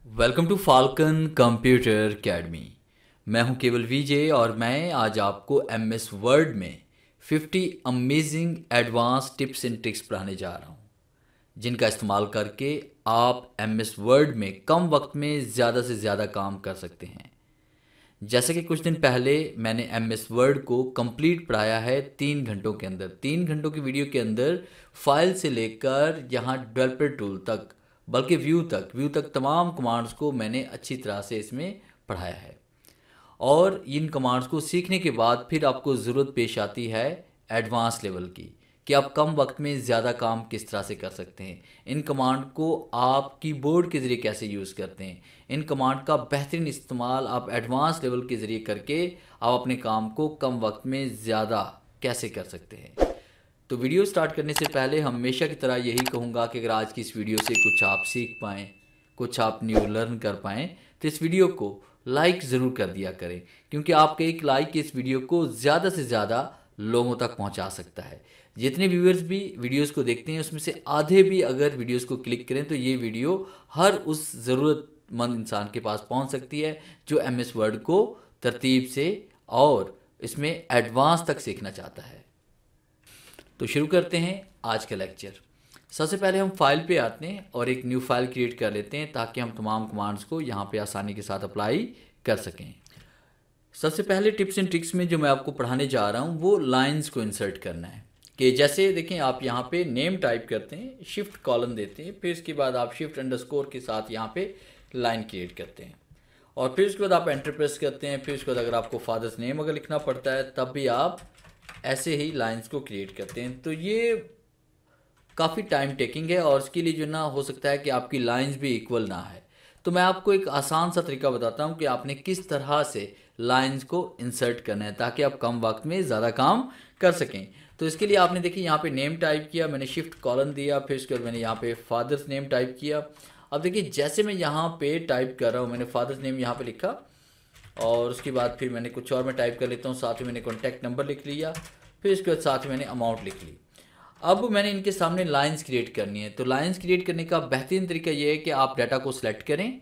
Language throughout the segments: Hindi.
Welcome to Falcon Computer Academy. मैं हूं केवल विजय और मैं आज आपको एमएस वर्ड में 50 amazing advance tips and tricks पढ़ाने जा रहा हूं, जिनका इस्तेमाल करके आप एमएस वर्ड में कम वक्त में ज़्यादा से ज़्यादा काम कर सकते हैं। जैसे कि कुछ दिन पहले मैंने एमएस वर्ड को कंप्लीट पढ़ाया है 3 घंटों के अंदर। 3 घंटों की वीडियो के अंदर फाइल से लेकर यहाँ डेवलपर टूल तक, बल्कि व्यू तक तमाम कमांड्स को मैंने अच्छी तरह से इसमें पढ़ाया है। और इन कमांड्स को सीखने के बाद फिर आपको ज़रूरत पेश आती है एडवांस लेवल की, कि आप कम वक्त में ज़्यादा काम किस तरह से कर सकते हैं। इन कमांड को आप कीबोर्ड के ज़रिए कैसे यूज़ करते हैं। इन कमांड का बेहतरीन इस्तेमाल आप एडवांस लेवल के ज़रिए करके आप अपने काम को कम वक्त में ज़्यादा कैसे कर सकते हैं। तो वीडियो स्टार्ट करने से पहले हमेशा की तरह यही कहूँगा कि अगर आज की इस वीडियो से कुछ आप सीख पाएँ, कुछ आप न्यू लर्न कर पाएँ, तो इस वीडियो को लाइक ज़रूर कर दिया करें, क्योंकि आपका एक लाइक इस वीडियो को ज़्यादा से ज़्यादा लोगों तक पहुंचा सकता है। जितने व्यूअर्स भी वीडियोस को देखते हैं उसमें से आधे भी अगर वीडियोस को क्लिक करें तो ये वीडियो हर उस ज़रूरतमंद इंसान के पास पहुंच सकती है जो एमएस वर्ड को तरतीब से और इसमें एडवांस तक सीखना चाहता है। तो शुरू करते हैं आज का लेक्चर। सबसे पहले हम फाइल पे आते हैं और एक न्यू फाइल क्रिएट कर लेते हैं ताकि हम तमाम कमांड्स को यहाँ पे आसानी के साथ अप्लाई कर सकें। सबसे पहले टिप्स एंड ट्रिक्स में जो मैं आपको पढ़ाने जा रहा हूँ वो लाइंस को इंसर्ट करना है। कि जैसे देखें, आप यहाँ पे नेम टाइप करते हैं, शिफ्ट कॉलन देते हैं, फिर इसके बाद आप शिफ्ट अंडरस्कोर के साथ यहाँ पे लाइन क्रिएट करते हैं और फिर उसके बाद आप एंटर प्रेस करते हैं। फिर उसके बाद अगर आपको फादर्स नेम अगर लिखना पड़ता है तब भी आप ऐसे ही लाइन्स को क्रिएट करते हैं। तो ये काफ़ी टाइम टेकिंग है और इसके लिए जो ना हो सकता है कि आपकी लाइंस भी इक्वल ना है। तो मैं आपको एक आसान सा तरीका बताता हूँ कि आपने किस तरह से लाइंस को इंसर्ट करना है ताकि आप कम वक्त में ज़्यादा काम कर सकें। तो इसके लिए आपने देखिए यहाँ पे नेम टाइप किया, मैंने शिफ्ट कॉलन दिया, फिर उसके बाद मैंने यहाँ पे फादर्स नेम टाइप किया। अब देखिए जैसे मैं यहाँ पे टाइप कर रहा हूँ, मैंने फादर्स नेम यहाँ पे लिखा और उसके बाद फिर मैंने कुछ और मैं टाइप कर लेता हूँ, साथ में मैंने कॉन्टैक्ट नंबर लिख लिया, फिर उसके बाद साथ में मैंने अमाउंट लिख ली। अब मैंने इनके सामने लाइंस क्रिएट करनी है। तो लाइंस क्रिएट करने का बेहतरीन तरीका ये है कि आप डाटा को सिलेक्ट करें,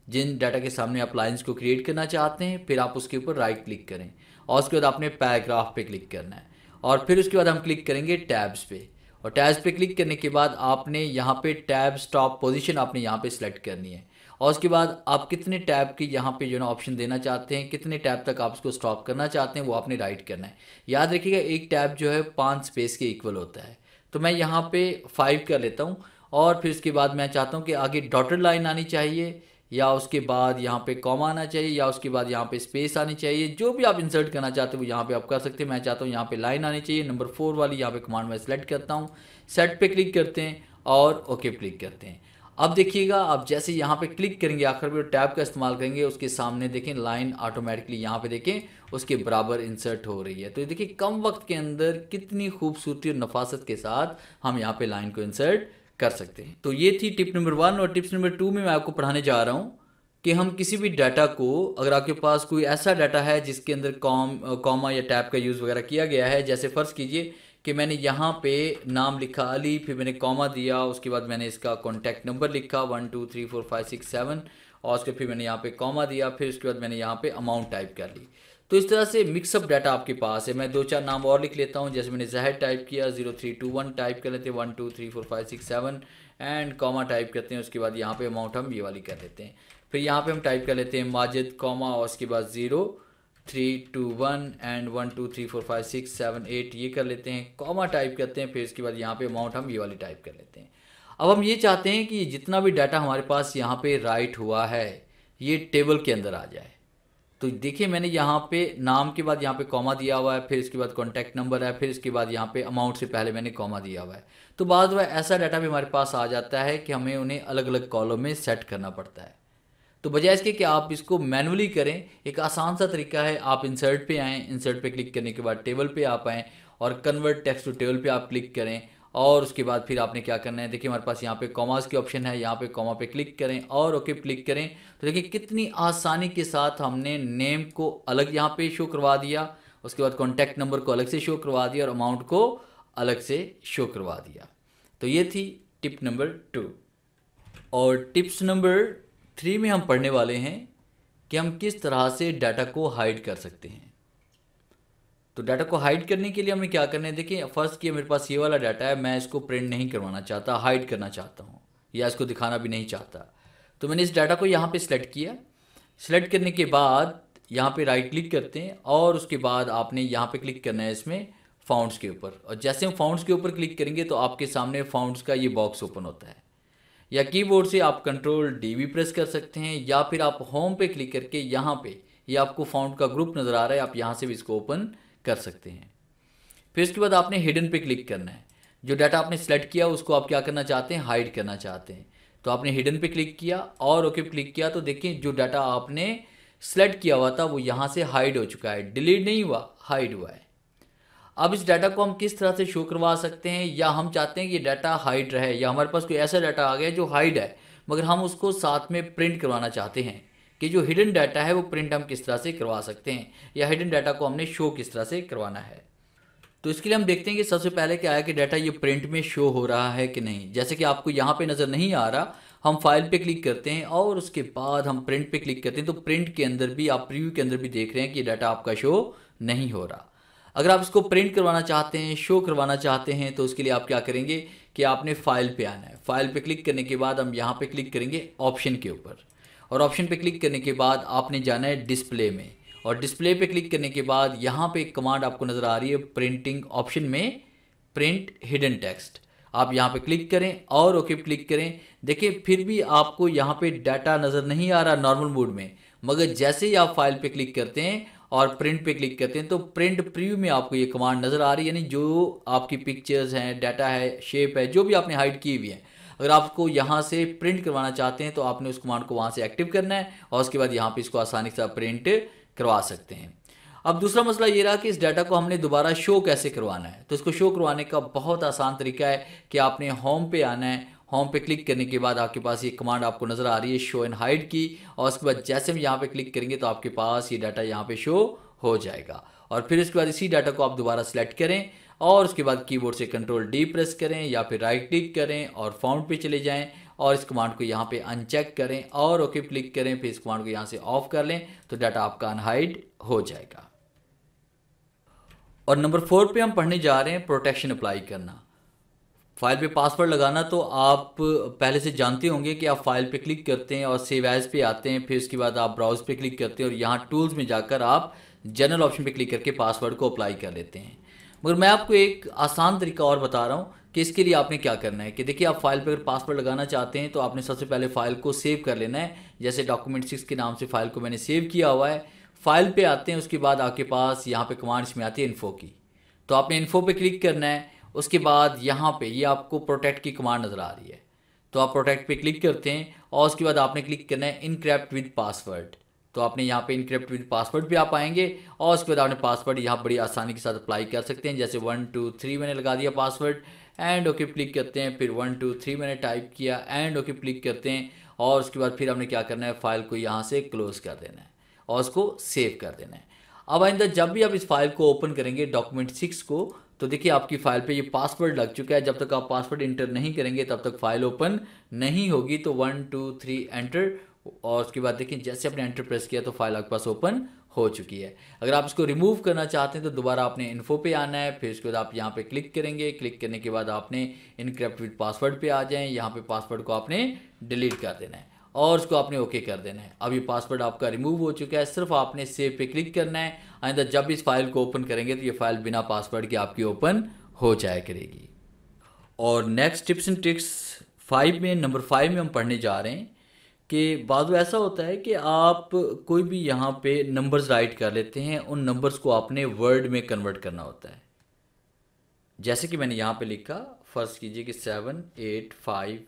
जिन डाटा के सामने आप लाइंस को क्रिएट करना चाहते हैं, फिर आप उसके ऊपर राइट क्लिक करें और उसके बाद आपने पैराग्राफ पे क्लिक करना है और फिर उसके बाद हम क्लिक करेंगे टैब्स पे। और टैब्स पे क्लिक करने के बाद आपने यहाँ पे टैब स्टॉप पोजीशन आपने यहाँ पे सिलेक्ट करनी है और उसके बाद आप कितने टैब की यहाँ पे जो ना ऑप्शन देना चाहते हैं, कितने टैब तक आप उसको स्टॉप करना चाहते हैं, वो आपने राइट करना है। याद रखिएगा एक टैब जो है 5 स्पेस के इक्वल होता है। तो मैं यहाँ पे 5 कर लेता हूँ और फिर उसके बाद मैं चाहता हूँ कि आगे डॉटेड लाइन आनी चाहिए या उसके बाद यहाँ पे कॉमा आना चाहिए या उसके बाद यहाँ पे स्पेस आनी चाहिए। जो भी आप इंसर्ट करना चाहते हो वो यहाँ पे आप कर सकते हैं। मैं चाहता हूँ यहाँ पे लाइन आनी चाहिए, नंबर 4 वाली यहाँ पे कमांड मैं सेलेक्ट करता हूँ, सेट पे क्लिक करते हैं और ओके क्लिक करते हैं। अब देखिएगा, आप जैसे यहाँ पे क्लिक करेंगे, आखिर में टैब का इस्तेमाल करेंगे, उसके सामने देखें लाइन ऑटोमेटिकली यहाँ पे देखें उसके बराबर इंसर्ट हो रही है। तो देखिए कम वक्त के अंदर कितनी खूबसूरती और नफासत के साथ हम यहाँ पे लाइन को इंसर्ट कर सकते हैं। तो ये थी टिप नंबर 1। और टिप्स नंबर 2 में मैं आपको पढ़ाने जा रहा हूँ कि हम किसी भी डाटा को, अगर आपके पास कोई ऐसा डाटा है जिसके अंदर कॉमा या टैब का यूज़ वगैरह किया गया है, जैसे फ़र्ज़ कीजिए कि मैंने यहाँ पे नाम लिखा अली, फिर मैंने कॉमा दिया, उसके बाद मैंने इसका कॉन्टैक्ट नंबर लिखा 1 2 3 4 5 6 7 और उसके फिर मैंने यहाँ पे कॉमा दिया, फिर उसके बाद मैंने यहाँ पे अमाउंट टाइप कर ली। तो इस तरह से मिक्सअप डाटा आपके पास है। मैं 2 4 नाम और लिख लेता हूँ, जैसे मैंने जहर टाइप किया, 0321 टाइप कर लेते हैं, 1 2 3 4 5 6 7 एंड कॉमा टाइप करते हैं। उसके बाद यहाँ पे अमाउंट हम ये वाली कर लेते हैं। फिर यहाँ पे हम टाइप कर लेते हैं माजिद कॉमा और उसके बाद 0 3 2 1 एंड 1 2 3 4 5 6 7 8 ये कर लेते हैं, कॉमा टाइप करते हैं, फिर इसके बाद यहाँ पे अमाउंट हम ये वाली टाइप कर लेते हैं। अब हम ये चाहते हैं कि जितना भी डाटा हमारे पास यहाँ पे राइट हुआ है ये टेबल के अंदर आ जाए। तो देखिए मैंने यहाँ पे नाम के बाद यहाँ पे कॉमा दिया हुआ है, फिर इसके बाद कॉन्टैक्ट नंबर है, फिर इसके बाद यहाँ पे अमाउंट से पहले मैंने कॉमा दिया हुआ है। तो बाद में ऐसा डाटा भी हमारे पास आ जाता है कि हमें उन्हें अलग अलग कॉलम में सेट करना पड़ता है। तो बजाय इसके कि आप इसको मैनुअली करें, एक आसान सा तरीका है, आप इंसर्ट पे आएँ, इंसर्ट पे क्लिक करने के बाद टेबल पे आप आएँ और कन्वर्ट टेक्स्ट टू टेबल पे आप क्लिक करें और उसके बाद फिर आपने क्या करना है, देखिए हमारे पास यहाँ पे कॉमास की ऑप्शन है, यहाँ पे कॉमा पे क्लिक करें और ओके क्लिक करें। तो देखिए कितनी आसानी के साथ हमने नेम को अलग यहाँ पे शो करवा दिया, उसके बाद कॉन्टैक्ट नंबर को अलग से शो करवा दिया और अमाउंट को अलग से शो करवा दिया। तो ये थी टिप नंबर 2। और टिप्स नंबर 3 में हम पढ़ने वाले हैं कि हम किस तरह से डाटा को हाइड कर सकते हैं। तो डाटा को हाइड करने के लिए हमें क्या करना है, देखिए फर्स्ट कि मेरे पास ये वाला डाटा है, मैं इसको प्रिंट नहीं करवाना चाहता, हाइड करना चाहता हूँ या इसको दिखाना भी नहीं चाहता। तो मैंने इस डाटा को यहाँ पे सिलेक्ट किया। सिलेक्ट करने के बाद यहाँ पे राइट क्लिक करते हैं और उसके बाद आपने यहाँ पे क्लिक करना है इसमें फाउंड्स के ऊपर। और जैसे हम फाउंड्स के ऊपर क्लिक करेंगे तो आपके सामने फाउंड्स का ये बॉक्स ओपन होता है। या कीबोर्ड से आप कंट्रोल-D भी प्रेस कर सकते हैं या फिर आप होम पे क्लिक करके यहाँ पे ये आपको फाउंड का ग्रुप नज़र आ रहा है, आप यहाँ से भी इसको ओपन कर सकते हैं। फिर उसके बाद आपने हिडन पे क्लिक करना है। जो डाटा आपने सेलेक्ट किया उसको आप क्या करना चाहते हैं, हाइड करना चाहते हैं। तो आपने हिडन पे क्लिक किया और ओके पे क्लिक किया तो देखिए जो डाटा आपने सेलेक्ट किया हुआ था वो यहाँ से हाइड हो चुका है, डिलीट नहीं हुआ, हाइड हुआ है। अब इस डाटा को हम किस तरह से शो करवा सकते हैं, या हम चाहते हैं कि ये डाटा हाइड रहे, या हमारे पास कोई ऐसा डाटा आ गया जो हाइड है मगर हम उसको साथ में प्रिंट करवाना चाहते हैं, कि जो हिडन डाटा है वो प्रिंट हम किस तरह से करवा सकते हैं, या हिडन डाटा को हमने शो किस तरह से करवाना है। तो इसके लिए हम देखते हैं कि सबसे पहले क्या है कि डाटा ये प्रिंट में शो हो रहा है कि नहीं। जैसे कि आपको यहाँ पे नज़र नहीं आ रहा, हम फाइल पे क्लिक करते हैं और उसके बाद हम प्रिंट पे क्लिक करते हैं तो प्रिंट के अंदर भी, आप प्रीव्यू के अंदर भी देख रहे हैं कि डाटा आपका शो नहीं हो रहा। अगर आप इसको प्रिंट करवाना चाहते हैं, शो करवाना चाहते हैं, तो उसके लिए आप क्या करेंगे कि आपने फाइल पे आना है। फाइल पे क्लिक करने के बाद हम यहाँ पे क्लिक करेंगे ऑप्शन के ऊपर, और ऑप्शन पे क्लिक करने के बाद आपने जाना है डिस्प्ले में, और डिस्प्ले पे क्लिक करने के बाद यहाँ पे एक कमांड आपको नज़र आ रही है प्रिंटिंग ऑप्शन में, प्रिंट हिडन टेक्स्ट। आप यहाँ पे क्लिक करें और ओके पे क्लिक करें। देखिए फिर भी आपको यहाँ पे डाटा नज़र नहीं आ रहा नॉर्मल मोड में, मगर जैसे ही आप फाइल पे क्लिक करते हैं और प्रिंट पे क्लिक करते हैं तो प्रिंट प्रीव्यू में आपको ये कमांड नज़र आ रही है। यानी जो आपकी पिक्चर्स हैं, डाटा है, शेप है, जो भी आपने हाइड की हुई है, अगर आपको यहाँ से प्रिंट करवाना चाहते हैं तो आपने उस कमांड को वहाँ से एक्टिव करना है और उसके बाद यहाँ पे इसको आसानी से प्रिंट करवा सकते हैं। अब दूसरा मसला ये रहा कि इस डाटा को हमने दोबारा शो कैसे करवाना है। तो इसको शो करवाने का बहुत आसान तरीका है कि आपने होम पे आना है। होम पे क्लिक करने के बाद आपके पास ये कमांड आपको नज़र आ रही है शो एंड हाइड की, और उसके बाद जैसे हम यहाँ पे क्लिक करेंगे तो आपके पास ये डाटा यहाँ पे शो हो जाएगा। और फिर उसके बाद इसी डाटा को आप दोबारा सेलेक्ट करें और उसके बाद कीबोर्ड से कंट्रोल-D प्रेस करें या फिर राइट क्लिक करें और फाउंड पे चले जाएं और इस कमांड को यहाँ पे अनचेक करें और ओके क्लिक करें। फिर इस कमांड को यहाँ से ऑफ कर लें तो डाटा आपका अनहाइड हो जाएगा। और नंबर 4 पे हम पढ़ने जा रहे हैं प्रोटेक्शन अप्लाई करना। फाइल पे पासवर्ड लगाना तो आप पहले से जानते होंगे कि आप फाइल पे क्लिक करते हैं और सेव एज पे आते हैं, फिर उसके बाद आप ब्राउज पे क्लिक करते हैं और यहाँ टूल्स में जाकर आप जनरल ऑप्शन पे क्लिक करके पासवर्ड को अप्लाई कर लेते हैं। मगर मैं आपको एक आसान तरीका और बता रहा हूँ कि इसके लिए आपने क्या करना है कि देखिए आप फाइल पर अगर पासवर्ड लगाना चाहते हैं तो आपने सबसे पहले फ़ाइल को सेव कर लेना है। जैसे डॉक्यूमेंट 6 के नाम से फ़ाइल को मैंने सेव किया हुआ है। फाइल पे आते हैं, उसके बाद आपके पास यहाँ पे कमांड्स में आती है इन्फो की, तो आपने इन्फो पे क्लिक करना है। उसके बाद यहाँ पे ये आपको प्रोटेक्ट की कमांड नज़र आ रही है, तो आप प्रोटेक्ट पे क्लिक करते हैं और उसके बाद आपने क्लिक करना है इनक्रिप्ट विद पासवर्ड। तो आपने यहाँ पे इनक्रिप्ट विद पासवर्ड पे आप आएंगे और उसके बाद आपने पासवर्ड यहाँ बड़ी आसानी के साथ अप्लाई कर सकते हैं। जैसे 1 2 3 मैंने लगा दिया पासवर्ड एंड ओके क्लिक करते हैं, फिर 1 2 3 मैंने टाइप किया एंड ओके क्लिक करते हैं और उसके बाद फिर हमने क्या करना है, फाइल को यहाँ से क्लोज कर देना है और उसको सेव कर देना है। अब आइंदा जब भी आप इस फाइल को ओपन करेंगे डॉक्यूमेंट 6 को, तो देखिए आपकी फ़ाइल पे ये पासवर्ड लग चुका है। जब तक आप पासवर्ड इंटर नहीं करेंगे तब तक फ़ाइल ओपन नहीं होगी। तो 1 2 3 एंटर, और उसके बाद देखिए जैसे आपने एंटर प्रेस किया तो फाइल आपके पास ओपन हो चुकी है। अगर आप इसको रिमूव करना चाहते हैं तो दोबारा आपने इन्फो पे आना है, फिर उसके बाद आप यहाँ पे क्लिक करेंगे। क्लिक करने के बाद आपने इनक्रिप्ट विद पासवर्ड पे आ जाएं, यहाँ पे पासवर्ड को आपने डिलीट कर देना है और उसको आपने ओके कर देना है। अब ये पासवर्ड आपका रिमूव हो चुका है, सिर्फ आपने सेव पे क्लिक करना है। आइंदा जब भी इस फाइल को ओपन करेंगे तो ये फाइल बिना पासवर्ड के आपकी ओपन हो जाया करेगी। और नेक्स्ट टिप्स एंड ट्रिक्स 5 में, नंबर 5 में हम पढ़ने जा रहे हैं कि बाद में ऐसा होता है कि आप कोई भी यहाँ पे नंबर्स राइट कर लेते हैं, उन नंबर्स को आपने वर्ड में कन्वर्ट करना होता है। जैसे कि मैंने यहाँ पे लिखा, फर्स्ट कीजिए कि 7 8 5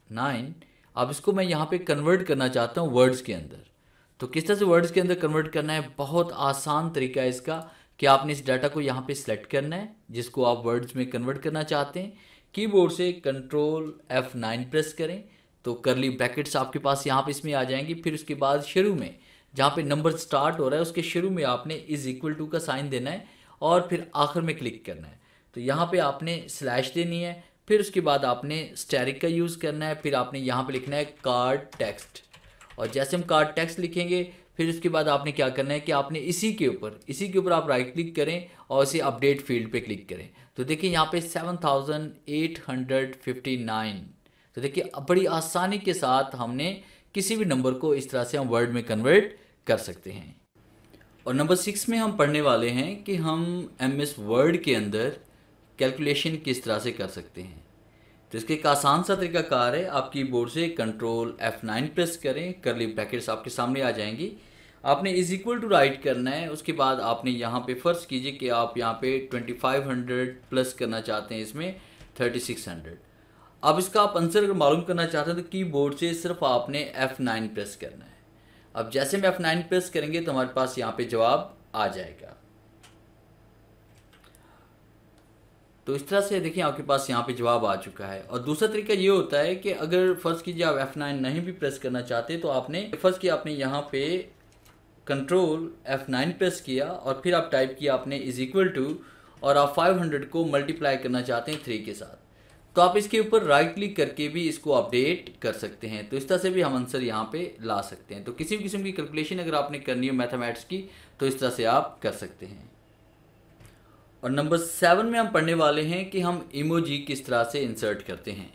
9। अब इसको मैं यहाँ पे कन्वर्ट करना चाहता हूँ वर्ड्स के अंदर। तो किस तरह से वर्ड्स के अंदर कन्वर्ट करना है, बहुत आसान तरीका है इसका कि आपने इस डाटा को यहाँ पे सिलेक्ट करना है जिसको आप वर्ड्स में कन्वर्ट करना चाहते हैं। कीबोर्ड से कंट्रोल F9 प्रेस करें तो करली ब्रैकेट्स आपके पास यहाँ पे इसमें आ जाएंगी। फिर उसके बाद शुरू में जहाँ पे नंबर स्टार्ट हो रहा है उसके शुरू में आपने इज इक्वल टू का साइन देना है और फिर आखिर में क्लिक करना है। तो यहाँ पे आपने स्लैश देनी है, फिर उसके बाद आपने स्टैरिक का यूज़ करना है, फिर आपने यहाँ पे लिखना है कार्ड टेक्स्ट और जैसे हम कार्ड टेक्स्ट लिखेंगे फिर उसके बाद आपने क्या करना है कि आपने इसी के ऊपर आप राइट क्लिक करें और इसे अपडेट फील्ड पे क्लिक करें। तो देखिए यहाँ पे 7859, तो देखिए बड़ी आसानी के साथ हमने किसी भी नंबर को इस तरह से हम वर्ड में कन्वर्ट कर सकते हैं। और नंबर 6 में हम पढ़ने वाले हैं कि हम MS वर्ड के अंदर कैलकुलेशन किस तरह से कर सकते हैं। तो इसके एक आसान सा तरीका कार है, आप कीबोर्ड से कंट्रोल F9 प्रेस करें, करली ब्रैकेट्स आपके सामने आ जाएंगी। आपने इज इक्वल टू राइट करना है, उसके बाद आपने यहाँ पे फर्ज कीजिए कि आप यहाँ पे 2500 प्लस करना चाहते हैं, इसमें 3600। अब इसका आप आंसर अगर मालूम करना चाहते हैं तो कीबोर्ड से सिर्फ आपने F9 प्रेस करना है। अब जैसे हम F9 प्रेस करेंगे तो हमारे पास यहाँ पे जवाब आ जाएगा। तो इस तरह से देखिए आपके पास यहाँ पे जवाब आ चुका है। और दूसरा तरीका ये होता है कि अगर फर्स्ट कीजिए आप F9 नहीं भी प्रेस करना चाहते तो आपने फर्स्ट किया, आपने यहाँ पे कंट्रोल F9 प्रेस किया और फिर आप टाइप किया आपने इज इक्वल टू, और आप 500 को मल्टीप्लाई करना चाहते हैं 3 के साथ, तो आप इसके ऊपर राइट क्लिक करके भी इसको अपडेट कर सकते हैं। तो इस तरह से भी हम आंसर यहाँ पे ला सकते हैं। तो किसी भी किस्म की कैलकुलेशन अगर आपने करनी हो मैथमेटिक्स की तो इस तरह से आप कर सकते हैं। और नंबर 7 में हम पढ़ने वाले हैं कि हम इमोजी किस तरह से इंसर्ट करते हैं।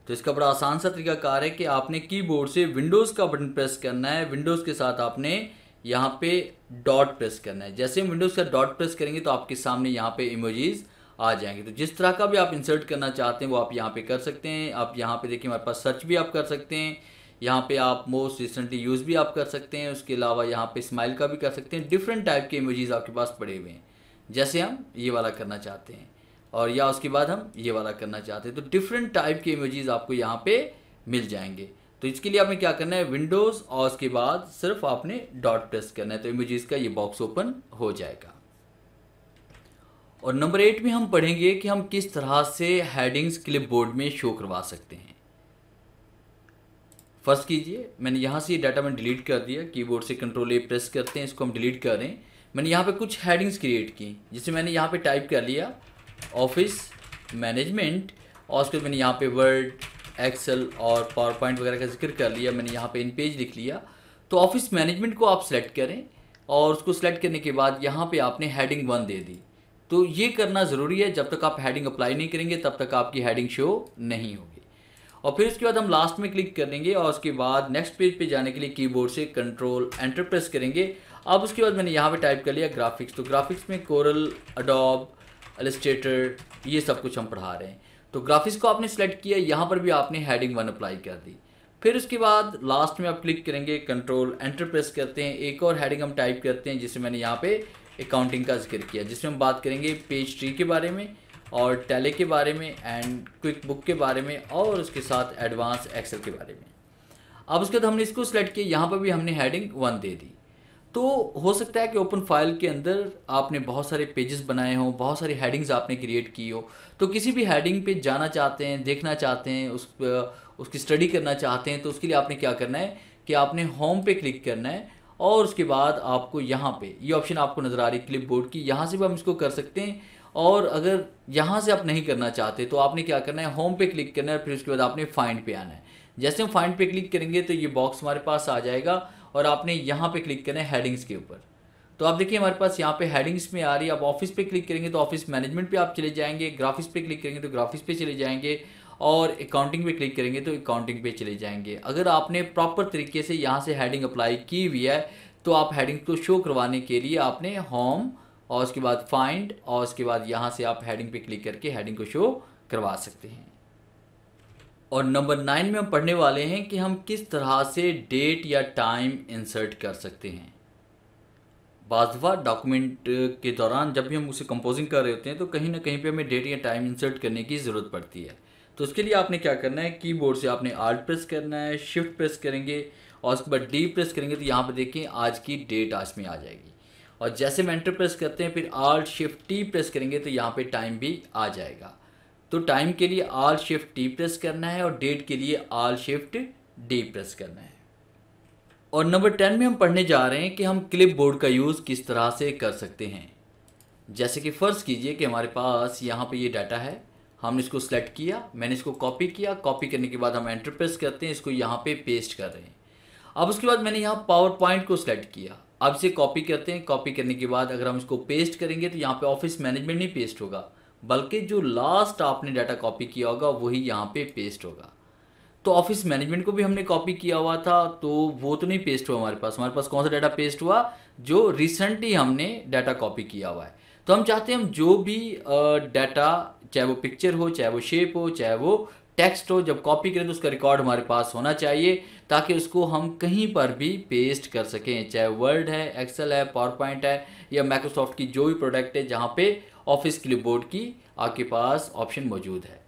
तो इसका बड़ा आसान सा तरीका कार है कि आपने कीबोर्ड से विंडोज़ का बटन प्रेस करना है, विंडोज़ के साथ आपने यहाँ पे डॉट प्रेस करना है। जैसे हम विंडोज़ का डॉट प्रेस करेंगे तो आपके सामने यहाँ पे इमोजीज आ जाएंगे। तो जिस तरह का भी आप इंसर्ट करना चाहते हैं वो आप यहाँ पे कर सकते हैं। आप यहाँ पे देखिए हमारे पास सर्च भी आप कर सकते हैं, यहाँ पे आप मोस्ट रिसेंटली यूज़ भी आप कर सकते हैं, उसके अलावा यहाँ पे स्माइल का भी कर सकते हैं। डिफरेंट टाइप के इमोजीज आपके पास पड़े हुए हैं, जैसे हम ये वाला करना चाहते हैं और या उसके बाद हम ये वाला करना चाहते हैं। तो डिफरेंट टाइप के इमोजीज आपको यहाँ पे मिल जाएंगे। तो इसके लिए आपने क्या करना है, विंडोज़ और उसके बाद सिर्फ आपने डॉट प्रेस करना है, तो इमोजीज का ये बॉक्स ओपन हो जाएगा। और नंबर 8 में हम पढ़ेंगे कि हम किस तरह से हेडिंग्स क्लिपबोर्ड में शो करवा सकते हैं। फर्स्ट कीजिए, मैंने यहाँ से ये डाटा मैं डिलीट कर दिया, कीबोर्ड से कंट्रोल A प्रेस करते हैं, इसको हम डिलीट कर रहे हैं। मैंने यहाँ पे कुछ हेडिंग्स क्रिएट की, जिसे मैंने यहाँ पे टाइप कर लिया ऑफिस मैनेजमेंट, और उसके बाद मैंने यहाँ पे वर्ड, एक्सेल और पावर पॉइंट वगैरह का जिक्र कर लिया। मैंने यहाँ पे इन पेज लिख लिया। तो ऑफिस मैनेजमेंट को आप सेलेक्ट करें और उसको सेलेक्ट करने के बाद यहाँ पे आपने हेडिंग 1 दे दी। तो ये करना ज़रूरी है, जब तक आप हेडिंग अप्लाई नहीं करेंगे तब तक आपकी हेडिंग शो नहीं होगी। और फिर उसके बाद हम लास्ट में क्लिक करेंगे और उसके बाद नेक्स्ट पेज पे जाने के लिए कीबोर्ड से कंट्रोल एंटर प्रेस करेंगे। अब उसके बाद मैंने यहाँ पे टाइप कर लिया ग्राफिक्स। तो ग्राफिक्स में कोरल, एडोब, इलस्ट्रेटर, ये सब कुछ हम पढ़ा रहे हैं। तो ग्राफिक्स को आपने सेलेक्ट किया, यहाँ पर भी आपने हेडिंग 1 अप्लाई कर दी। फिर उसके बाद लास्ट में आप क्लिक करेंगे, कंट्रोल एंटर प्रेस करते हैं, एक और हेडिंग हम टाइप करते हैं जिसे मैंने यहाँ पे अकाउंटिंग का जिक्र किया, जिसमें हम बात करेंगे पेज ट्री के बारे में और टैली के बारे में एंड क्विक बुक के बारे में और उसके साथ एडवांस एक्सेल के बारे में। अब उसके बाद हमने इसको सिलेक्ट किया, यहाँ पर भी हमने हेडिंग 1 दे दी। तो हो सकता है कि ओपन फाइल के अंदर आपने बहुत सारे पेजेस बनाए हों, बहुत सारी हेडिंग्स आपने क्रिएट की हो, तो किसी भी हेडिंग पे जाना चाहते हैं, देखना चाहते हैं, उसकी स्टडी करना चाहते हैं, तो उसके लिए आपने क्या करना है कि आपने होम पे क्लिक करना है और उसके बाद आपको यहाँ पे ये ऑप्शन आपको नज़र आ रही है क्लिपबोर्ड की, यहाँ से भी हम इसको कर सकते हैं। और अगर यहाँ से आप नहीं करना चाहते तो आपने क्या करना है, होम पे क्लिक करना है, फिर उसके बाद आपने फाइंड पे आना है। जैसे हम फाइंड पे क्लिक करेंगे तो ये बॉक्स हमारे पास आ जाएगा और आपने यहाँ पे क्लिक करना है हेडिंग्स के ऊपर। तो आप देखिए हमारे पास यहाँ पे हेडिंग्स में आ रही है। आप ऑफिस पे क्लिक करेंगे तो ऑफिस मैनेजमेंट पे आप चले जाएंगे, ग्राफिक्स पे क्लिक करेंगे तो ग्राफिक्स पे चले जाएंगे और अकाउंटिंग पे क्लिक करेंगे तो अकाउंटिंग पे चले जाएंगे। अगर आपने प्रॉपर तरीके से यहाँ से हेडिंग अप्लाई की हुई है तो आप हेडिंग को शो करवाने के लिए आपने होम और उसके बाद फाइंड और उसके बाद यहाँ से आप हेडिंग पे क्लिक करके हेडिंग को शो करवा सकते हैं। और नंबर 9 में हम पढ़ने वाले हैं कि हम किस तरह से डेट या टाइम इंसर्ट कर सकते हैं। बाज़ दफ़ा डॉक्यूमेंट के दौरान जब भी हम उसे कंपोजिंग कर रहे होते हैं तो कहीं ना कहीं पे हमें डेट या टाइम इंसर्ट करने की ज़रूरत पड़ती है। तो उसके लिए आपने क्या करना है, कीबोर्ड से आपने आल्ट प्रेस करना है, शिफ्ट प्रेस करेंगे और उसके बाद डी प्रेस करेंगे तो यहाँ पर देखिए आज की डेट आज में आ जाएगी। और जैसे हम एंटर प्रेस करते हैं फिर आल्ट शिफ्ट टी प्रेस करेंगे तो यहाँ पे टाइम भी आ जाएगा। तो टाइम के लिए आल्ट शिफ्ट टी प्रेस करना है और डेट के लिए आल्ट शिफ्ट डी प्रेस करना है। और नंबर 10 में हम पढ़ने जा रहे हैं कि हम क्लिपबोर्ड का यूज़ किस तरह से कर सकते हैं। जैसे कि फ़र्ज़ कीजिए कि हमारे पास यहाँ पे ये डाटा है, हमने इसको सेलेक्ट किया, मैंने इसको कॉपी किया, कॉपी करने के बाद हम एंटर प्रेस करते हैं, इसको यहाँ पे पेस्ट कर रहे हैं। अब उसके बाद मैंने यहाँ पावर पॉइंट को सिलेक्ट किया। अब इसे कॉपी करते हैं। कॉपी करने के बाद अगर हम इसको पेस्ट करेंगे तो यहाँ पे ऑफिस मैनेजमेंट नहीं पेस्ट होगा, बल्कि जो लास्ट आपने डाटा कॉपी किया होगा वही यहाँ पे पेस्ट होगा। तो ऑफिस मैनेजमेंट को भी हमने कॉपी किया हुआ था, तो वो तो नहीं पेस्ट हुआ हमारे पास। हमारे पास कौन सा डाटा पेस्ट हुआ? जो रिसेंटली हमने डाटा कॉपी किया हुआ है। तो हम चाहते हैं हम जो भी डाटा, चाहे वो पिक्चर हो, चाहे वो शेप हो, चाहे वो टेक्स्ट हो, जब कॉपी करें तो उसका रिकॉर्ड हमारे पास होना चाहिए, ताकि उसको हम कहीं पर भी पेस्ट कर सकें। चाहे वर्ड है, एक्सेल है, पावर पॉइंट है, या माइक्रोसॉफ्ट की जो भी प्रोडक्ट है जहाँ पे ऑफिस क्लिपबोर्ड की आपके पास ऑप्शन मौजूद है।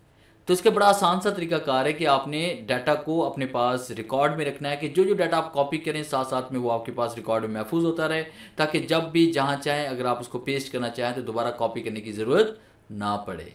तो इसका बड़ा आसान सा तरीकाकार है कि आपने डाटा को अपने पास रिकॉर्ड में रखना है, कि जो जो डाटा आप कॉपी करें साथ साथ में वो आपके पास रिकॉर्ड में महफूज होता रहे, ताकि जब भी जहाँ चाहें अगर आप उसको पेस्ट करना चाहें तो दोबारा कॉपी करने की ज़रूरत ना पड़े।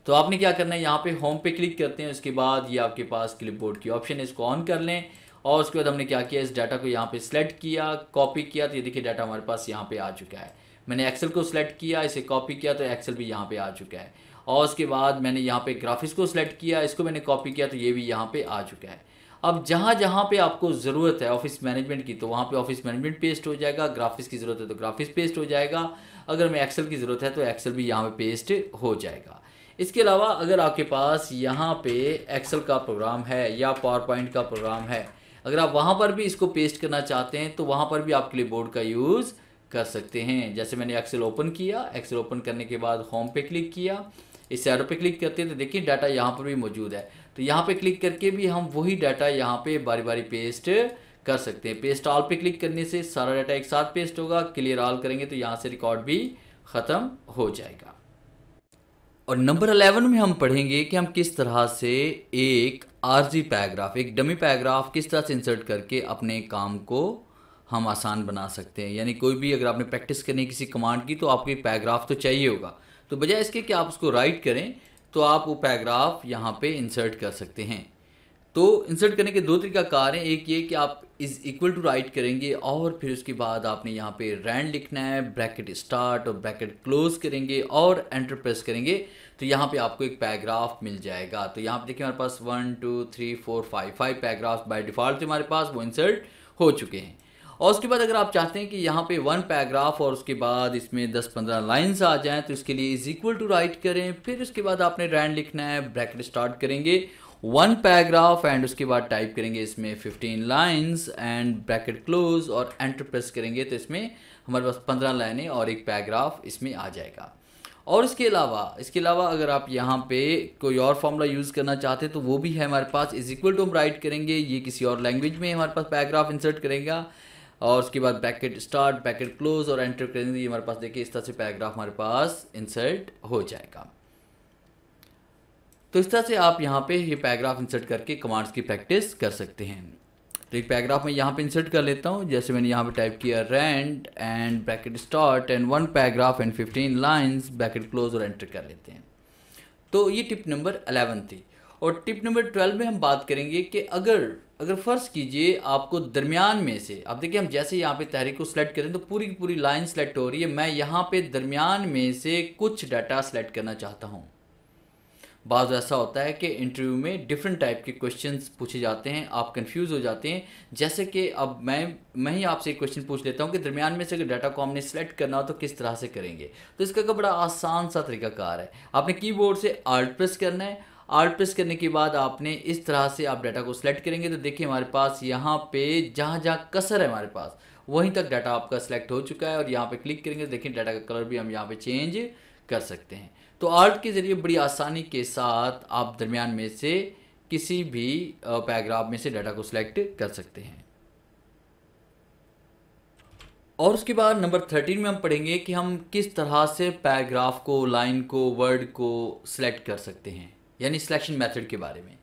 तो आपने क्या करना है, यहाँ पे होम पे क्लिक करते हैं, उसके बाद ये आपके पास क्लिपबोर्ड की ऑप्शन है, इसको ऑन कर लें। और उसके बाद हमने क्या किया, इस डाटा को यहाँ पे सिलेक्ट किया, कॉपी किया, तो ये देखिए डाटा हमारे पास यहाँ पे आ चुका है। मैंने एक्सेल को सिलेक्ट किया, इसे कॉपी किया, तो एक्सेल भी यहाँ पे आ चुका है। और उसके बाद मैंने यहाँ पे ग्राफिक्स को सिलेक्ट किया, इसको मैंने कॉपी किया, तो ये भी यहाँ पे आ चुका है। अब जहाँ जहाँ पे आपको ज़रूरत है ऑफिस मैनेजमेंट की, तो वहाँ पे ऑफिस मैनेजमेंट पेस्ट हो जाएगा। ग्राफिक्स की ज़रूरत है तो ग्राफिक्स पेस्ट हो जाएगा। अगर हमें एक्सेल की ज़रूरत है तो एक्सेल भी यहाँ पे पेस्ट हो जाएगा। इसके अलावा अगर आपके पास यहाँ पे एक्सेल का प्रोग्राम है या पावर पॉइंट का प्रोग्राम है, अगर आप वहाँ पर भी इसको पेस्ट करना चाहते हैं तो वहाँ पर भी आप क्लिपबोर्ड का यूज़ कर सकते हैं। जैसे मैंने एक्सेल ओपन किया, एक्सेल ओपन करने के बाद होम पे क्लिक किया, इस एरो पे क्लिक करते हैं तो देखिए डाटा यहाँ पर भी मौजूद है। तो यहाँ पे क्लिक करके भी हम वही डाटा यहाँ पे बारी बारी पेस्ट कर सकते हैं। पेस्ट ऑल पे क्लिक करने से सारा डाटा एक साथ पेस्ट होगा। क्लियर ऑल करेंगे तो यहाँ से रिकॉर्ड भी ख़त्म हो जाएगा। और नंबर 11 में हम पढ़ेंगे कि हम किस तरह से एक आर्जी पैराग्राफ, एक डमी पैराग्राफ किस तरह से इंसर्ट करके अपने काम को हम आसान बना सकते हैं। यानी कोई भी अगर आपने प्रैक्टिस करनी है किसी कमांड की तो आपको एक पैराग्राफ तो चाहिए होगा, तो बजाय इसके कि आप उसको राइट करें तो आप वो पैराग्राफ यहाँ पे इंसर्ट कर सकते हैं। तो इंसर्ट करने के दो तरीकाकार हैं। एक ये कि आप इज़ इक्वल टू राइट करेंगे और फिर उसके बाद आपने यहाँ पे रैंड लिखना है, ब्रैकेट स्टार्ट और ब्रैकेट क्लोज करेंगे और एंटर प्रेस करेंगे, तो यहाँ पे आपको एक पैराग्राफ मिल जाएगा। तो यहाँ पे देखिए हमारे पास 1 2 3 4 5 पैराग्राफ बाय डिफ़ॉल्ट हमारे पास वो इंसर्ट हो चुके हैं। और उसके बाद अगर आप चाहते हैं कि यहाँ पे 1 पैराग्राफ और उसके बाद इसमें 10-15 लाइन्स आ जाएं, तो इसके लिए इज़ इक्वल टू राइट करें, फिर उसके बाद आपने रैंड लिखना है, ब्रैकेट स्टार्ट करेंगे 1 पैराग्राफ एंड उसके बाद टाइप करेंगे इसमें 15 लाइन्स एंड ब्रैकेट क्लोज और एंटर प्रेस करेंगे, तो इसमें हमारे पास 15 लाइनें और एक पैराग्राफ इसमें आ जाएगा। और इसके अलावा अगर आप यहाँ पे कोई और फॉर्मूला यूज़ करना चाहते हैं तो वो भी है हमारे पास। इज इक्वल टू हम राइट करेंगे, ये किसी और लैंग्वेज में हमारे पास पैराग्राफ इंसर्ट करेगा, और उसके बाद ब्रैकेट स्टार्ट, ब्रैकेट क्लोज और एंटर करेंगे, ये हमारे पास देखिए इस तरह से पैराग्राफ हमारे पास इंसर्ट हो जाएगा। तो इस तरह से आप यहाँ पे ये पैराग्राफ इंसर्ट करके कमांड्स की प्रैक्टिस कर सकते हैं। तो एक पैराग्राफ मैं यहाँ पे इंसर्ट कर लेता हूँ। जैसे मैंने यहाँ पे टाइप किया rand and bracket start and 1 paragraph and 15 lines, bracket close और एंटर कर लेते हैं। तो ये टिप नंबर 11 थी। और टिप नंबर 12 में हम बात करेंगे कि अगर फ़र्ज़ कीजिए आपको दरमियान में से, अब देखिए हम जैसे यहाँ पे तहरीक को सिलेक्ट करें तो पूरी की पूरी लाइन सेलेक्ट हो रही है, मैं यहाँ पे दरमियान में से कुछ डाटा सेलेक्ट करना चाहता हूँ। बाज़ ऐसा होता है कि इंटरव्यू में डिफरेंट टाइप के क्वेश्चंस पूछे जाते हैं, आप कंफ्यूज हो जाते हैं। जैसे कि अब मैं ही आपसे एक क्वेश्चन पूछ लेता हूँ कि दरमियान में से अगर डाटा को हमने सेलेक्ट करना हो तो किस तरह से करेंगे। तो इसका का बड़ा आसान सा तरीकाकार है। आपने कीबोर्ड से आल्ट प्रेस करना है, आल्ट प्रेस करने के बाद आपने इस तरह से आप डाटा को सिलेक्ट करेंगे, तो देखिए हमारे पास यहाँ पे जहाँ जहाँ कसर है हमारे पास वहीं तक डाटा आपका सिलेक्ट हो चुका है। और यहाँ पे क्लिक करेंगे तो देखिए डाटा का कलर भी हम यहाँ पे चेंज कर सकते हैं। तो आल्ट के ज़रिए बड़ी आसानी के साथ आप दरमियान में से किसी भी पैराग्राफ में से डाटा को सिलेक्ट कर सकते हैं। और उसके बाद नंबर 13 में हम पढ़ेंगे कि हम किस तरह से पैराग्राफ को, लाइन को, वर्ड को सिलेक्ट कर सकते हैं, यानी सिलेक्शन मेथड के बारे में।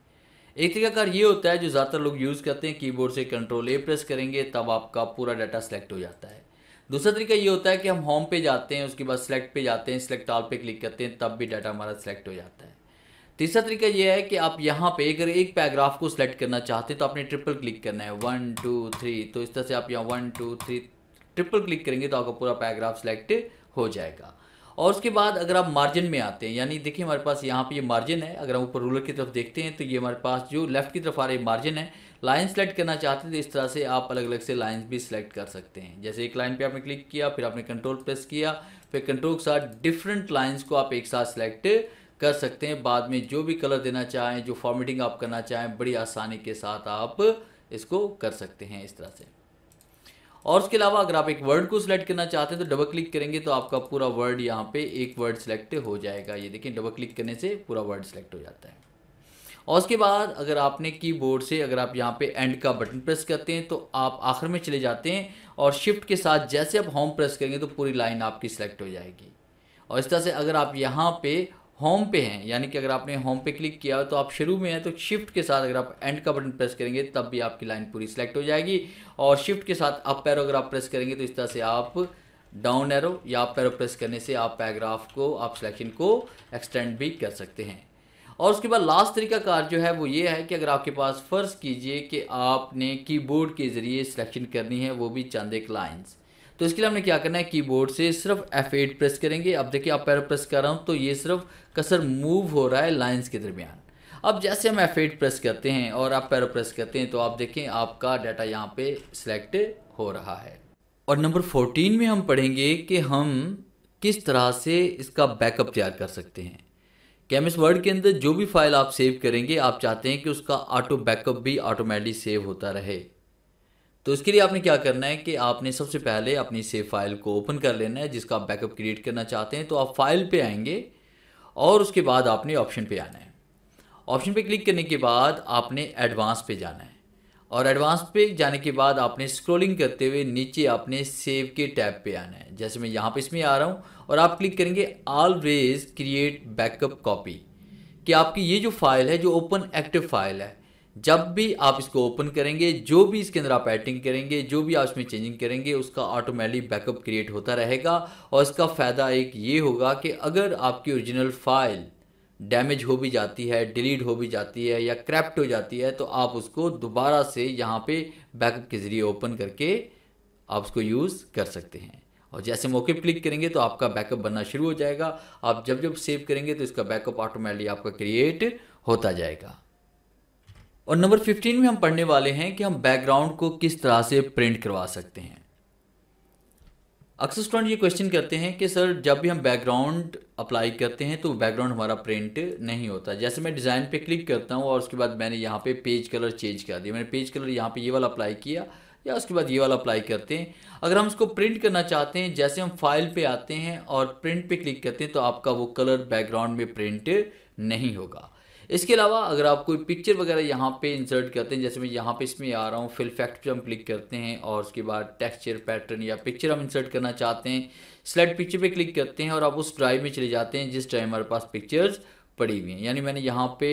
एक तरीकाकार ये होता है जो ज़्यादातर लोग यूज़ करते हैं, कीबोर्ड से कंट्रोल ए प्रेस करेंगे तब आपका पूरा डाटा सेलेक्ट हो जाता है। दूसरा तरीका ये होता है कि हम होम पे जाते हैं, उसके बाद सिलेक्ट पे जाते हैं, सिलेक्ट ऑल पे क्लिक करते हैं, तब भी डाटा हमारा सिलेक्ट हो जाता है। तीसरा तरीका ये है कि आप यहाँ पे अगर एक पैराग्राफ को सिलेक्ट करना चाहते हैं तो आपने ट्रिपल क्लिक करना है, 1 2 3। तो इस तरह से आप यहाँ 1 2 3 ट्रिपल क्लिक करेंगे तो आपका पूरा पैराग्राफ सिलेक्ट हो जाएगा। और उसके बाद अगर आप मार्जिन में आते हैं, यानी देखिए हमारे पास यहाँ पे ये मार्जिन है, अगर हम ऊपर रूलर की तरफ देखते हैं तो ये हमारे पास जो लेफ्ट की तरफ आ रही मार्जिन है, लाइन सेलेक्ट करना चाहते हैं तो इस तरह से आप अलग अलग से लाइंस भी सिलेक्ट कर सकते हैं। जैसे एक लाइन पे आपने क्लिक किया, फिर आपने कंट्रोल प्रेस किया, फिर कंट्रोल के साथ डिफरेंट लाइंस को आप एक साथ सिलेक्ट कर सकते हैं। बाद में जो भी कलर देना चाहें, जो फॉर्मेटिंग आप करना चाहें, बड़ी आसानी के साथ आप इसको कर सकते हैं इस तरह से। और उसके अलावा अगर आप एक वर्ड को सिलेक्ट करना चाहते हैं तो डबल क्लिक करेंगे तो आपका पूरा वर्ड यहाँ पे एक वर्ड सिलेक्ट हो जाएगा। ये देखिए, डबल क्लिक करने से पूरा वर्ड सिलेक्ट हो जाता है। और उसके बाद अगर आपने कीबोर्ड से अगर आप यहाँ पे एंड का बटन प्रेस करते हैं तो आप आखिर में चले जाते हैं और शिफ्ट के साथ जैसे आप होम प्रेस करेंगे तो पूरी लाइन आपकी सिलेक्ट हो जाएगी। और इस तरह से अगर आप यहाँ पे होम पे हैं, यानी कि अगर आपने होम पे क्लिक किया तो आप शुरू में हैं, तो शिफ्ट के साथ अगर आप एंड का बटन प्रेस करेंगे तब भी आपकी लाइन पूरी सिलेक्ट हो जाएगी। और शिफ्ट के साथ अप एरो अगर आप प्रेस करेंगे तो इस तरह से आप डाउन एरो या अप एरो प्रेस करने से आप पैराग्राफ को, आप सिलेक्शन को एक्सटेंड भी कर सकते हैं। और उसके बाद लास्ट तरीका कार जो है वो ये है कि अगर आपके पास फ़र्ज़ कीजिए कि आपने कीबोर्ड के ज़रिए सिलेक्शन करनी है, वो भी चंद एक लाइन्स, तो इसके लिए हमने क्या करना है, कीबोर्ड से सिर्फ F8 प्रेस करेंगे। अब देखिए आप पैरो प्रेस कर रहा हूँ तो ये सिर्फ कर्सर मूव हो रहा है लाइंस के दरमियान। अब जैसे हम F8 प्रेस करते हैं और आप पैरो प्रेस करते हैं तो आप देखें आपका डाटा यहाँ पे सिलेक्ट हो रहा है। और नंबर 14 में हम पढ़ेंगे कि हम किस तरह से इसका बैकअप तैयार कर सकते हैं। कि एमएस वर्ड के अंदर जो भी फाइल आप सेव करेंगे, आप चाहते हैं कि उसका ऑटो बैकअप भी ऑटोमेटिकली सेव होता रहे। तो इसके लिए आपने क्या करना है कि आपने सबसे पहले अपनी सेव फाइल को ओपन कर लेना है जिसका आप बैकअप क्रिएट करना चाहते हैं। तो आप फाइल पे आएंगे और उसके बाद आपने ऑप्शन पे आना है। ऑप्शन पे क्लिक करने के बाद आपने एडवांस पे जाना है और एडवांस पे जाने के बाद आपने स्क्रॉलिंग करते हुए नीचे आपने सेव के टैब पे आना है। जैसे मैं यहाँ पे इसमें आ रहा हूँ और आप क्लिक करेंगे ऑलवेज क्रिएट बैकअप कॉपी, कि आपकी ये जो फाइल है, जो ओपन एक्टिव फाइल है, जब भी आप इसको ओपन करेंगे, जो भी इसके अंदर आप एडिटिंग करेंगे, जो भी आप इसमें चेंजिंग करेंगे, उसका ऑटोमेटिक बैकअप क्रिएट होता रहेगा। और इसका फ़ायदा एक ये होगा कि अगर आपकी ओरिजिनल फाइल डैमेज हो भी जाती है, डिलीट हो भी जाती है या क्रैप्ट हो जाती है, तो आप उसको दोबारा से यहाँ पे बैकअप के ज़रिए ओपन करके आप उसको यूज़ कर सकते हैं। और जैसे मौके पर क्लिक करेंगे तो आपका बैकअप बनना शुरू हो जाएगा। आप जब जब सेव करेंगे तो इसका बैकअप ऑटोमेटिकली आपका क्रिएट होता जाएगा। और नंबर 15 में हम पढ़ने वाले हैं कि हम बैकग्राउंड को किस तरह से प्रिंट करवा सकते हैं। अक्सर स्टूडेंट ये क्वेश्चन करते हैं कि सर जब भी हम बैकग्राउंड अप्लाई करते हैं तो बैकग्राउंड हमारा प्रिंट नहीं होता। जैसे मैं डिज़ाइन पे क्लिक करता हूँ और उसके बाद मैंने यहाँ पे पेज कलर चेंज कर दिया, मैंने पेज कलर यहाँ पे ये वाला अप्लाई किया या उसके बाद ये वाला अप्लाई करते हैं। अगर हम इसको प्रिंट करना चाहते हैं, जैसे हम फाइल पे आते हैं और प्रिंट पे क्लिक करते हैं तो आपका वो कलर बैकग्राउंड में प्रिंट नहीं होगा। इसके अलावा अगर आप कोई पिक्चर वगैरह यहाँ पे इंसर्ट करते हैं, जैसे मैं यहाँ पे इसमें आ रहा हूँ, फिल फैक्ट पे हम क्लिक करते हैं और उसके बाद टेक्सचर पैटर्न या पिक्चर हम इंसर्ट करना चाहते हैं, सेलेक्ट पिक्चर पे क्लिक करते हैं और आप उस ड्राइव में चले जाते हैं जिस ड्राइव हमारे पास पिक्चर्स पड़ी हुई हैं। यानी मैंने यहाँ पे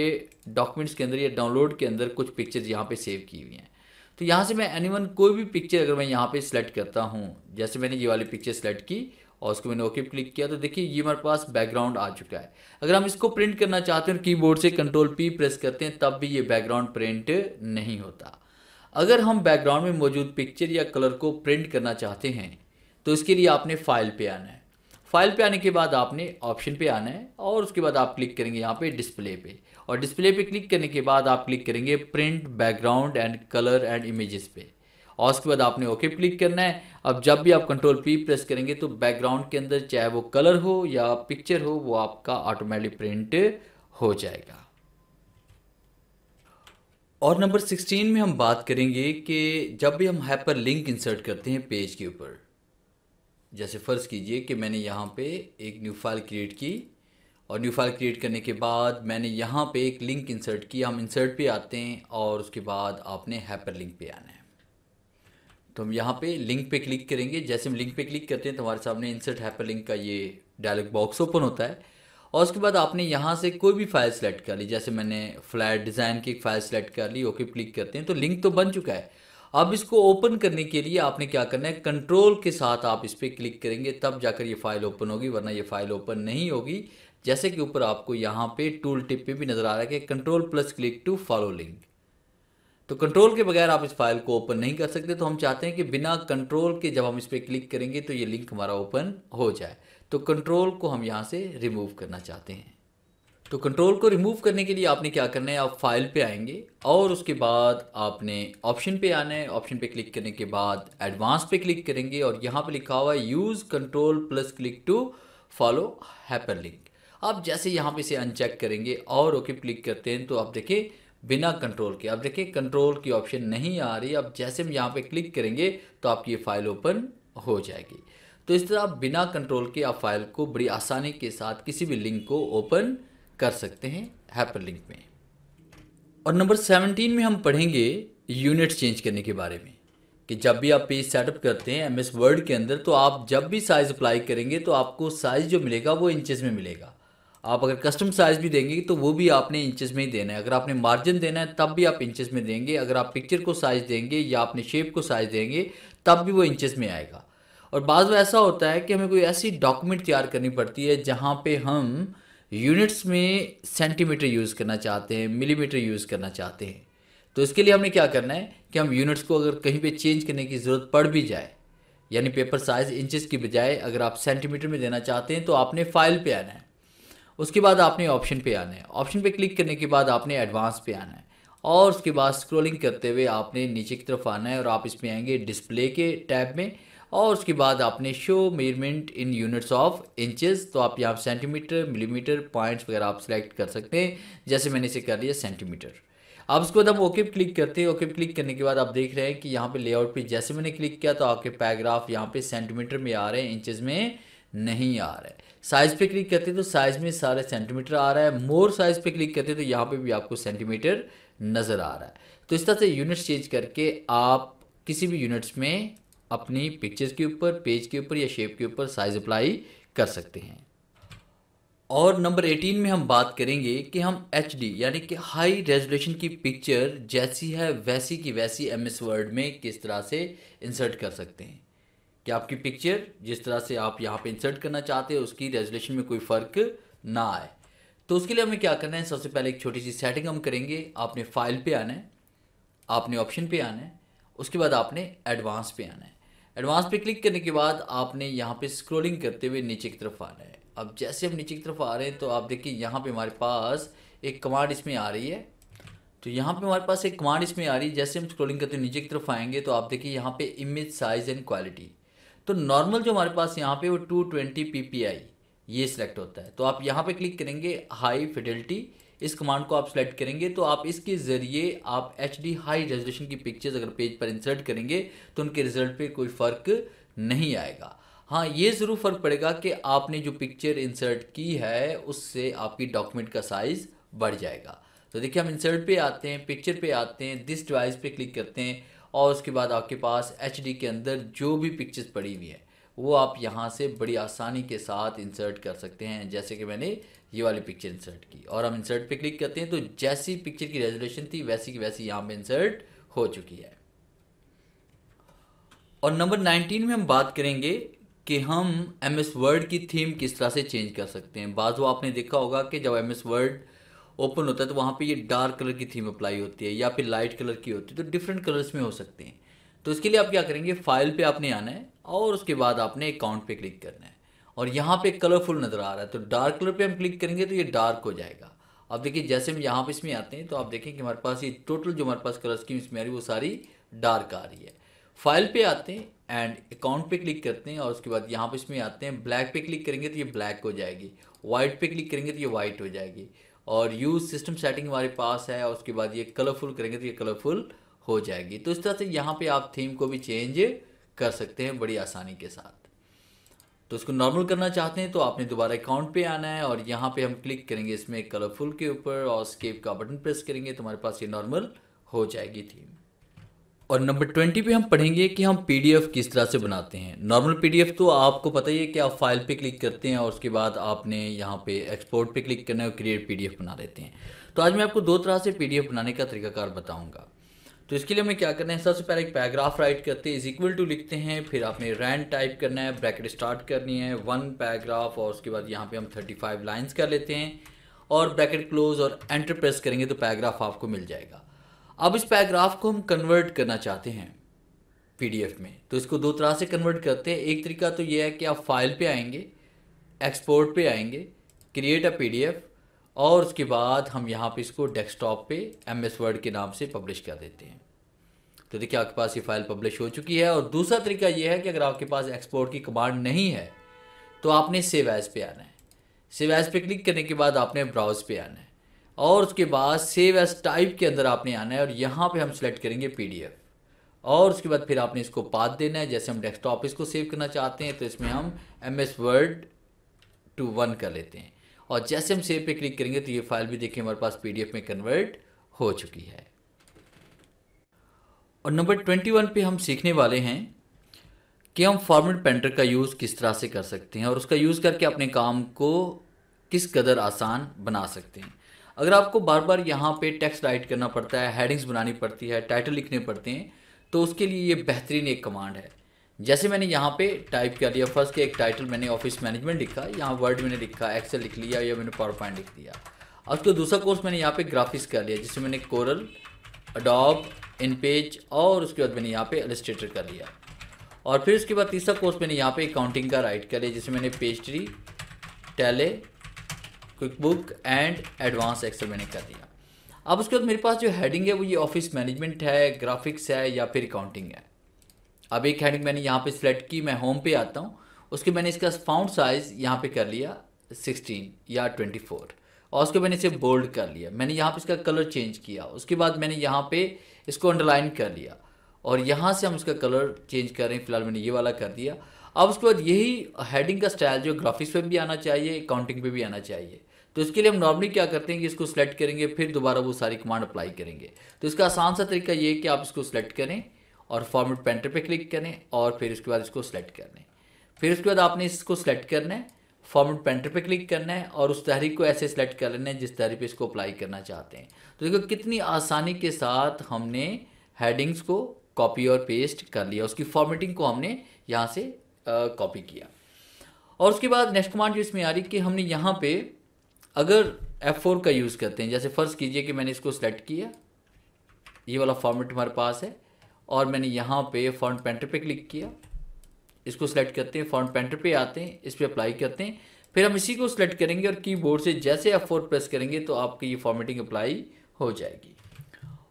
डॉक्यूमेंट्स के अंदर या डाउनलोड के अंदर कुछ पिक्चर्स यहाँ पे सेव की हुई हैं। तो यहाँ से मैं एनीवन कोई भी पिक्चर अगर मैं यहाँ पे सिलेक्ट करता हूँ, जैसे मैंने ये वाली पिक्चर सेलेक्ट की और उसको मैंने ओके क्लिक किया, तो देखिए ये हमारे पास बैकग्राउंड आ चुका है। अगर हम इसको प्रिंट करना चाहते हैं और कीबोर्ड से कंट्रोल P प्रेस करते हैं तब भी ये बैकग्राउंड प्रिंट नहीं होता। अगर हम बैकग्राउंड में मौजूद पिक्चर या कलर को प्रिंट करना चाहते हैं तो इसके लिए आपने फाइल पे आना है। फाइल पे आने के बाद आपने ऑप्शन पे आना है और उसके बाद आप क्लिक करेंगे यहाँ पे डिस्प्ले पे, और डिस्प्ले पे क्लिक करने के बाद आप क्लिक करेंगे print background and colour and images पे और उसके बाद आपने ओके क्लिक करना है। अब जब भी आप कंट्रोल P प्रेस करेंगे तो बैकग्राउंड के अंदर चाहे वो कलर हो या पिक्चर हो, वो आपका ऑटोमेटिक प्रिंट हो जाएगा। और नंबर 16 में हम बात करेंगे कि जब भी हम हाइपर लिंक इंसर्ट करते हैं पेज के ऊपर, जैसे फ़र्ज़ कीजिए कि मैंने यहाँ पे एक न्यू फाइल क्रिएट की और न्यू फाइल क्रिएट करने के बाद मैंने यहाँ पे एक लिंक इंसर्ट किया। हम इंसर्ट पे आते हैं और उसके बाद आपने हाइपर लिंक पे आना है। तो हम यहाँ पे लिंक पे क्लिक करेंगे। जैसे हम लिंक पे क्लिक करते हैं तो हमारे सामने इंसर्ट हाइपर लिंक का ये डायलॉग बॉक्स ओपन होता है और उसके बाद आपने यहाँ से कोई भी फाइल सेलेक्ट कर ली। जैसे मैंने फ्लैट डिज़ाइन की एक फ़ाइल सेलेक्ट कर ली, ओके क्लिक करते हैं तो लिंक तो बन चुका है। अब इसको ओपन करने के लिए आपने क्या करना है, कंट्रोल के साथ आप इस पर क्लिक करेंगे तब जाकर ये फाइल ओपन होगी, वरना ये फाइल ओपन नहीं होगी। जैसे कि ऊपर आपको यहाँ पे टूल टिप पे भी नज़र आ रहा है कि control plus click to follow link. तो कंट्रोल के बगैर आप इस फाइल को ओपन नहीं कर सकते। तो हम चाहते हैं कि बिना कंट्रोल के जब हम इस पर क्लिक करेंगे तो ये लिंक हमारा ओपन हो जाए। तो कंट्रोल को हम यहाँ से रिमूव करना चाहते हैं। तो कंट्रोल को रिमूव करने के लिए आपने क्या करना है, आप फाइल पे आएंगे और उसके बाद आपने ऑप्शन पे आना है। ऑप्शन पे क्लिक करने के बाद एडवांस पे क्लिक करेंगे और यहाँ पे लिखा हुआ है use control plus click to follow hyperlink. आप जैसे यहाँ पे से अनचेक करेंगे और ओके क्लिक करते हैं तो आप देखिए बिना कंट्रोल के, अब देखिए कंट्रोल की ऑप्शन नहीं आ रही। अब जैसे हम यहाँ पे क्लिक करेंगे तो आपकी ये फाइल ओपन हो जाएगी। तो इस तरह आप बिना कंट्रोल के आप फाइल को बड़ी आसानी के साथ किसी भी लिंक को ओपन कर सकते हैं हाइपरलिंक में। और नंबर 17 में हम पढ़ेंगे यूनिट्स चेंज करने के बारे में, कि जब भी आप पेज सेटअप करते हैं एमएस वर्ड के अंदर तो आप जब भी साइज अप्लाई करेंगे तो आपको साइज जो मिलेगा वो इंचेस में मिलेगा। आप अगर कस्टम साइज भी देंगे तो वो भी आपने इंचेस में ही देना है। अगर आपने मार्जिन देना है तब भी आप इंचेस में देंगे। अगर आप पिक्चर को साइज देंगे या अपने शेप को साइज देंगे तब भी वो इंचेस में आएगा। और बाज़ में ऐसा होता है कि हमें कोई ऐसी डॉक्यूमेंट तैयार करनी पड़ती है जहाँ पे हम यूनिट्स में सेंटीमीटर यूज़ करना चाहते हैं, मिलीमीटर यूज़ करना चाहते हैं। तो इसके लिए हमने क्या करना है कि हम यूनिट्स को अगर कहीं पे चेंज करने की ज़रूरत पड़ भी जाए, यानी पेपर साइज इंचेस की बजाय अगर आप सेंटीमीटर में देना चाहते हैं तो आपने फाइल पे आना है। उसके बाद आपने ऑप्शन पे आना है। ऑप्शन पे क्लिक करने के बाद आपने एडवांस पे आना है और उसके बाद स्क्रॉलिंग करते हुए आपने नीचे की तरफ आना है और आप इसमें आएंगे डिस्प्ले के टैब में और उसके बाद आपने show measurement in units of inches. तो आप यहाँ सेंटीमीटर, मिलीमीटर, पॉइंट्स वगैरह आप सेलेक्ट कर सकते हैं। जैसे मैंने इसे कर लिया सेंटीमीटर। अब उसके बाद हम ओके पे क्लिक करते हैं। ओके पे क्लिक करने के बाद आप देख रहे हैं कि यहाँ पे लेआउट पे जैसे मैंने क्लिक किया तो आपके पैराग्राफ यहाँ पे सेंटीमीटर में आ रहे हैं, इंचेस में नहीं आ रहा है। साइज पे क्लिक करते हैं तो साइज में सारे सेंटीमीटर आ रहा है। मोर साइज पे क्लिक करते हैं तो यहाँ पे भी आपको सेंटीमीटर नज़र आ रहा है। तो इस तरह से यूनिट्स चेंज करके आप किसी भी यूनिट्स में अपनी पिक्चर्स के ऊपर, पेज के ऊपर या शेप के ऊपर साइज अप्लाई कर सकते हैं। और नंबर 18 में हम बात करेंगे कि हम HD यानी कि हाई रेजोल्यूशन की पिक्चर जैसी है वैसी की वैसी MS वर्ड में किस तरह से इंसर्ट कर सकते हैं, कि आपकी पिक्चर जिस तरह से आप यहाँ पे इंसर्ट करना चाहते हैं उसकी रेजोल्यूशन में कोई फ़र्क ना आए। तो उसके लिए हमें क्या करना है, सबसे पहले एक छोटी सी सेटिंग हम करेंगे। आपने फाइल पे आना है, आपने ऑप्शन पे आना है, उसके बाद आपने एडवांस पे आना है। एडवांस पे क्लिक करने के बाद आपने यहाँ पे स्क्रॉलिंग करते हुए नीचे की तरफ आना है। अब जैसे हम नीचे की तरफ आ रहे हैं तो आप देखिए यहाँ पे हमारे पास एक कमांड इसमें आ रही है। तो यहाँ पे हमारे पास एक कमांड इसमें आ रही है। जैसे हम स्क्रॉलिंग करते हुए नीचे की तरफ आएंगे तो आप देखिए यहाँ पे इमेज साइज एंड क्वालिटी। तो नॉर्मल जो हमारे पास यहाँ पे वो 220 ppi ये सिलेक्ट होता है। तो आप यहाँ पे क्लिक करेंगे हाई फिडेलिटी, इस कमांड को आप सेलेक्ट करेंगे तो आप इसके ज़रिए आप HD हाई रेजोल्यूशन की पिक्चर्स अगर पेज पर इंसर्ट करेंगे तो उनके रिजल्ट पे कोई फ़र्क नहीं आएगा। हाँ, ये ज़रूर फ़र्क पड़ेगा कि आपने जो पिक्चर इंसर्ट की है उससे आपकी डॉक्यूमेंट का साइज़ बढ़ जाएगा। तो देखिए हम इंसर्ट पे आते हैं, पिक्चर पे आते हैं, दिस डिवाइस पे क्लिक करते हैं और उसके बाद आपके पास HD के अंदर जो भी पिक्चर्स पड़ी हुई है वो आप यहाँ से बड़ी आसानी के साथ इंसर्ट कर सकते हैं। जैसे कि मैंने ये वाली पिक्चर इंसर्ट की और हम इंसर्ट पे क्लिक करते हैं तो जैसी पिक्चर की रेजोल्यूशन थी वैसी की वैसी यहाँ पे इंसर्ट हो चुकी है। और नंबर 19 में हम बात करेंगे कि हम MS वर्ड की थीम किस तरह से चेंज कर सकते हैं। बाज़ आपने देखा होगा कि जब MS वर्ड ओपन होता है तो वहाँ पे ये डार्क कलर की थीम अप्लाई होती है या फिर लाइट कलर की होती है, तो डिफरेंट कलर्स में हो सकते हैं। तो इसके लिए आप क्या करेंगे, फाइल पे आपने आना है और उसके बाद आपने अकाउंट पे क्लिक करना है और यहाँ पे कलरफुल नज़र आ रहा है तो डार्क कलर पे हम क्लिक करेंगे तो ये डार्क हो जाएगा। अब देखिए जैसे हम यहाँ पे इसमें आते हैं तो आप देखें कि हमारे पास ये टोटल जो हमारे पास कलर स्कीम इसमें आ रही है वो सारी डार्क आ रही है। फाइल पे आते हैं एंड अकाउंट पे क्लिक करते हैं और उसके बाद यहाँ पे इसमें आते हैं, ब्लैक पे क्लिक करेंगे तो ये ब्लैक हो जाएगी, वाइट पे क्लिक करेंगे तो ये वाइट हो जाएगी और यूज़ सिस्टम सेटिंग हमारे पास है और उसके बाद ये कलरफुल करेंगे तो ये कलरफुल हो जाएगी। तो इस तरह से यहाँ पे आप थीम को भी चेंज कर सकते हैं बड़ी आसानी के साथ। तो इसको नॉर्मल करना चाहते हैं तो आपने दोबारा अकाउंट पे आना है और यहाँ पे हम क्लिक करेंगे इसमें कलरफुल के ऊपर और स्केप का बटन प्रेस करेंगे तो हमारे पास ये नॉर्मल हो जाएगी थीम। और नंबर 20 पे हम पढ़ेंगे कि हम PDF किस तरह से बनाते हैं। नॉर्मल PDF तो आपको पता ही है कि आप फाइल पे क्लिक करते हैं और उसके बाद आपने यहाँ पे एक्सपोर्ट पे क्लिक करना है और क्रिएट PDF बना देते हैं। तो आज मैं आपको दो तरह से PDF बनाने का तरीकाकार बताऊँगा। तो इसके लिए हमें क्या करना है, सबसे पहले एक पैराग्राफ राइट करते हैं, इज इक्वल टू लिखते हैं, फिर आपने रैंड टाइप करना है, ब्रैकेट स्टार्ट करनी है 1 पैराग्राफ और उसके बाद यहाँ पे हम 35 लाइंस कर लेते हैं और ब्रैकेट क्लोज और एंटर प्रेस करेंगे तो पैराग्राफ आपको मिल जाएगा। अब इस पैराग्राफ को हम कन्वर्ट करना चाहते हैं PDF में, तो इसको दो तरह से कन्वर्ट करते हैं। एक तरीका तो ये है कि आप फाइल पे आएंगे, एक्सपोर्ट पे आएंगे, क्रिएट अ PDF और उसके बाद हम यहाँ पे इसको डेस्कटॉप पे MS वर्ड के नाम से पब्लिश कर देते हैं। तो देखिए आपके पास ये फाइल पब्लिश हो चुकी है। और दूसरा तरीका ये है कि अगर आपके पास एक्सपोर्ट की कमांड नहीं है तो आपने सेव एज पे आना है। सेव एज पे क्लिक करने के बाद आपने ब्राउज पे आना है और उसके बाद सेव एज टाइप के अंदर आपने आना है और यहाँ पे हम सेलेक्ट करेंगे PDF। और उसके बाद फिर आपने इसको पाथ देना है। जैसे हम डेस्कटॉप इसको सेव करना चाहते हैं तो इसमें हम MS Word to 1 कर लेते हैं और जैसे हम सेव पे क्लिक करेंगे तो ये फाइल भी देखिए हमारे पास PDF में कन्वर्ट हो चुकी है। और नंबर 21 पे हम सीखने वाले हैं कि हम फॉर्मेट पेंटर का यूज़ किस तरह से कर सकते हैं और उसका यूज़ करके अपने काम को किस कदर आसान बना सकते हैं। अगर आपको बार बार यहाँ पे टेक्स्ट राइट करना पड़ता है, हेडिंग्स बनानी पड़ती है, टाइटल लिखने पड़ते हैं, तो उसके लिए ये बेहतरीन एक कमांड है। जैसे मैंने यहाँ पे टाइप कर लिया, फर्स्ट के एक टाइटल मैंने ऑफिस मैनेजमेंट लिखा, यहाँ वर्ड मैंने लिखा, एक्सेल लिख लिया या मैंने पावर पॉइंट लिख दिया। अब उसका दूसरा कोर्स मैंने यहाँ पे ग्राफिक्स कर लिया, जिसमें मैंने कोरल, अडोब, इनपेज और उसके बाद मैंने यहाँ पे इलस्ट्रेटर कर लिया। और फिर उसके बाद तीसरा कोर्स मैंने यहाँ पे अकाउंटिंग का राइट कर लिया, जिसमें मैंने Peachtree, Tally, Quick Book and advance Excel मैंने कर दिया। अब उसके बाद मेरे पास जो हेडिंग है वो ये ऑफिस मैनेजमेंट है, ग्राफिक्स है या फिर अकाउंटिंग है। अब एक हेडिंग मैंने यहाँ पे सिलेक्ट की, मैं होम पे आता हूँ, उसके मैंने इसका फाउंट साइज़ यहाँ पे कर लिया 16 या 24 और उसके मैंने इसे बोल्ड कर लिया। मैंने यहाँ पे इसका कलर चेंज किया, उसके बाद मैंने यहाँ पे इसको अंडरलाइन कर लिया और यहाँ से हम इसका कलर चेंज कर रहे हैं। फिलहाल मैंने ये वाला कर दिया। अब उसके बाद यही हेडिंग का स्टाइल जो ग्राफिक्स पे भी आना चाहिए, अकाउंटिंग पे भी आना चाहिए। तो इसके लिए हम नॉर्मली क्या करते हैं कि इसको सिलेक्ट करेंगे, फिर दोबारा वो सारी कमांड अप्लाई करेंगे। तो इसका आसान सा तरीका ये है कि आप इसको सिलेक्ट करें और फॉर्मेट पेंटर पे क्लिक करें और फिर उसके बाद इसको सिलेक्ट कर लें। फिर उसके बाद आपने इसको सिलेक्ट करना है, फॉर्मेट पेंटर पे क्लिक करना है और उस तहरीक को ऐसे सिलेक्ट कर लेना है जिस तहरीक पे इसको अप्लाई करना चाहते हैं। तो देखो कितनी आसानी के साथ हमने हेडिंग्स को कॉपी और पेस्ट कर लिया, उसकी फॉर्मेटिंग को हमने यहाँ से कॉपी किया। और उसके बाद नेक्स्ट कमांड जो इसमें आ रही कि हमने यहाँ पे अगर F4 का यूज़ करते हैं, जैसे फ़र्ज़ कीजिए कि मैंने इसको सिलेक्ट किया, ये वाला फॉर्मेट हमारे पास है और मैंने यहाँ पे फॉन्ट पेंटर पे क्लिक किया, इसको सिलेक्ट करते हैं, फॉन्ट पेंटर पे आते हैं, इस पर अप्लाई करते हैं, फिर हम इसी को सिलेक्ट करेंगे और कीबोर्ड से जैसे F4 प्रेस करेंगे तो आपकी ये फॉर्मेटिंग अप्लाई हो जाएगी।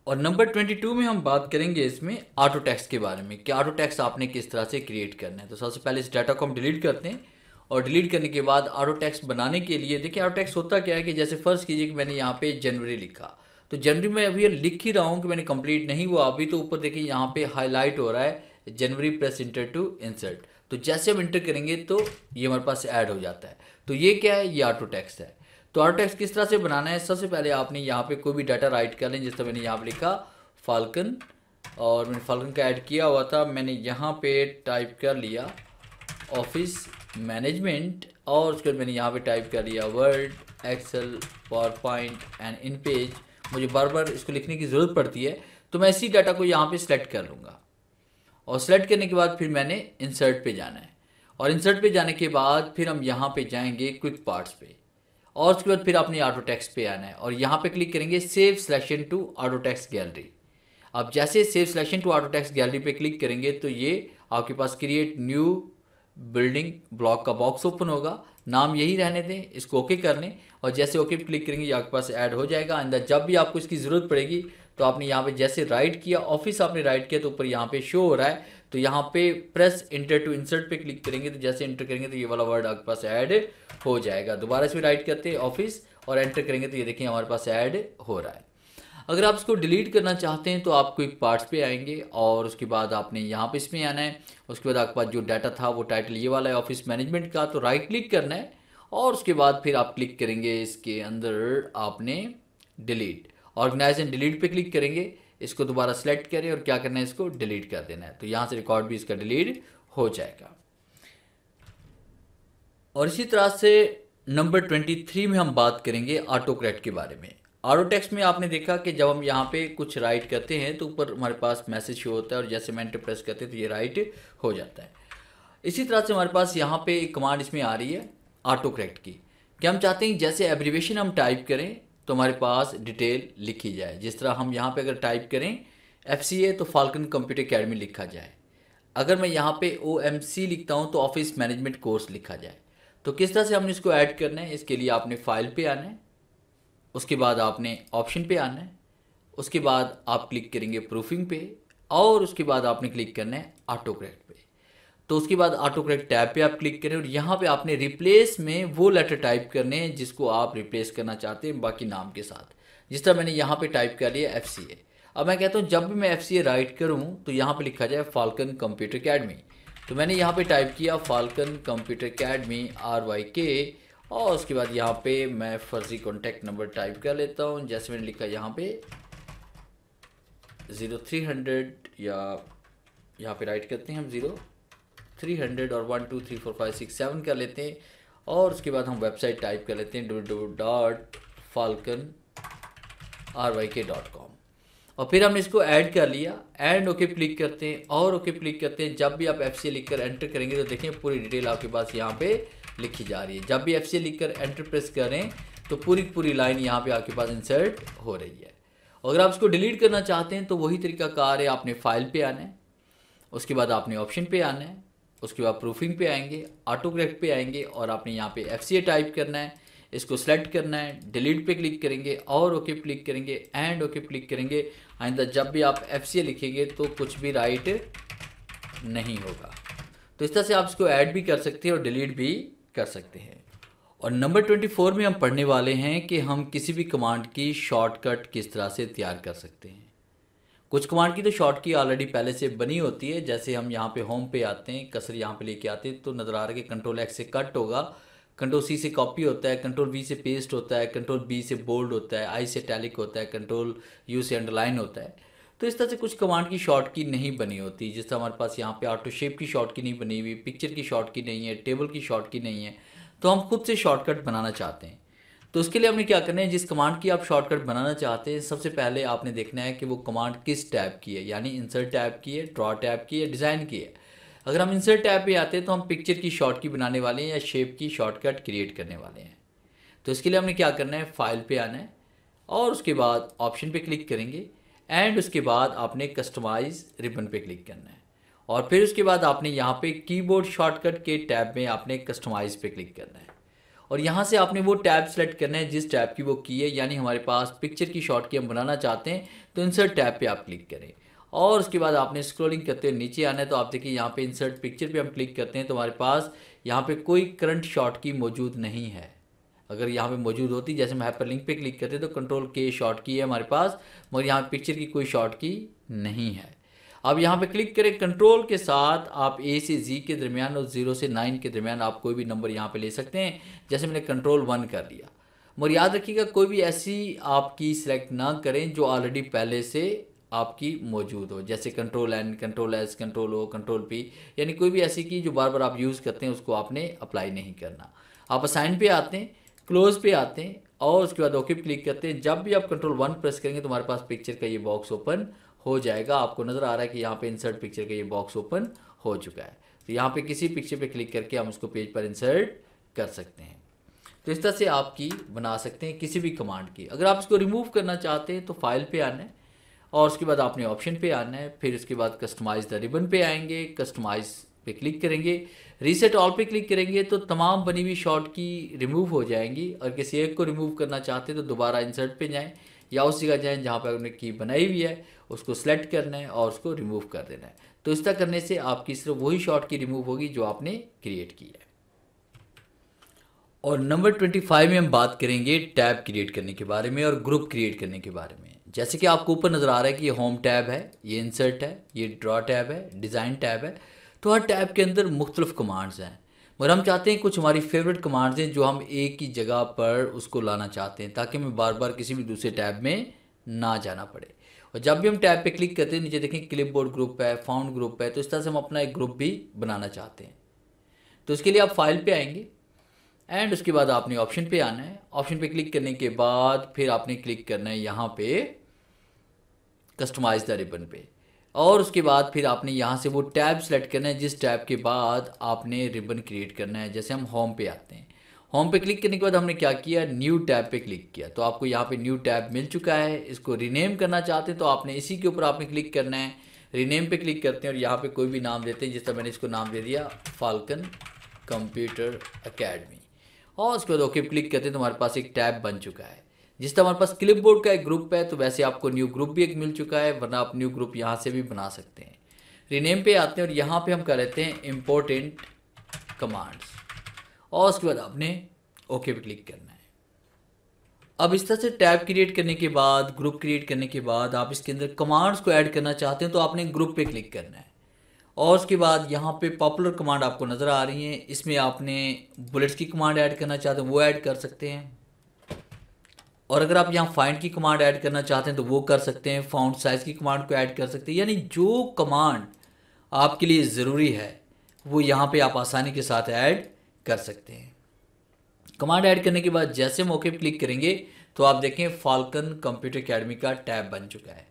और नंबर 22 में हम बात करेंगे इसमें ऑटो टेक्स्ट के बारे में कि ऑटो टेक्स्ट आपने किस तरह से क्रिएट करना है। तो सबसे पहले इस डाटा को हम डिलीट करते हैं और डिलीट करने के बाद ऑटो टेक्स्ट बनाने के लिए देखिए ऑटो टेक्स्ट होता क्या है कि जैसे फ़र्ज़ कीजिए कि मैंने यहाँ पे जनवरी लिखा, तो जनवरी में अभी लिख ही रहा हूँ कि मैंने कंप्लीट नहीं हुआ अभी, तो ऊपर देखिए यहाँ पे हाईलाइट हो रहा है जनवरी प्रेस इंटर टू इंसर्ट। तो जैसे हम इंटर करेंगे तो ये हमारे पास ऐड हो जाता है। तो ये क्या है, ये ऑटो टेक्स्ट है। तो ऑटो टेक्स्ट किस तरह से बनाना है, सबसे पहले आपने यहाँ पे कोई भी डाटा राइट कर लें। जिस तरह मैंने यहाँ पे लिखा फाल्कन और मैंने फाल्कन का ऐड किया हुआ था, मैंने यहाँ पे टाइप कर लिया ऑफिस मैनेजमेंट और उसके बाद मैंने यहाँ पे टाइप कर लिया Word, Excel, PowerPoint and InPage. मुझे बार बार इसको लिखने की ज़रूरत पड़ती है तो मैं इसी डाटा को यहाँ पे सिलेक्ट कर लूँगा और सिलेक्ट करने के बाद फिर मैंने इंसर्ट पे जाना है और इंसर्ट पे जाने के बाद फिर हम यहाँ पे जाएंगे क्विक पार्ट्स पे और उसके बाद फिर अपने ऑटो टेक्स्ट पे आना है और यहाँ पे क्लिक करेंगे save selection to auto text gallery. अब जैसे save selection to auto text gallery पे क्लिक करेंगे तो ये आपके पास क्रिएट न्यू बिल्डिंग ब्लॉक का बॉक्स ओपन होगा, नाम यही रहने दें, इसको ओके कर लें और जैसे ओके पे क्लिक करेंगे ये आपके पास ऐड हो जाएगा। अंदर जब भी आपको इसकी ज़रूरत पड़ेगी तो आपने यहाँ पे जैसे राइट किया, ऑफिस आपने राइट किया तो ऊपर यहाँ पे शो हो रहा है, तो यहाँ पे प्रेस इंटर टू इंसर्ट पे क्लिक करेंगे तो जैसे इंटर करेंगे तो ये वाला वर्ड आपके पास ऐड हो जाएगा। दोबारा इसमें राइट करते हैं ऑफिस और एंटर करेंगे तो ये देखिए हमारे पास ऐड हो रहा है। अगर आप इसको डिलीट करना चाहते हैं तो आप क्विक पार्ट्स पे आएंगे और उसके बाद आपने यहाँ पे इसमें आना है। उसके बाद आपके पास जो डाटा था वो टाइटल ये वाला है ऑफिस मैनेजमेंट का, तो राइट क्लिक करना है और उसके बाद फिर आप क्लिक करेंगे इसके अंदर आपने डिलीट, ऑर्गेनाइज एंड डिलीट पे क्लिक करेंगे, इसको दोबारा सेलेक्ट करें और क्या करना है, इसको डिलीट कर देना है। तो यहाँ से रिकॉर्ड भी इसका डिलीट हो जाएगा। और इसी तरह से नंबर 23 में हम बात करेंगे ऑटो करेक्ट के बारे में। ऑटो टेक्स्ट में आपने देखा कि जब हम यहाँ पे कुछ राइट करते हैं तो ऊपर हमारे पास मैसेज शो होता है और जैसे मैं एंटर प्रेस करते हैं तो ये राइट हो जाता है। इसी तरह से हमारे पास यहाँ पे एक कमांड इसमें आ रही है ऑटो करेक्ट की कि हम चाहते हैं जैसे एब्रीवेशन हम टाइप करें तो हमारे पास डिटेल लिखी जाए। जिस तरह हम यहाँ पे अगर टाइप करें FCA तो फाल्कन कंप्यूटर अकेडमी लिखा जाए, अगर मैं यहाँ पे OMC लिखता हूँ तो ऑफिस मैनेजमेंट कोर्स लिखा जाए। तो किस तरह से हमने इसको ऐड करना है, इसके लिए आपने फाइल पे आना है, उसके बाद आपने ऑप्शन पे आना है, उसके बाद आप क्लिक करेंगे प्रूफिंग पे, और उसके बाद आपने क्लिक करना है ऑटो करेक्ट पे। तो उसके बाद ऑटो करेक्ट टैब पे आप क्लिक करें और यहाँ पे आपने रिप्लेस में वो लेटर टाइप करने हैं जिसको आप रिप्लेस करना चाहते हैं बाकी नाम के साथ। जिस तरह मैंने यहाँ पे टाइप कर लिया FCA। अब मैं कहता हूँ जब भी मैं FCA राइट करूँ तो यहाँ पे लिखा जाए फाल्कन कंप्यूटर अकेडमी। तो मैंने यहाँ पे टाइप किया फाल्कन कंप्यूटर अकेडमी RYK, और उसके बाद यहाँ पे मैं फर्जी कॉन्टैक्ट नंबर टाइप कर लेता हूँ। जैसे मैंने लिखा यहाँ पे 0300, या यहाँ पे राइट करते हैं हम 0300 और 1234567 कर लेते हैं, और उसके बाद हम वेबसाइट टाइप कर लेते हैं www.falconryk.com, और फिर हमने इसको ऐड कर लिया। एंड ओके क्लिक करते हैं और ओके क्लिक करते हैं। जब भी आप FCA लिखकर एंटर करेंगे तो देखें पूरी डिटेल आपके पास यहाँ पे लिखी जा रही है। जब भी FCA लिखकर एंटर प्रेस करें तो पूरी लाइन यहाँ पे आपके पास इंसर्ट हो रही है। अगर आप इसको डिलीट करना चाहते हैं तो वही तरीका कार है, आपने फाइल पे आना है, उसके बाद आपने ऑप्शन पे आना है, उसके बाद प्रूफिंग पे आएंगे, ऑटो करेक्ट पे आएंगे, और आपने यहाँ पे FCA टाइप करना है, इसको सेलेक्ट करना है, डिलीट पे क्लिक करेंगे और ओके क्लिक करेंगे एंड ओके क्लिक करेंगे। आइंदा जब भी आप FCA लिखेंगे तो कुछ भी राइट नहीं होगा। तो इस तरह से आप इसको ऐड भी कर सकते हैं और डिलीट भी कर सकते हैं। और नंबर 24 में हम पढ़ने वाले हैं कि हम किसी भी कमांड की शॉर्टकट किस तरह से तैयार कर सकते हैं। कुछ कमांड की तो शॉर्ट की ऑलरेडी पहले से बनी होती है। जैसे हम यहाँ पे होम पे आते हैं, कसर यहाँ पे लेके आते हैं तो नज़र आ रहा है कि Ctrl X से कट होगा, Ctrl C से कॉपी होता है, Ctrl V से पेस्ट होता है, Ctrl B से बोल्ड होता है, I से टैलिक होता है, Ctrl U से अंडरलाइन होता है। तो इस तरह से कुछ कमांड की शॉर्ट की नहीं बनी होती। जिस तरह हमारे पास यहाँ पे ऑटो शेप की शॉर्ट की नहीं बनी हुई, पिक्चर की शॉर्ट की नहीं है, टेबल की शॉर्ट की नहीं है, तो हम खुद से शॉर्टकट बनाना चाहते हैं। तो उसके लिए हमने क्या करना है, जिस कमांड की आप शॉर्टकट बनाना चाहते हैं सबसे पहले आपने देखना है कि वो कमांड किस टैब की है, यानी इंसर्ट टैब की है, ड्रॉ टैब की है, डिज़ाइन की है। अगर हम इंसर्ट टैब पे आते हैं तो हम पिक्चर की शॉर्ट की बनाने वाले हैं या शेप की शॉर्टकट क्रिएट करने वाले हैं। तो इसके लिए हमने क्या करना है, फाइल पे आना है और उसके बाद ऑप्शन पे क्लिक करेंगे एंड उसके बाद आपने कस्टमाइज रिबन पे क्लिक करना है, और फिर उसके बाद आपने यहाँ पे कीबोर्ड शॉर्टकट के टैब में आपने कस्टमाइज पे क्लिक करना है, और यहाँ से आपने वो टैब सेलेक्ट करना है जिस टैब की वो की है। यानी हमारे पास पिक्चर की शॉर्ट की हम बनाना चाहते हैं तो इंसर्ट टैब पे आप क्लिक करें, और उसके बाद आपने स्क्रॉलिंग करते हुए नीचे आना है। तो आप देखिए यहाँ पे इंसर्ट पिक्चर पे हम क्लिक करते हैं तो हमारे पास यहाँ पे कोई करंट शॉर्ट की मौजूद नहीं है। अगर यहाँ पे मौजूद होती, जैसे हम हाइपर लिंक पे क्लिक करते हैं तो Ctrl K शॉर्ट की है हमारे पास, मगर यहाँ पिक्चर की कोई शॉर्ट की नहीं है। अब यहाँ पे क्लिक करें, कंट्रोल के साथ आप A से Z के दरमियान और 0 से 9 के दरमियान आप कोई भी नंबर यहाँ पे ले सकते हैं। जैसे मैंने Ctrl 1 कर लिया, मगर याद रखिएगा कोई भी ऐसी आपकी सिलेक्ट ना करें जो ऑलरेडी पहले से आपकी मौजूद हो, जैसे Ctrl N, Ctrl S, Ctrl O, Ctrl P, यानी कोई भी ऐसी की जो बार बार आप यूज़ करते हैं उसको आपने अप्लाई नहीं करना। आप असाइन पे आते हैं, क्लोज पे आते हैं और उसके बाद ओके क्लिक करते हैं। जब भी आप Ctrl 1 प्रेस करेंगे तो हमारे पास पिक्चर का ये बॉक्स ओपन हो जाएगा। आपको नज़र आ रहा है कि यहाँ पे इंसर्ट पिक्चर का ये बॉक्स ओपन हो चुका है। तो यहाँ पे किसी पिक्चर पे क्लिक करके हम उसको पेज पर इंसर्ट कर सकते हैं। तो इस तरह से आपकी बना सकते हैं किसी भी कमांड की। अगर आप इसको रिमूव करना चाहते हैं तो फाइल पे आना है और उसके बाद आपने ऑप्शन पे आना है, फिर उसके बाद कस्टमाइज द रिबन पे आएंगे, कस्टमाइज पे क्लिक करेंगे, रीसेट ऑल पे क्लिक करेंगे तो तमाम बनी हुई शॉर्ट की रिमूव हो जाएंगी। और किसी एक को रिमूव करना चाहते हैं तो दोबारा इंसर्ट पे जाएं या उस जगह जाएं जहाँ पर आपने की बनाई हुई है, उसको सेलेक्ट करना है और उसको रिमूव कर देना है। तो इस तरह करने से आपकी सिर्फ वही शॉर्ट की रिमूव होगी जो आपने क्रिएट की है। और नंबर 25 में हम बात करेंगे टैब क्रिएट करने के बारे में और ग्रुप क्रिएट करने के बारे में। जैसे कि आपको ऊपर नज़र आ रहा है कि ये होम टैब है, ये इंसर्ट है, ये ड्रॉ टैब है, डिज़ाइन टैब है। तो हर टैब के अंदर मुख्तलिफ कमांड्स हैं, मगर हम चाहते हैं कुछ हमारी फेवरेट कमांड्स हैं जो हम एक ही जगह पर उसको लाना चाहते हैं ताकि हमें बार बार किसी भी दूसरे टैब में ना जाना पड़े। और जब भी हम टैब पे क्लिक करते हैं नीचे देखें क्लिपबोर्ड ग्रुप है, फाउंड ग्रुप है, तो इस तरह से हम अपना एक ग्रुप भी बनाना चाहते हैं। तो इसके लिए आप फाइल पे आएंगे एंड उसके बाद आपने ऑप्शन पे आना है। ऑप्शन पे क्लिक करने के बाद फिर आपने क्लिक करना है यहाँ पे कस्टमाइज द रिबन पे, और उसके बाद फिर आपने यहाँ से वो टैब सेलेक्ट करना है जिस टैब के बाद आपने रिबन क्रिएट करना है। जैसे हम होम पे आते हैं, होम पे क्लिक करने के बाद हमने क्या किया, न्यू टैब पे क्लिक किया, तो आपको यहाँ पे न्यू टैब मिल चुका है। इसको रीनेम करना चाहते हैं तो आपने इसी के ऊपर आपने क्लिक करना है, रीनेम पे क्लिक करते हैं और यहाँ पे कोई भी नाम देते हैं। जिस तरह मैंने इसको नाम दे दिया फाल्कन कंप्यूटर अकेडमी, और उसके बाद ओके क्लिक करते हैं तो हमारे पास एक टैब बन चुका है जिस तरह हमारे पास क्लिपबोर्ड का एक ग्रुप है, तो वैसे आपको न्यू ग्रुप भी एक मिल चुका है, वरना आप न्यू ग्रुप यहाँ से भी बना सकते हैं। रीनेम पे आते हैं और यहाँ पे हम कर लेते हैं इम्पोर्टेंट कमांड्स, और उसके बाद आपने ओके पे क्लिक करना है। अब इस तरह से टैब क्रिएट करने के बाद, ग्रुप क्रिएट करने के बाद आप इसके अंदर कमांड्स को ऐड करना चाहते हैं तो आपने ग्रुप पे क्लिक करना है, और उसके बाद यहाँ पे पॉपुलर कमांड आपको नज़र आ रही हैं, इसमें आपने बुलेट्स की कमांड ऐड करना चाहते हैं वो ऐड कर सकते हैं, और अगर आप यहाँ फाइंड की कमांड ऐड करना चाहते हैं तो वो कर सकते हैं, फाउंड साइज की कमांड को ऐड कर सकते हैं, यानी जो कमांड आपके लिए ज़रूरी है वो यहाँ पे आप आसानी के साथ ऐड कर सकते हैं। कमांड ऐड करने के बाद जैसे हम ओके पे क्लिक करेंगे तो आप देखें फाल्कन कंप्यूटर एकेडमी का टैब बन चुका है,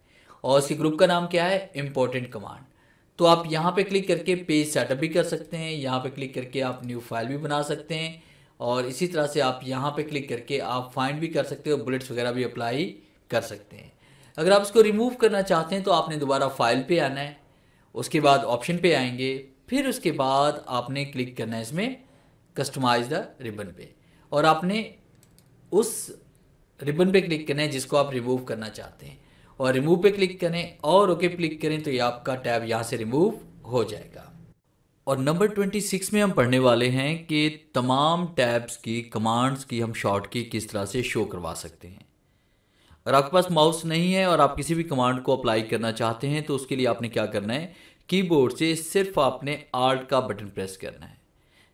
और इसके ग्रुप का नाम क्या है, इम्पोर्टेंट कमांड। तो आप यहाँ पे क्लिक करके पेज सेटअप भी कर सकते हैं, यहाँ पे क्लिक करके आप न्यू फाइल भी बना सकते हैं, और इसी तरह से आप यहाँ पे क्लिक करके आप फाइंड भी कर सकते हो, बुलेट्स वगैरह भी अप्लाई कर सकते हैं। अगर आप इसको रिमूव करना चाहते हैं तो आपने दोबारा फाइल पे आना है, उसके बाद ऑप्शन पे आएंगे, फिर उसके बाद आपने क्लिक करना है इसमें कस्टमाइज द रिबन पे, और आपने उस रिबन पे क्लिक करना है जिसको आप रिमूव करना चाहते हैं, और रिमूव पे क्लिक करें और ओके क्लिक करें तो ये आपका टैब यहाँ से रिमूव हो जाएगा। और नंबर 26 में हम पढ़ने वाले हैं कि तमाम टैब्स की कमांड्स की हम शॉर्ट की किस तरह से शो करवा सकते हैं। अगर आपके पास माउस नहीं है और आप किसी भी कमांड को अप्लाई करना चाहते हैं तो उसके लिए आपने क्या करना है, कीबोर्ड से सिर्फ आपने आल्ट का बटन प्रेस करना है।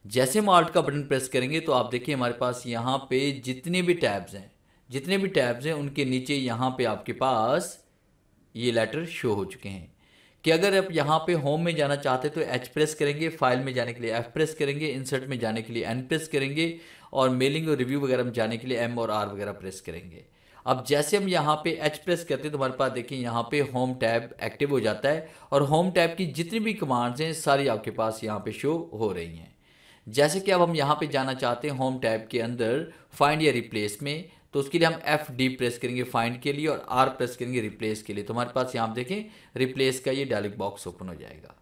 जैसे हम आल्ट का बटन प्रेस करेंगे तो आप देखिए हमारे पास यहाँ पे जितने भी टैब्स हैं उनके नीचे यहाँ पे आपके पास ये लेटर शो हो चुके हैं कि अगर आप यहाँ पे होम में जाना चाहते हैं तो एच प्रेस करेंगे, फाइल में जाने के लिए एफ प्रेस करेंगे, इंसर्ट में जाने के लिए एन प्रेस करेंगे, और मेलिंग और रिव्यू वगैरह में जाने के लिए एम और आर वगैरह प्रेस करेंगे। अब जैसे हम यहाँ पे एच प्रेस करते हैं तो हमारे पास देखिए यहाँ पे होम टैब एक्टिव हो जाता है, और होम टैब की जितनी भी कमांड्स हैं सारी आपके पास यहाँ पे शो हो रही हैं। जैसे कि अब हम यहाँ पे जाना चाहते हैं होम टैब के अंदर फाइंड या रिप्लेस में, तो उसके लिए हम F D प्रेस करेंगे फाइंड के लिए, और R प्रेस करेंगे रिप्लेस के लिए, तो हमारे पास यहाँ आप देखें रिप्लेस का ये डायलॉग बॉक्स ओपन हो जाएगा।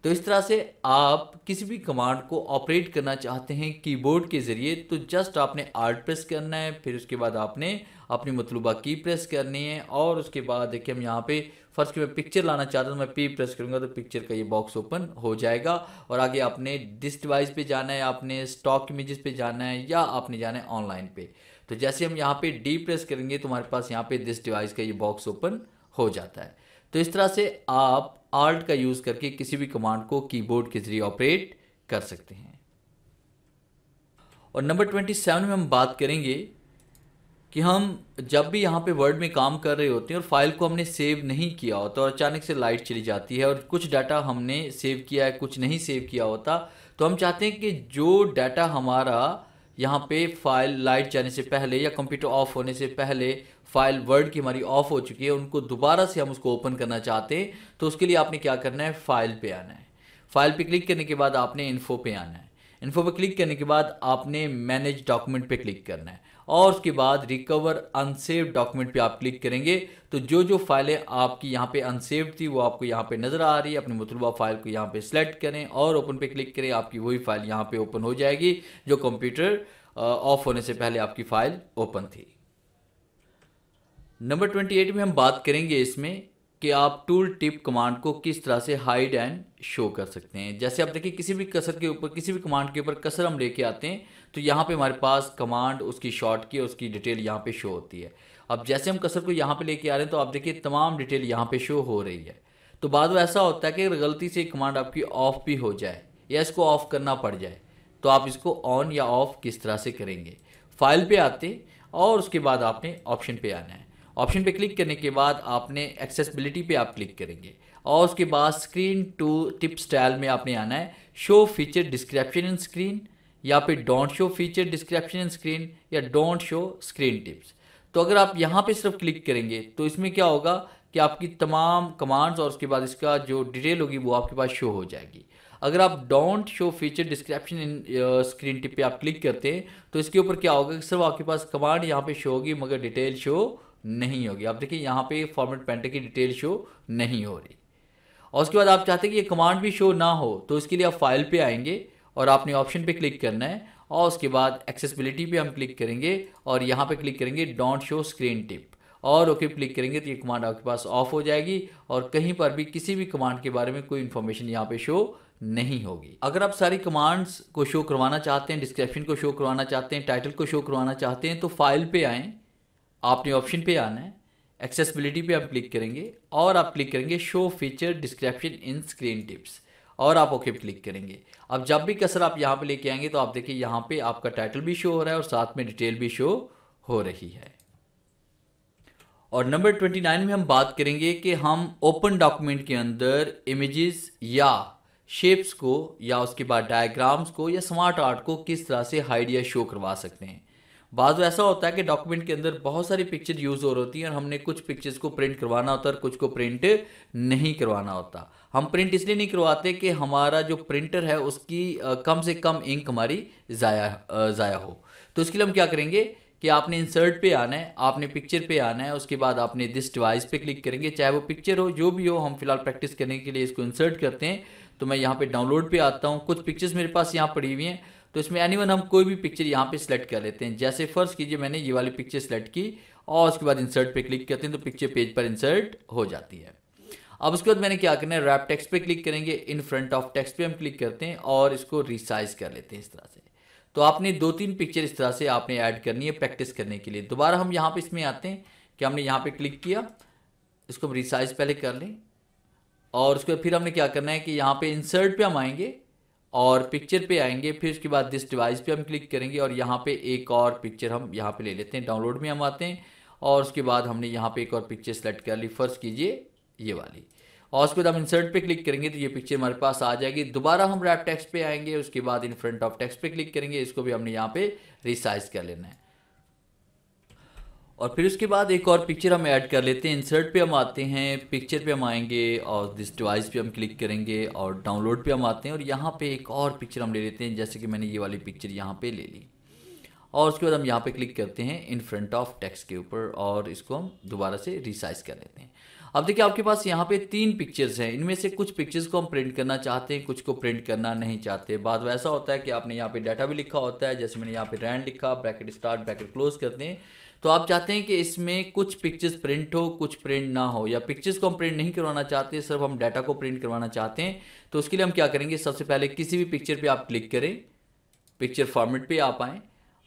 तो इस तरह से आप किसी भी कमांड को ऑपरेट करना चाहते हैं कीबोर्ड के ज़रिए तो जस्ट आपने आल्ट प्रेस करना है, फिर उसके बाद आपने अपनी मतलूबा की प्रेस करनी है, और उसके बाद देखिए हम यहाँ पे फर्स्ट की मैं पिक्चर लाना चाहता हूँ, मैं पी प्रेस करूँगा तो पिक्चर का ये बॉक्स ओपन हो जाएगा, और आगे आपने दिस डिवाइस पे जाना है, आपने स्टॉक इमेजेस पे जाना है, या आपने जाना है ऑनलाइन पे। तो जैसे हम यहाँ पे डी प्रेस करेंगे तो हमारे पास यहाँ पे दिस डिवाइस का ये बॉक्स ओपन हो जाता है। तो इस तरह से आप आल्ट का यूज़ करके किसी भी कमांड को कीबोर्ड के जरिए ऑपरेट कर सकते हैं। और नंबर 27 में हम बात करेंगे कि हम जब भी यहाँ पे वर्ड में काम कर रहे होते हैं और फाइल को हमने सेव नहीं किया होता और अचानक से लाइट चली जाती है और कुछ डाटा हमने सेव किया है कुछ नहीं सेव किया होता, तो हम चाहते हैं कि जो डाटा हमारा यहाँ पे फाइल लाइट जाने से पहले या कंप्यूटर ऑफ होने से पहले फाइल वर्ड की हमारी ऑफ हो चुकी है उनको दोबारा से हम उसको ओपन करना चाहते हैं, तो उसके लिए आपने क्या करना है, फाइल पे आना है। फाइल पे क्लिक करने के बाद आपने इन्फो पे आना है। इन्फो पे क्लिक करने के बाद आपने मैनेज डॉक्यूमेंट पे क्लिक करना है, और उसके बाद रिकवर अनसेव्ड डॉक्यूमेंट पे आप क्लिक करेंगे तो जो जो फाइलें आपकी यहाँ पे अनसेव्ड थी वो आपको यहाँ पे नज़र आ रही है। अपनी मतलूबा फाइल को यहाँ पे सेलेक्ट करें और ओपन पे क्लिक करें, आपकी वही फाइल यहाँ पे ओपन हो जाएगी जो कंप्यूटर ऑफ होने से पहले आपकी फाइल ओपन थी। नंबर 28 में हम बात करेंगे इसमें कि आप टूल टिप कमांड को किस तरह से हाइड एंड शो कर सकते हैं। जैसे आप देखिए किसी भी कसर के ऊपर किसी भी कमांड के ऊपर कसर हम लेके आते हैं तो यहाँ पे हमारे पास कमांड उसकी शॉर्ट की उसकी डिटेल यहाँ पे शो होती है। अब जैसे हम कसर को यहाँ पे लेके आ रहे हैं तो आप देखिए तमाम डिटेल यहाँ पे शो हो रही है। तो बाद में ऐसा होता है कि अगर गलती से कमांड आपकी ऑफ भी हो जाए या इसको ऑफ करना पड़ जाए तो आप इसको ऑन या ऑफ किस तरह से करेंगे। फाइल पे आते और उसके बाद आपने ऑप्शन पे आना है। ऑप्शन पे क्लिक करने के बाद आपने एक्सेसिबिलिटी पे आप क्लिक करेंगे और उसके बाद स्क्रीन टू टिप स्टाइल में आपने आना है show feature description in screen, या फिर don't show feature description in screen, या डोंट शो स्क्रीन टिप्स। तो अगर आप यहाँ पे सिर्फ क्लिक करेंगे तो इसमें क्या होगा कि आपकी तमाम कमांड्स और उसके बाद इसका जो डिटेल होगी वो आपके पास शो हो जाएगी। अगर आप don't show feature description in screen tip पे आप क्लिक करते हैं तो इसके ऊपर क्या होगा कि सिर्फ आपके पास कमांड यहाँ पे शो होगी मगर डिटेल शो नहीं होगी। आप देखिए यहाँ पे फॉर्मेट पेंटर की डिटेल शो नहीं हो रही। और उसके बाद आप चाहते हैं कि ये कमांड भी शो ना हो तो इसके लिए आप फाइल पे आएंगे और आपने ऑप्शन पे क्लिक करना है और उसके बाद एक्सेसिबिलिटी पे हम क्लिक करेंगे और यहाँ पे क्लिक करेंगे डोंट शो स्क्रीन टिप और ओके क्लिक करेंगे तो ये कमांड आपके पास ऑफ हो जाएगी और कहीं पर भी किसी भी कमांड के बारे में कोई इन्फॉर्मेशन यहाँ पे शो नहीं होगी। अगर आप सारी कमांड्स को शो करवाना चाहते हैं, डिस्क्रिप्शन को शो करवाना चाहते हैं, टाइटल को शो करवाना चाहते हैं तो फाइल पे आएँ, आपने ऑप्शन पे आना है, एक्सेसिबिलिटी पे आप क्लिक करेंगे और आप क्लिक करेंगे show feature description in screen tips और आप ओके क्लिक करेंगे। अब जब भी कसर आप यहाँ पे लेके आएंगे तो आप देखिए यहाँ पे आपका टाइटल भी शो हो रहा है और साथ में डिटेल भी शो हो रही है। और नंबर 29 में हम बात करेंगे कि हम ओपन डॉक्यूमेंट के अंदर इमेजेस या शेप्स को या उसके बाद डायग्राम्स को या स्मार्ट आर्ट को किस तरह से हाइड या शो करवा सकते हैं। बाज़ ऐसा होता है कि डॉक्यूमेंट के अंदर बहुत सारी पिक्चर यूज़ हो रही होती हैं और हमने कुछ पिक्चर्स को प्रिंट करवाना होता है और कुछ को प्रिंट नहीं करवाना होता। हम प्रिंट इसलिए नहीं करवाते कि हमारा जो प्रिंटर है उसकी कम से कम इंक हमारी ज़ाया हो। तो उसके लिए हम क्या करेंगे कि आपने इंसर्ट पे आना है, आपने पिक्चर पे आना है, उसके बाद आपने दिस डिवाइस पे क्लिक करेंगे, चाहे वो पिक्चर हो जो भी हो। हम फिलहाल प्रैक्टिस करने के लिए इसको इंसर्ट करते हैं तो मैं यहाँ पे डाउनलोड पे आता हूँ। कुछ पिक्चर्स मेरे पास यहाँ पड़ी हुई हैं तो इसमें एनीवन हम कोई भी पिक्चर यहाँ पे सिलेक्ट कर लेते हैं। जैसे फर्स्ट कीजिए मैंने ये वाली पिक्चर सेलेक्ट की और उसके बाद इंसर्ट पे क्लिक करते हैं तो पिक्चर पेज पर इंसर्ट हो जाती है। अब उसके बाद मैंने क्या करना है, रैप टेक्स्ट पे क्लिक करेंगे, इन फ्रंट ऑफ टेक्स्ट पे हम क्लिक करते हैं और इसको रिसाइज कर लेते हैं इस तरह से। तो आपने 2-3 पिक्चर इस तरह से आपने ऐड करनी है प्रैक्टिस करने के लिए। दोबारा हम यहाँ पे इसमें आते हैं कि हमने यहाँ पे क्लिक किया, इसको हम रिसाइज पहले कर लें और उसके बाद फिर हमने क्या करना है कि यहाँ पे इंसर्ट पे हम आएंगे और पिक्चर पे आएंगे, फिर उसके बाद दिस डिवाइस पे हम क्लिक करेंगे और यहाँ पे एक और पिक्चर हम यहाँ पे ले लेते हैं। डाउनलोड में हम आते हैं और उसके बाद हमने यहाँ पे एक और पिक्चर सेलेक्ट कर ली, फर्स्ट कीजिए ये वाली, और उसके बाद हम इंसर्ट पे क्लिक करेंगे तो ये पिक्चर हमारे पास आ जाएगी। दोबारा हम रैप टेक्स्ट पे आएंगे, उसके बाद इन फ्रंट ऑफ टेक्स्ट पे क्लिक करेंगे, इसको भी हमने यहाँ पे रिसाइज कर लेना है और फिर उसके बाद एक और पिक्चर हम ऐड कर लेते हैं। इंसर्ट पे हम आते हैं, पिक्चर पे हम आएंगे और दिस डिवाइस पे हम क्लिक करेंगे और डाउनलोड पे हम आते हैं और यहाँ पे एक और पिक्चर हम ले लेते हैं, जैसे कि मैंने ये वाली पिक्चर यहाँ पे ले ली और उसके बाद हम यहाँ पे क्लिक करते हैं इन फ्रंट ऑफ टेक्स्ट के ऊपर और इसको हम दोबारा से रिसाइज कर लेते हैं। अब देखिए आपके पास यहाँ पे 3 पिक्चर्स हैं, इनमें से कुछ पिक्चर्स को हम प्रिंट करना चाहते हैं, कुछ को प्रिंट करना नहीं चाहते। बात वैसा होता है कि आपने यहाँ पे डाटा भी लिखा होता है, जैसे मैंने यहाँ पे रैंड लिखा, ब्रैकेट स्टार्ट ब्रैकेट क्लोज करते हैं। तो आप चाहते हैं कि इसमें कुछ पिक्चर्स प्रिंट हो कुछ प्रिंट ना हो, या पिक्चर्स को हम प्रिंट नहीं करवाना चाहते, सिर्फ हम डाटा को प्रिंट करवाना चाहते हैं। तो उसके लिए हम क्या करेंगे, सबसे पहले किसी भी पिक्चर पे आप क्लिक करें, पिक्चर फॉर्मेट पे आप आएँ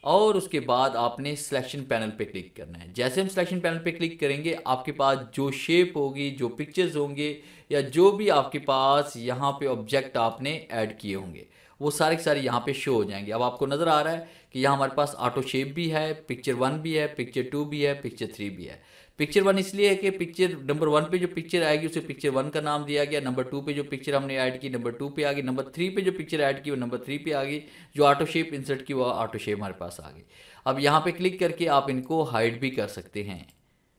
और उसके बाद आपने सिलेक्शन पैनल पे क्लिक करना है। जैसे हम सिलेक्शन पैनल पे क्लिक करेंगे आपके पास जो शेप होगी, जो पिक्चर्स होंगे या जो भी आपके पास यहाँ पे ऑब्जेक्ट आपने ऐड किए होंगे वो सारे के सारे यहाँ पे शो हो जाएंगे। अब आपको नज़र आ रहा है कि यहाँ हमारे पास ऑटो शेप भी है, पिक्चर 1 भी है, पिक्चर 2 भी है, पिक्चर 3 भी है। पिक्चर 1 इसलिए है कि पिक्चर नंबर 1 पे जो पिक्चर आएगी उसे पिक्चर 1 का नाम दिया गया, नंबर 2 पे जो पिक्चर हमने ऐड की नंबर 2 पे आ गई, नंबर 3 पे जो पिक्चर ऐड की वो नंबर 3 पे आ गई, जो ऑटो शेप इंसर्ट की वो ऑटो शेप हमारे पास आ गई। अब यहाँ पे क्लिक करके आप इनको हाइड भी कर सकते हैं,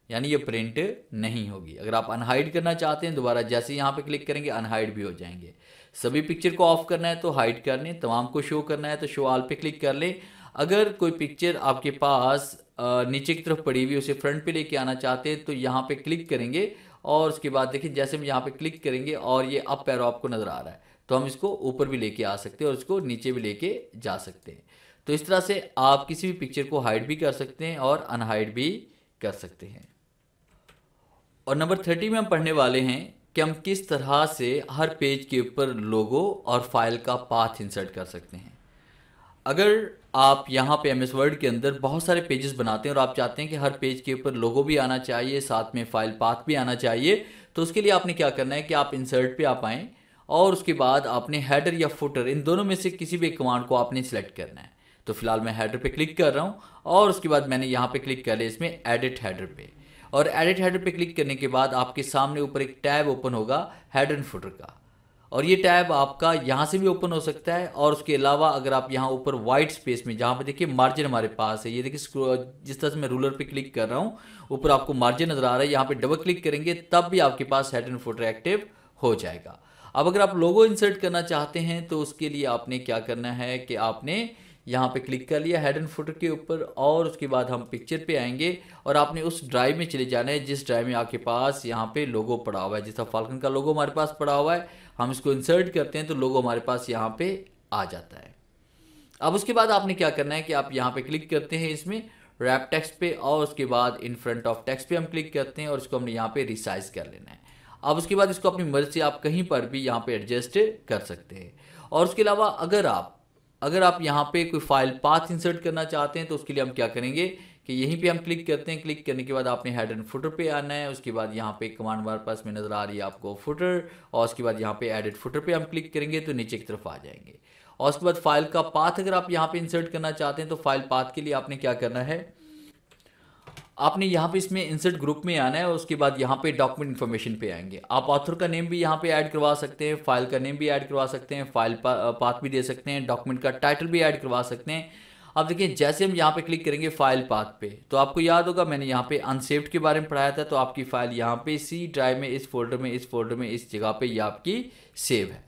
यानी ये प्रिंट नहीं होगी। अगर आप अनहाइड करना चाहते हैं दोबारा जैसे यहाँ पे क्लिक करेंगे अनहाइड भी हो जाएंगे। सभी पिक्चर को ऑफ करना है तो हाइड कर लें, तमाम को शो करना है तो शो ऑल पे क्लिक कर लें। अगर कोई पिक्चर आपके पास नीचे की तरफ पड़ी हुई उसे फ्रंट पे लेके आना चाहते हैं तो यहाँ पे क्लिक करेंगे और उसके बाद देखिए जैसे हम यहाँ पे क्लिक करेंगे और ये अप एरो आपको नज़र आ रहा है तो हम इसको ऊपर भी लेके आ सकते हैं और इसको नीचे भी लेके जा सकते हैं। तो इस तरह से आप किसी भी पिक्चर को हाइड भी कर सकते हैं और अनहाइड भी कर सकते हैं। और नंबर 30 में हम पढ़ने वाले हैं कि हम किस तरह से हर पेज के ऊपर लोगो और फाइल का पाथ इंसर्ट कर सकते हैं। अगर आप यहाँ पे MS वर्ड के अंदर बहुत सारे पेजेस बनाते हैं और आप चाहते हैं कि हर पेज के ऊपर लोगो भी आना चाहिए, साथ में फाइल पाथ भी आना चाहिए, तो उसके लिए आपने क्या करना है कि आप इंसर्ट पे आप आएँ और उसके बाद आपने हेडर या फुटर इन दोनों में से किसी भी कमांड को आपने सेलेक्ट करना है। तो फिलहाल मैं हेडर पे क्लिक कर रहा हूँ और उसके बाद मैंने यहाँ पे क्लिक कर लिया इसमें एडिट हेडर पे, और एडिट हेडर पे क्लिक करने के बाद आपके सामने ऊपर एक टैब ओपन होगा हेडर एंड फुटर का, और ये टैब आपका यहाँ से भी ओपन हो सकता है। और उसके अलावा अगर आप यहाँ ऊपर वाइट स्पेस में जहाँ पे देखिए मार्जिन हमारे पास है, ये देखिए जिस तरह से मैं रूलर पे क्लिक कर रहा हूँ ऊपर आपको मार्जिन नज़र आ रहा है, यहाँ पे डबल क्लिक करेंगे तब भी आपके पास हेडर एंड फुटर एक्टिव हो जाएगा। अब अगर आप लोगो इंसर्ट करना चाहते हैं तो उसके लिए आपने क्या करना है कि आपने यहाँ पे क्लिक कर लिया हेड एंड फुटर के ऊपर और उसके बाद हम पिक्चर पे आएंगे और आपने उस ड्राइव में चले जाना है जिस ड्राइव में आपके पास यहाँ पे लोगो पड़ा हुआ है। जिस तरह फाल्कन का लोगो हमारे पास पड़ा हुआ है, हम इसको इंसर्ट करते हैं तो लोगो हमारे पास यहाँ पे आ जाता है। अब उसके बाद आपने क्या करना है कि आप यहाँ पे क्लिक करते हैं इसमें रैप टेक्स्ट पे, और उसके बाद इन फ्रंट ऑफ टेक्स्ट पे हम क्लिक करते हैं और इसको हमने यहाँ पे रिसाइज कर लेना है। अब उसके बाद इसको अपनी मर्जी से आप कहीं पर भी यहाँ पे एडजस्ट कर सकते हैं। और उसके अलावा अगर आप यहाँ पे कोई फाइल पाथ इंसर्ट करना चाहते हैं तो उसके लिए हम क्या करेंगे कि यहीं पे हम क्लिक करते हैं। क्लिक करने के बाद आपने हेड एंड फुटर पे आना है। उसके बाद यहाँ पे कमांड बार पास में नज़र आ रही है आपको फुटर, और उसके बाद यहाँ पे एडिट फुटर पे हम क्लिक करेंगे तो नीचे की तरफ आ जाएंगे। और उसके बाद फाइल का पाथ अगर आप यहाँ पे इंसर्ट करना चाहते हैं तो फाइल पाथ के लिए आपने क्या करना है, आपने यहाँ पे इसमें इंसर्ट ग्रुप में आना है और उसके बाद यहाँ पे डॉक्यूमेंट इन्फॉर्मेशन पे आएंगे। आप ऑथर का नेम भी यहाँ पे ऐड करवा सकते हैं, फाइल का नेम भी ऐड करवा सकते हैं, फाइल पाथ भी दे सकते हैं, डॉक्यूमेंट का टाइटल भी ऐड करवा सकते हैं। अब देखिए जैसे हम यहाँ पे क्लिक करेंगे फाइल पाथ पे, तो आपको याद होगा मैंने यहाँ पे अनसेव्ड के बारे में पढ़ाया था। तो आपकी फाइल यहाँ पे सी ड्राइव में इस फोल्डर में इस जगह पे ये आपकी सेव है।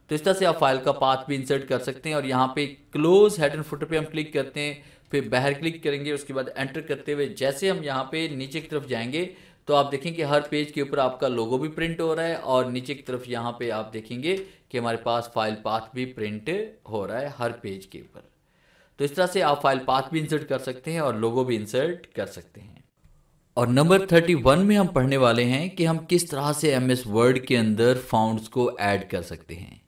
तो इस तरह से आप फाइल का पाथ भी इंसर्ट कर सकते हैं। और यहाँ पे क्लोज हेड एंड फुटर पे हम क्लिक करते हैं, फिर बाहर क्लिक करेंगे, उसके बाद एंटर करते हुए जैसे हम यहाँ पे नीचे की तरफ जाएंगे तो आप देखेंगे कि हर पेज के ऊपर आपका लोगो भी प्रिंट हो रहा है, और नीचे की तरफ यहाँ पे आप देखेंगे कि हमारे पास फाइल पाथ भी प्रिंट हो रहा है हर पेज के ऊपर। तो इस तरह से आप फाइल पाथ भी इंसर्ट कर सकते हैं और लोगो भी इंसर्ट कर सकते हैं। और नंबर 31 में हम पढ़ने वाले हैं कि हम किस तरह से एमएस वर्ड के अंदर फाउंट्स को ऐड कर सकते हैं।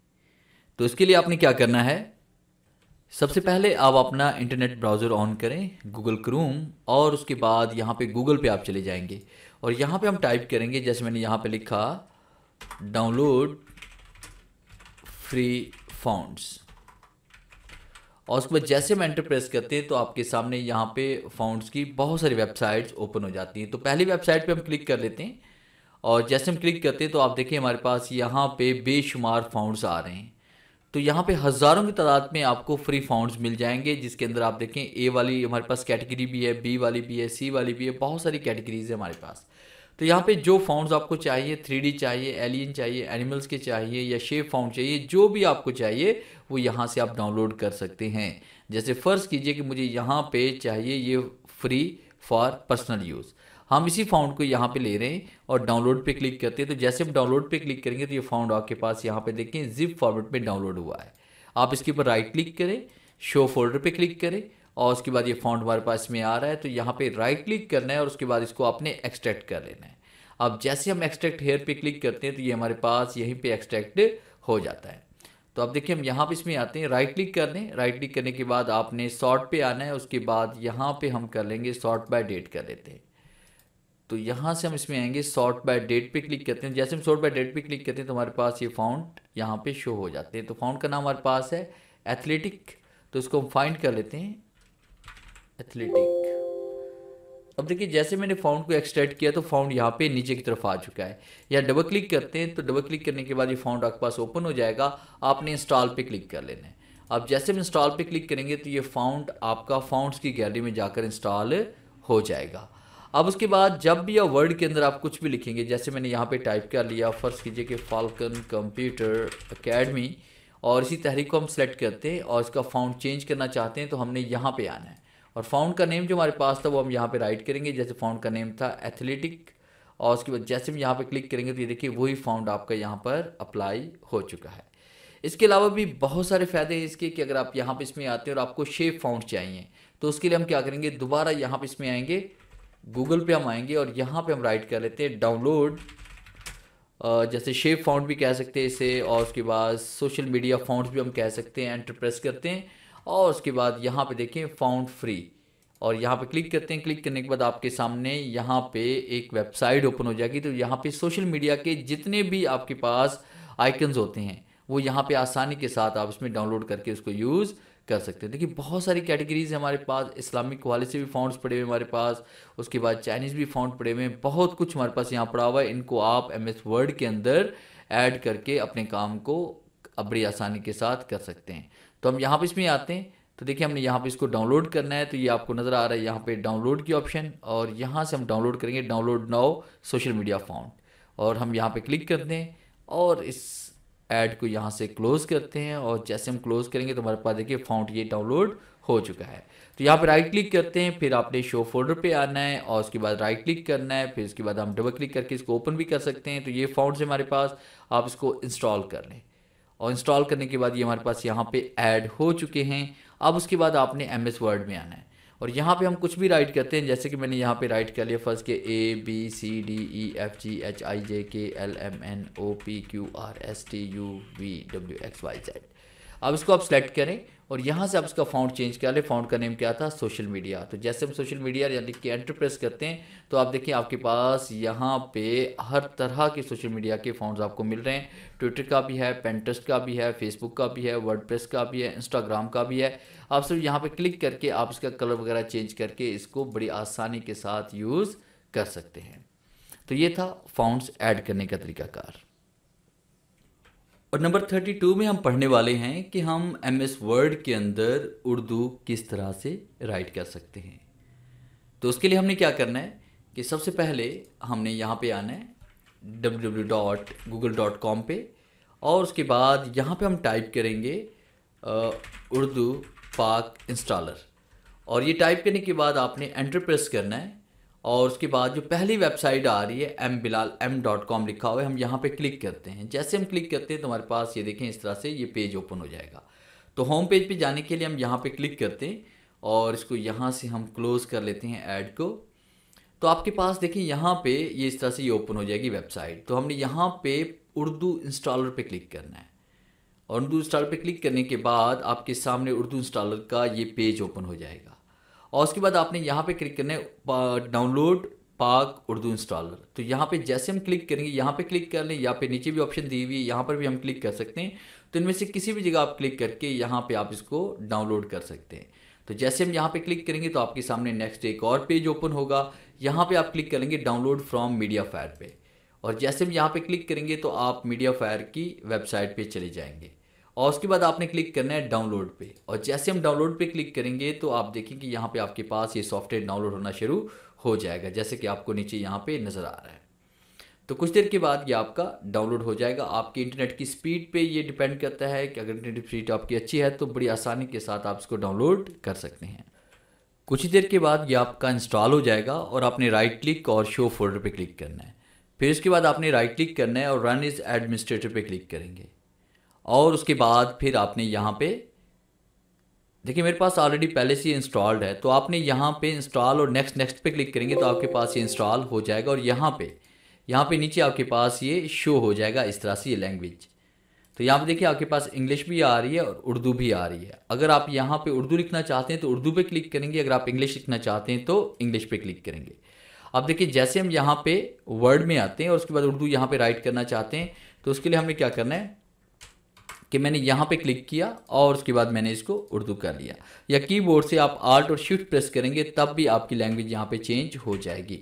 तो इसके लिए आपने क्या करना है, सबसे पहले आप अपना इंटरनेट ब्राउज़र ऑन करें, गूगल क्रोम, और उसके बाद यहाँ पे गूगल पे आप चले जाएंगे और यहाँ पे हम टाइप करेंगे, जैसे मैंने यहाँ पे लिखा डाउनलोड फ्री फाउंट्स। और उसके बाद जैसे हम एंटर प्रेस करते हैं तो आपके सामने यहाँ पे फाउंट्स की बहुत सारी वेबसाइट्स ओपन हो जाती हैं। तो पहली वेबसाइट पे हम क्लिक कर लेते हैं और जैसे हम क्लिक करते हैं तो आप देखिए हमारे पास यहाँ पे बेशुमार फाउंट्स आ रहे हैं। तो यहाँ पे हज़ारों की तादाद में आपको फ्री फाउंट्स मिल जाएंगे, जिसके अंदर आप देखें ए वाली हमारे पास कैटेगरी भी है, बी वाली भी है, सी वाली भी है, बहुत सारी कैटेगरीज है हमारे पास। तो यहाँ पे जो फाउंड्स आपको चाहिए, 3D चाहिए, एलियन चाहिए, एनिमल्स के चाहिए, या शेप फाउंड चाहिए, जो भी आपको चाहिए वो यहाँ से आप डाउनलोड कर सकते हैं। जैसे फ़र्ज़ कीजिए कि मुझे यहाँ पे चाहिए ये फ्री फॉर पर्सनल यूज़, हम इसी फाउंड को यहाँ पे ले रहे हैं और डाउनलोड पे क्लिक करते हैं। तो जैसे हम डाउनलोड पे क्लिक करेंगे तो ये फाउंड आपके पास यहाँ पे देखें जिप फॉर्मेट में डाउनलोड हुआ है। आप इसके ऊपर राइट क्लिक करें, शो फोल्डर पे क्लिक करें, और उसके बाद ये फाउंड हमारे पास में आ रहा है। तो यहाँ पे राइट क्लिक करना है और उसके बाद इसको आपने एक्सट्रैक्ट कर लेना है। अब जैसे हम एक्सट्रैक्ट हेयर पे क्लिक करते हैं तो ये हमारे पास यहीं पे एक्सट्रैक्ट हो जाता है। तो अब देखिए हम यहाँ पे इसमें आते हैं, राइट क्लिक कर लें, राइट क्लिक करने के बाद आपने सॉर्ट पे आना है। उसके बाद यहाँ पे हम कर लेंगे सॉर्ट बाय डेट कर लेते हैं। तो यहाँ से हम इसमें आएंगे, सॉर्ट बाय डेट पे क्लिक करते हैं। जैसे हम सॉर्ट बाय डेट पे क्लिक करते हैं तो हमारे पास ये फाउंड यहाँ पे शो हो जाते हैं। तो फाउंड का नाम हमारे पास है एथलेटिक, तो इसको हम फाइंड कर लेते हैं एथलेटिक। अब देखिए जैसे मैंने फाउंड को एक्सट्रैक्ट किया तो फाउंड यहाँ पे नीचे की तरफ आ चुका है। या डबल क्लिक करते हैं तो डबल क्लिक करने के बाद ये फाउंड आपके पास ओपन हो जाएगा। आपने इंस्टॉल पे क्लिक कर लेना है। अब जैसे हम इंस्टॉल पे क्लिक करेंगे तो ये फाउंड आपका फाउंड्स की गैलरी में जाकर इंस्टॉल हो जाएगा। अब उसके बाद जब भी या वर्ड के अंदर आप कुछ भी लिखेंगे, जैसे मैंने यहाँ पे टाइप कर लिया, फ़र्ज़ कीजिए कि फाल्कन कंप्यूटर एकेडमी, और इसी तहरीक को हम सेलेक्ट करते हैं और इसका फाउंड चेंज करना चाहते हैं तो हमने यहाँ पे आना है। और फाउंड का नेम जो हमारे पास था वो हम यहाँ पे राइट करेंगे, जैसे फाउंड का नेम था एथलेटिक, और उसके बाद जैसे हम यहाँ पे क्लिक करेंगे तो ये देखिए वही फाउंड आपका यहाँ पर अप्लाई हो चुका है। इसके अलावा भी बहुत सारे फ़ायदे हैं इसके कि अगर आप यहाँ पे इसमें आते हैं और आपको शेप फाउंड चाहिए तो उसके लिए हम क्या करेंगे, दोबारा यहाँ पे इसमें आएंगे, गूगल पे हम आएंगे और यहाँ पे हम राइट कर लेते हैं डाउनलोड, जैसे शेप फाउंड भी कह सकते हैं इसे, और उसके बाद सोशल मीडिया फाउंड्स भी हम कह सकते हैं। एंटर प्रेस करते हैं और उसके बाद यहाँ पे देखें फाउंड फ्री, और यहाँ पे क्लिक करते हैं। क्लिक करने के बाद आपके सामने यहाँ पे एक वेबसाइट ओपन हो जाएगी। तो यहाँ पे सोशल मीडिया के जितने भी आपके पास आइकन्स होते हैं वो यहाँ पे आसानी के साथ आप इसमें डाउनलोड करके उसको यूज़ कर सकते हैं। देखिए बहुत सारी कैटेगरीज हैं हमारे पास, इस्लामिक हवाले से भी फाउंड्स पड़े हुए हमारे पास, उसके बाद चाइनीज़ भी फाउंड पड़े हुए हैं, बहुत कुछ हमारे पास यहाँ पड़ा हुआ है। इनको आप MS वर्ड के अंदर ऐड करके अपने काम को बड़ी आसानी के साथ कर सकते हैं। तो हम यहाँ पे इसमें आते हैं तो देखिए हमने यहाँ पे इसको डाउनलोड करना है। तो ये आपको नज़र आ रहा है यहाँ पे डाउनलोड की ऑप्शन, और यहाँ से हम डाउनलोड करेंगे download now social media found, और हम यहाँ पे क्लिक करते हैं और इस ऐड को यहाँ से क्लोज़ करते हैं। और जैसे हम क्लोज़ करेंगे तो हमारे पास देखिए फाउंड ये डाउनलोड हो चुका है। तो यहाँ पे राइट क्लिक करते हैं, फिर आपने शो फोल्डर पे आना है और उसके बाद राइट क्लिक करना है, फिर उसके बाद हम डबल क्लिक करके इसको ओपन भी कर सकते हैं। तो ये फाउंड से हमारे पास, आप इसको इंस्टॉल कर लें और इंस्टॉल करने के बाद ये हमारे पास यहाँ पे ऐड हो चुके हैं। अब उसके बाद आपने MS वर्ड में आना है और यहाँ पे हम कुछ भी राइट करते हैं, जैसे कि मैंने यहाँ पे राइट कर लिया फर्स्ट के ABCDEFGHIJKLMNOPQRSTUVWXYZ। अब इसको आप सेलेक्ट करें और यहाँ से आप इसका फ़ॉन्ट चेंज कर लें। फ़ॉन्ट का नेम क्या था, सोशल मीडिया। तो जैसे हम सोशल मीडिया यानी कि एंटर प्रेस करते हैं तो आप देखिए आपके पास यहाँ पे हर तरह के सोशल मीडिया के फ़ॉन्ट्स आपको मिल रहे हैं। ट्विटर का भी है, पिंटरेस्ट का भी है, फेसबुक का भी है, वर्डप्रेस का भी है, इंस्टाग्राम का भी है। आप सिर्फ यहाँ पे क्लिक करके आप इसका कलर वगैरह चेंज करके इसको बड़ी आसानी के साथ यूज़ कर सकते हैं। तो ये था फ़ॉन्ट्स ऐड करने का तरीकाकार। और नंबर 32 में हम पढ़ने वाले हैं कि हम MS वर्ड के अंदर उर्दू किस तरह से राइट कर सकते हैं। तो उसके लिए हमने क्या करना है कि सबसे पहले हमने यहाँ पे आना है www.google.com पे और उसके बाद यहाँ पे हम टाइप करेंगे उर्दू पाक इंस्टॉलर। और ये टाइप करने के बाद आपने एंटर प्रेस करना है और उसके बाद जो पहली वेबसाइट आ रही है mbilalm.com लिखा हुआ है, हम यहाँ पे क्लिक करते हैं। जैसे हम क्लिक करते हैं तो हमारे पास ये देखें इस तरह से ये पेज ओपन हो जाएगा। तो होम पेज पे जाने के लिए हम यहाँ पे क्लिक करते हैं और इसको यहाँ से हम क्लोज़ कर लेते हैं ऐड को। तो आपके पास देखिए यहाँ पे ये इस तरह से ये ओपन हो जाएगी वेबसाइट। तो हमने यहाँ पे उर्दू इंस्टॉलर पे क्लिक करना है और उर्दू इंस्टॉलर पे क्लिक करने के बाद आपके सामने उर्दू इंस्टॉलर का ये पेज ओपन हो जाएगा और उसके बाद आपने यहाँ पे क्लिक करना है डाउनलोड पाक उर्दू इंस्टॉलर। तो यहाँ पे जैसे हम क्लिक करेंगे यहाँ पे क्लिक कर लें, यहाँ पे नीचे भी ऑप्शन दी हुई है, यहाँ पर भी हम क्लिक कर सकते हैं। तो इनमें से किसी भी जगह आप क्लिक करके यहाँ पे आप इसको डाउनलोड कर सकते हैं। तो जैसे हम यहाँ पे क्लिक करेंगे तो आपके सामने नेक्स्ट एक और पेज ओपन होगा। यहाँ पे आप क्लिक करेंगे डाउनलोड फ्रॉम मीडिया फायर पे और जैसे हम यहाँ पे क्लिक करेंगे तो आप मीडिया फायर की वेबसाइट पे चले जाएंगे और उसके बाद आपने क्लिक करना है डाउनलोड पे। और जैसे हम डाउनलोड पे क्लिक करेंगे तो आप देखें कि यहाँ पे आपके पास ये सॉफ्टवेयर डाउनलोड होना शुरू हो जाएगा, जैसे कि आपको नीचे यहाँ पे नज़र आ रहा है। तो कुछ देर के बाद ये आपका डाउनलोड हो जाएगा। आपकी इंटरनेट की स्पीड पे ये डिपेंड करता है कि अगर इंटरनेट स्पीड आपकी अच्छी है तो बड़ी आसानी के साथ आप इसको डाउनलोड कर सकते हैं। कुछ ही देर के बाद ये आपका इंस्टॉल हो जाएगा और आपने राइट क्लिक और शो फोल्डर पे क्लिक करना है। फिर इसके बाद आपने राइट क्लिक करना है और रन इज़ एडमिनिस्ट्रेटर पे क्लिक करेंगे और उसके बाद फिर आपने यहाँ पे देखिए मेरे पास ऑलरेडी पहले से इंस्टॉल्ड है। तो आपने यहाँ पे इंस्टॉल और नेक्स्ट पे क्लिक करेंगे तो आपके पास ये इंस्टॉल हो जाएगा और यहाँ पे नीचे आपके पास ये शो हो जाएगा इस तरह से ये लैंग्वेज। तो यहाँ पे देखिए आपके पास इंग्लिश भी आ रही है और उर्दू भी आ रही है। अगर आप यहाँ पे उर्दू लिखना चाहते हैं तो उर्दू पे क्लिक करेंगे, अगर आप इंग्लिश लिखना चाहते हैं तो इंग्लिश पे क्लिक करेंगे। अब देखिए जैसे हम यहाँ पे वर्ड में आते हैं और उसके बाद उर्दू यहाँ पे राइट करना चाहते हैं तो उसके लिए हमें क्या करना है कि मैंने यहाँ पे क्लिक किया और उसके बाद मैंने इसको उर्दू कर लिया, या कीबोर्ड से आप आल्ट और शिफ्ट प्रेस करेंगे तब भी आपकी लैंग्वेज यहाँ पे चेंज हो जाएगी।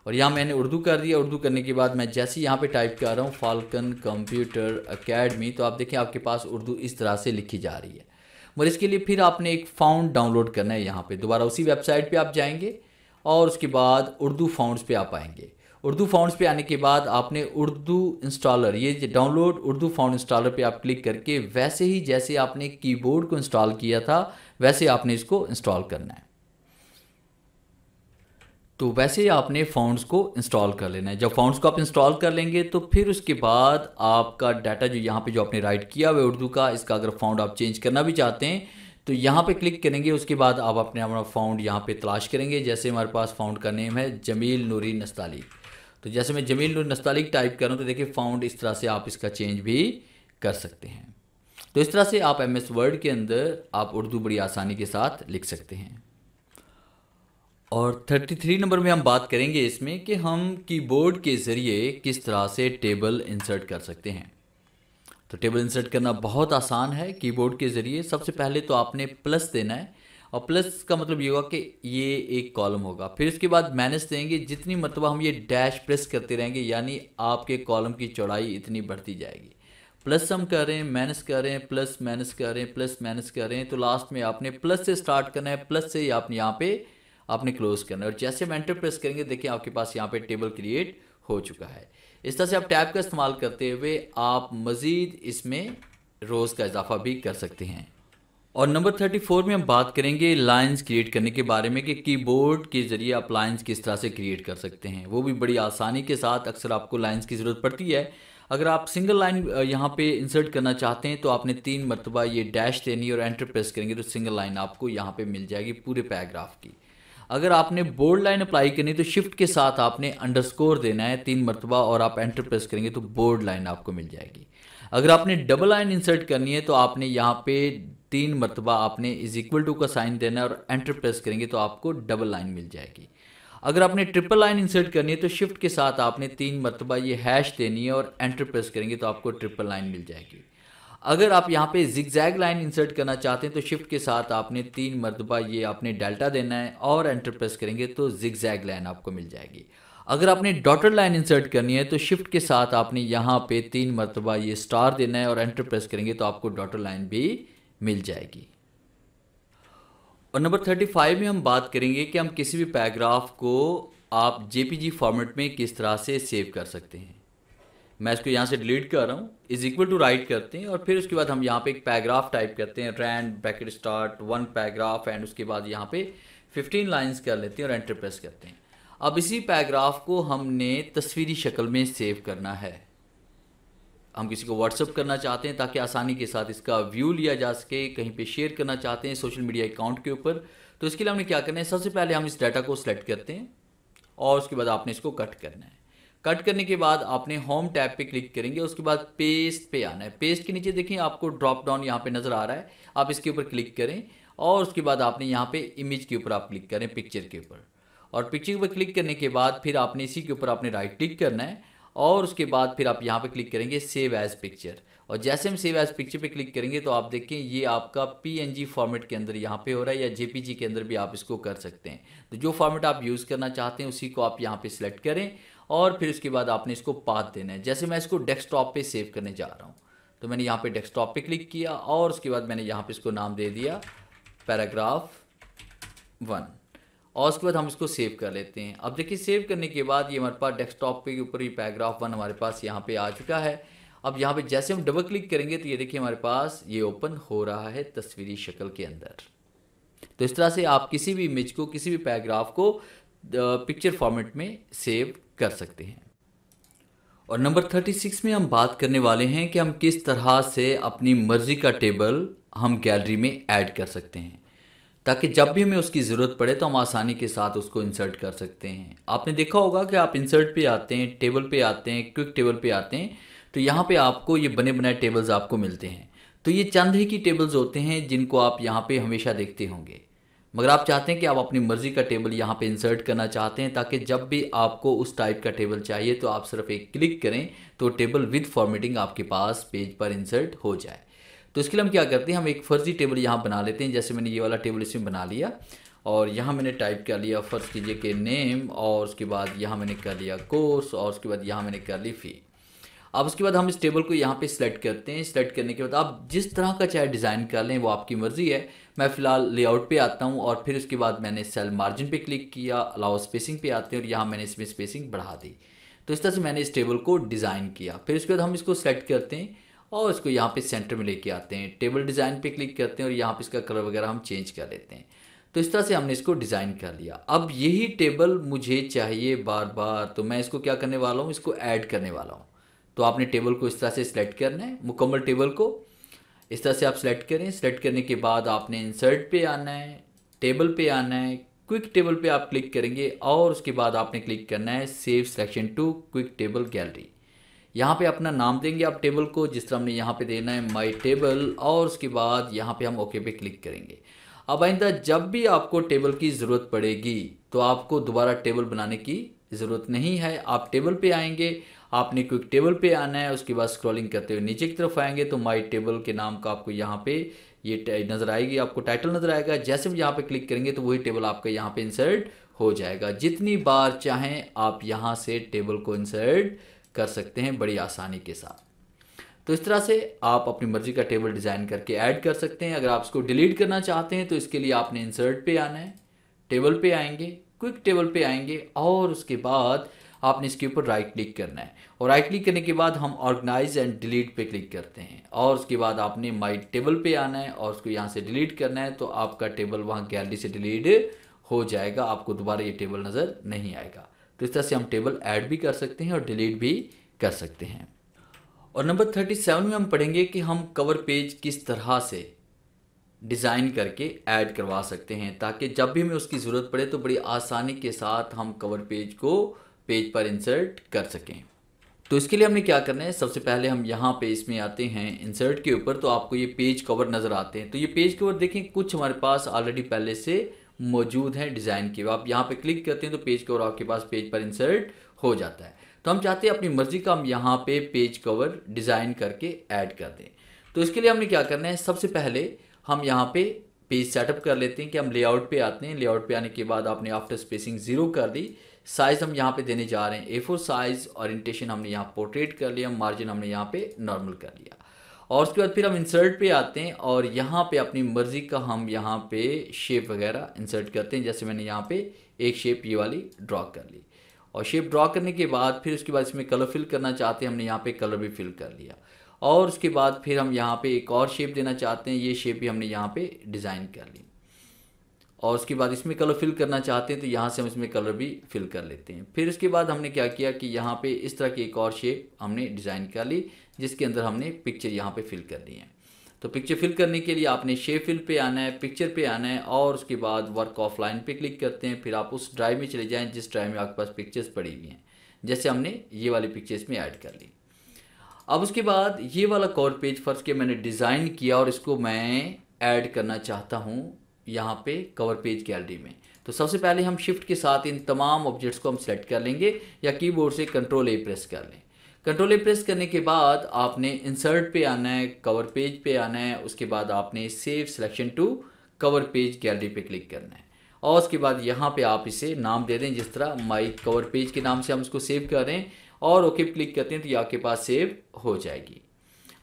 और यहाँ मैंने उर्दू कर दिया। उर्दू करने के बाद मैं जैसे यहाँ पे टाइप कर रहा हूँ फाल्कन कंप्यूटर अकेडमी, तो आप देखिए आपके पास उर्दू इस तरह से लिखी जा रही है। मगर इसके लिए फिर आपने एक फ़ॉन्ट डाउनलोड करना है। यहाँ पे दोबारा उसी वेबसाइट पे आप जाएंगे और उसके बाद उर्दू फ़ॉन्ट्स पे आप आएंगे। उर्दू फ़ॉन्ट्स पे आने के बाद आपने उर्दू इंस्टॉलर ये डाउनलोड उर्दू फ़ॉन्ट इंस्टॉलर पे आप क्लिक करके वैसे ही जैसे आपने कीबोर्ड को इंस्टॉल किया था वैसे आपने इसको इंस्टॉल करना है। तो वैसे आपने फ़ॉन्ट्स को इंस्टॉल कर लेना है। जब फ़ॉन्ट्स को आप इंस्टॉल कर लेंगे तो फिर उसके बाद आपका डाटा जो यहाँ पे जो आपने राइट किया हुआ है उर्दू का, इसका अगर फ़ॉन्ट आप चेंज करना भी चाहते हैं तो यहाँ पे क्लिक करेंगे। उसके बाद आप अपना फ़ॉन्ट यहाँ पे तलाश करेंगे। जैसे हमारे पास फ़ॉन्ट का नेम है जमील नूरी नस्तालिक, तो जैसे मैं जमील नूरी नस्तालिक टाइप कर रहा हूँ तो देखिए फ़ॉन्ट इस तरह से आप इसका चेंज भी कर सकते हैं। तो इस तरह से आप MS वर्ड के अंदर आप उर्दू बड़ी आसानी के साथ लिख सकते हैं। और 33 नंबर में हम बात करेंगे इसमें कि हम कीबोर्ड के ज़रिए किस तरह से टेबल इंसर्ट कर सकते हैं। तो टेबल इंसर्ट करना बहुत आसान है कीबोर्ड के ज़रिए। सबसे पहले तो आपने प्लस देना है और प्लस का मतलब ये होगा कि ये एक कॉलम होगा। फिर उसके बाद माइनस देंगे। जितनी मरतबा हम ये डैश प्रेस करते रहेंगे यानी आपके कॉलम की चौड़ाई इतनी बढ़ती जाएगी। प्लस हम कर रहे हैं, माइनस कर रहे हैं, प्लस माइनस कर रहे हैं, प्लस माइनस कर रहे हैं, तो लास्ट में आपने प्लस से स्टार्ट करना है, प्लस से आपने यहाँ पे आपने क्लोज करना है। और जैसे हम एंटर प्रेस करेंगे देखिए आपके पास यहाँ पे टेबल क्रिएट हो चुका है। इस तरह से आप टैब का इस्तेमाल करते हुए आप मज़ीद इसमें रोज़ का इजाफा भी कर सकते हैं। और नंबर 34 में हम बात करेंगे लाइंस क्रिएट करने के बारे में कि कीबोर्ड के ज़रिए आप लाइंस किस तरह से क्रिएट कर सकते हैं, वो भी बड़ी आसानी के साथ। अक्सर आपको लाइंस की ज़रूरत पड़ती है। अगर आप सिंगल लाइन यहाँ पे इंसर्ट करना चाहते हैं तो आपने 3 मरतबा ये डैश देनी है और एंटर प्रेस करेंगे तो सिंगल लाइन आपको यहाँ पे मिल जाएगी पूरे पैराग्राफ की। अगर आपने बोल्ड लाइन अप्लाई करनी तो शिफ्ट के साथ आपने अंडरस्कोर देना है 3 मरतबा और आप एंटर प्रेस करेंगे तो बोल्ड लाइन आपको मिल जाएगी। अगर आपने डबल लाइन इंसर्ट करनी है तो आपने यहाँ पे 3 मरतबा आपने इज इक्वल टू का साइन देना है और एंटर प्रेस करेंगे तो आपको डबल लाइन मिल जाएगी। अगर आपने ट्रिपल लाइन इंसर्ट करनी है तो शिफ्ट के साथ आपने 3 मरतबा ये हैश देनी है और एंटर प्रेस करेंगे तो आपको ट्रिपल लाइन मिल जाएगी। अगर आप यहाँ पे जिगजैग लाइन इंसर्ट करना चाहते हैं तो शिफ्ट के साथ आपने 3 मरतबा ये आपने डेल्टा देना है और एंटर प्रेस करेंगे तो जिगजैग लाइन आपको मिल जाएगी। अगर आपने डॉटेड लाइन इंसर्ट करनी है तो शिफ्ट के साथ आपने यहाँ पे 3 मरतबा ये स्टार देना है और एंटर प्रेस करेंगे तो आपको डॉटेड लाइन भी मिल जाएगी। और नंबर 35 में हम बात करेंगे कि हम किसी भी पैराग्राफ को आप जेपीजी फॉर्मेट में किस तरह से सेव कर सकते हैं। मैं इसको यहाँ से डिलीट कर रहा हूँ, इज इक्वल टू राइट करते हैं और फिर उसके बाद हम यहाँ पे एक पैराग्राफ टाइप करते हैं, rand bracket start 1 paragraph and उसके बाद यहाँ पे 15 लाइंस कर लेते हैं और एंटर प्रेस करते हैं। अब इसी पैराग्राफ को हमने तस्वीरी शक्ल में सेव करना है। हम किसी को व्हाट्सअप करना चाहते हैं ताकि आसानी के साथ इसका व्यू लिया जा सके, कहीं पे शेयर करना चाहते हैं सोशल मीडिया अकाउंट के ऊपर, तो इसके लिए हमने क्या करना है, सबसे पहले हम इस डाटा को सिलेक्ट करते हैं और उसके बाद आपने इसको कट करना है। कट करने के बाद आपने होम टैब पे क्लिक करेंगे, उसके बाद पेस्ट पे आना है। पेस्ट के नीचे देखिए आपको ड्रॉप डाउन यहाँ पे नज़र आ रहा है, आप इसके ऊपर क्लिक करें और उसके बाद आपने यहाँ पे इमेज के ऊपर आप क्लिक करें, पिक्चर के ऊपर, और पिक्चर के ऊपर क्लिक करने के बाद फिर आपने इसी के ऊपर आपने राइट क्लिक करना है और उसके बाद फिर आप यहाँ पे क्लिक करेंगे सेव एज पिक्चर। और जैसे हम सेव एज पिक्चर पे क्लिक करेंगे तो आप देखें ये आपका पीएनजी फॉर्मेट के अंदर यहाँ पे हो रहा है, या जेपीजी के अंदर भी आप इसको कर सकते हैं। तो जो फॉर्मेट आप यूज़ करना चाहते हैं उसी को आप यहाँ पे सिलेक्ट करें और फिर उसके बाद आपने इसको पाथ देना है। जैसे मैं इसको डेस्कटॉप पे सेव करने जा रहा हूँ तो मैंने यहाँ पे डेस्कटॉप पे क्लिक किया और उसके बाद मैंने यहाँ पे इसको नाम दे दिया पैराग्राफ 1 और उसके बाद हम इसको सेव कर लेते हैं। अब देखिए सेव करने के बाद ये हमारे पास डेस्कटॉप के ऊपर ही पैराग्राफ 1 हमारे पास यहाँ पे आ चुका है। अब यहाँ पे जैसे हम डबल क्लिक करेंगे तो ये देखिए हमारे पास ये ओपन हो रहा है तस्वीरी शक्ल के अंदर। तो इस तरह से आप किसी भी इमेज को, किसी भी पैराग्राफ को पिक्चर फॉर्मेट में सेव कर सकते हैं। और नंबर 36 में हम बात करने वाले हैं कि हम किस तरह से अपनी मर्जी का टेबल हम गैलरी में ऐड कर सकते हैं ताकि जब भी हमें उसकी ज़रूरत पड़े तो हम आसानी के साथ उसको इंसर्ट कर सकते हैं। आपने देखा होगा कि आप इंसर्ट पे आते हैं, टेबल पे आते हैं, क्विक टेबल पे आते हैं तो यहाँ पे आपको ये बने बनाए टेबल्स आपको मिलते हैं। तो ये चंद ही की टेबल्स होते हैं जिनको आप यहाँ पे हमेशा देखते होंगे, मगर आप चाहते हैं कि आप अपनी मर्ज़ी का टेबल यहाँ पे इंसर्ट करना चाहते हैं ताकि जब भी आपको उस टाइप का टेबल चाहिए तो आप सिर्फ एक क्लिक करें तो टेबल विद फॉर्मेटिंग आपके पास पेज पर इंसर्ट हो जाए। तो इसके लिए हम क्या करते हैं, हम एक फर्जी टेबल यहाँ बना लेते हैं। जैसे मैंने ये वाला टेबल इसमें बना लिया और यहाँ मैंने टाइप कर लिया, फ़र्ज़ कीजिए कि नेम, और उसके बाद यहाँ मैंने कर लिया कोर्स, और उसके बाद यहाँ मैंने कर ली फ़ी। अब उसके बाद हम इस टेबल को यहाँ पे सिलेक्ट करते हैं। सिलेक्ट करने के बाद आप जिस तरह का चाहे डिज़ाइन कर लें वो आपकी मर्ज़ी है। मैं फ़िलहाल लेआउट पे आता हूँ और फिर उसके बाद मैंने सेल मार्जिन पे क्लिक किया, अलाउ स्पेसिंग पे आते हैं और यहाँ मैंने इसमें स्पेसिंग बढ़ा दी। तो इस तरह से मैंने इस टेबल को डिज़ाइन किया। फिर उसके बाद हम इसको सेलेक्ट करते हैं और इसको यहाँ पे सेंटर में लेके आते हैं। टेबल डिज़ाइन पे क्लिक करते हैं और यहाँ पे इसका कलर वगैरह हम चेंज कर लेते हैं। तो इस तरह से हमने इसको डिज़ाइन कर लिया। अब यही टेबल मुझे चाहिए बार बार, तो मैं इसको क्या करने वाला हूँ, इसको ऐड करने वाला हूँ। तो आपने टेबल को इस तरह से सिलेक्ट करना है, मुकम्मल टेबल को इस तरह से आप सिलेक्ट करें। सिलेक्ट करने के बाद आपने इंसर्ट पे आना है, टेबल पे आना है, क्विक टेबल पे आप क्लिक करेंगे और उसके बाद आपने क्लिक करना है save selection to quick table gallery. यहाँ पे अपना नाम देंगे आप टेबल को, जिस तरह हमने यहाँ पे देना है माई टेबल, और उसके बाद यहाँ पे हम ओके पे क्लिक करेंगे। अब आइंदा जब भी आपको टेबल की ज़रूरत पड़ेगी तो आपको दोबारा टेबल बनाने की ज़रूरत नहीं है। आप टेबल पे आएंगे, आपने क्विक टेबल पे आना है, उसके बाद स्क्रॉलिंग करते हुए नीचे की तरफ आएंगे तो माई टेबल के नाम का आपको यहाँ पे ये नज़र आएगी, आपको टाइटल नज़र आएगा। जैसे भी यहाँ पे क्लिक करेंगे तो वही टेबल आपका यहाँ पे इंसर्ट हो जाएगा। जितनी बार चाहें आप यहाँ से टेबल को इंसर्ट कर सकते हैं बड़ी आसानी के साथ। तो इस तरह से आप अपनी मर्जी का टेबल डिज़ाइन करके ऐड कर सकते हैं। अगर आप इसको डिलीट करना चाहते हैं तो इसके लिए आपने इंसर्ट पे आना है, टेबल पे आएंगे, क्विक टेबल पे आएंगे और उसके बाद आपने इसके ऊपर राइट क्लिक करना है और राइट क्लिक करने के बाद हम ऑर्गेनाइज एंड डिलीट पे क्लिक करते हैं और उसके बाद आपने माई टेबल पे आना है और उसको यहाँ से डिलीट करना है। तो आपका टेबल वहाँ गैलरी से डिलीट हो जाएगा, आपको दोबारा ये टेबल नज़र नहीं आएगा। तो इस तरह से हम टेबल ऐड भी कर सकते हैं और डिलीट भी कर सकते हैं। और नंबर 37 में हम पढ़ेंगे कि हम कवर पेज किस तरह से डिज़ाइन करके ऐड करवा सकते हैं, ताकि जब भी हमें उसकी ज़रूरत पड़े तो बड़ी आसानी के साथ हम कवर पेज को पेज पर इंसर्ट कर सकें। तो इसके लिए हमने क्या करना है, सबसे पहले हम यहाँ पे इसमें आते हैं इंसर्ट के ऊपर, तो आपको ये पेज कवर नज़र आते हैं। तो ये पेज कवर देखें, कुछ हमारे पास ऑलरेडी पहले से मौजूद हैं डिज़ाइन के। आप यहाँ पे क्लिक करते हैं तो पेज कवर आपके पास पेज पर इंसर्ट हो जाता है। तो हम चाहते हैं अपनी मर्ज़ी का हम यहाँ पे पेज कवर डिज़ाइन करके ऐड कर दें। तो इसके लिए हमने क्या करना है, सबसे पहले हम यहाँ पे पेज सेटअप कर लेते हैं कि हम लेआउट पे आते हैं। लेआउट पे आने के बाद आपने आफ्टर स्पेसिंग 0 कर दी। साइज़ हम यहाँ पे देने जा रहे हैं A4 साइज़। ओरिएंटेशन हमने यहाँ पोर्ट्रेट कर लिया, मार्जिन हमने यहाँ पे नॉर्मल कर लिया। और उसके बाद फिर हम इंसर्ट पे आते हैं और यहाँ पे अपनी मर्ज़ी का हम यहाँ पे शेप वगैरह इंसर्ट करते हैं। जैसे मैंने यहाँ पे एक शेप ये वाली ड्रॉ कर ली, और शेप ड्रॉ करने के बाद फिर उसके बाद इसमें कलर फिल करना चाहते हैं, हमने यहाँ पे कलर भी फिल कर लिया। और उसके बाद फिर हम यहाँ पे एक और शेप देना चाहते हैं, ये शेप भी हमने यहाँ पे डिज़ाइन कर ली। और उसके बाद इसमें कलर फिल करना चाहते हैं तो यहाँ से हम इसमें कलर भी फिल कर लेते हैं। फिर उसके बाद हमने क्या किया कि यहाँ पे इस तरह की एक और शेप हमने डिज़ाइन कर ली, जिसके अंदर हमने पिक्चर यहाँ पे फिल कर ली है। तो पिक्चर फिल करने के लिए आपने शेप फिल पे आना है, पिक्चर पे आना है, और उसके बाद वर्क ऑफलाइन पे क्लिक करते हैं। फिर आप उस ड्राइव में चले जाएँ जिस ड्राइव में आपके पास पिक्चर्स पड़ी हुई हैं। जैसे हमने ये वाली पिक्चर इसमें ऐड कर ली। अब उसके बाद ये वाला कवर पेज फर्स्ट के मैंने डिज़ाइन किया और इसको मैं ऐड करना चाहता हूँ यहाँ पे कवर पेज गैलरी में। तो सबसे पहले हम शिफ्ट के साथ इन तमाम ऑब्जेक्ट्स को हम सेलेक्ट कर लेंगे, या कीबोर्ड से कंट्रोल A प्रेस कर लें। कंट्रोल A प्रेस करने के बाद आपने इंसर्ट पे आना है, कवर पेज पे आना है। उसके बाद आपने save selection to cover page gallery पे क्लिक करना है, और उसके बाद यहाँ पे आप इसे नाम दे दें, जिस तरह माई कवर पेज के नाम से हम इसको सेव कर रहे हैं, और ओके क्लिक करते हैं तो ये आपके पास सेव हो जाएगी।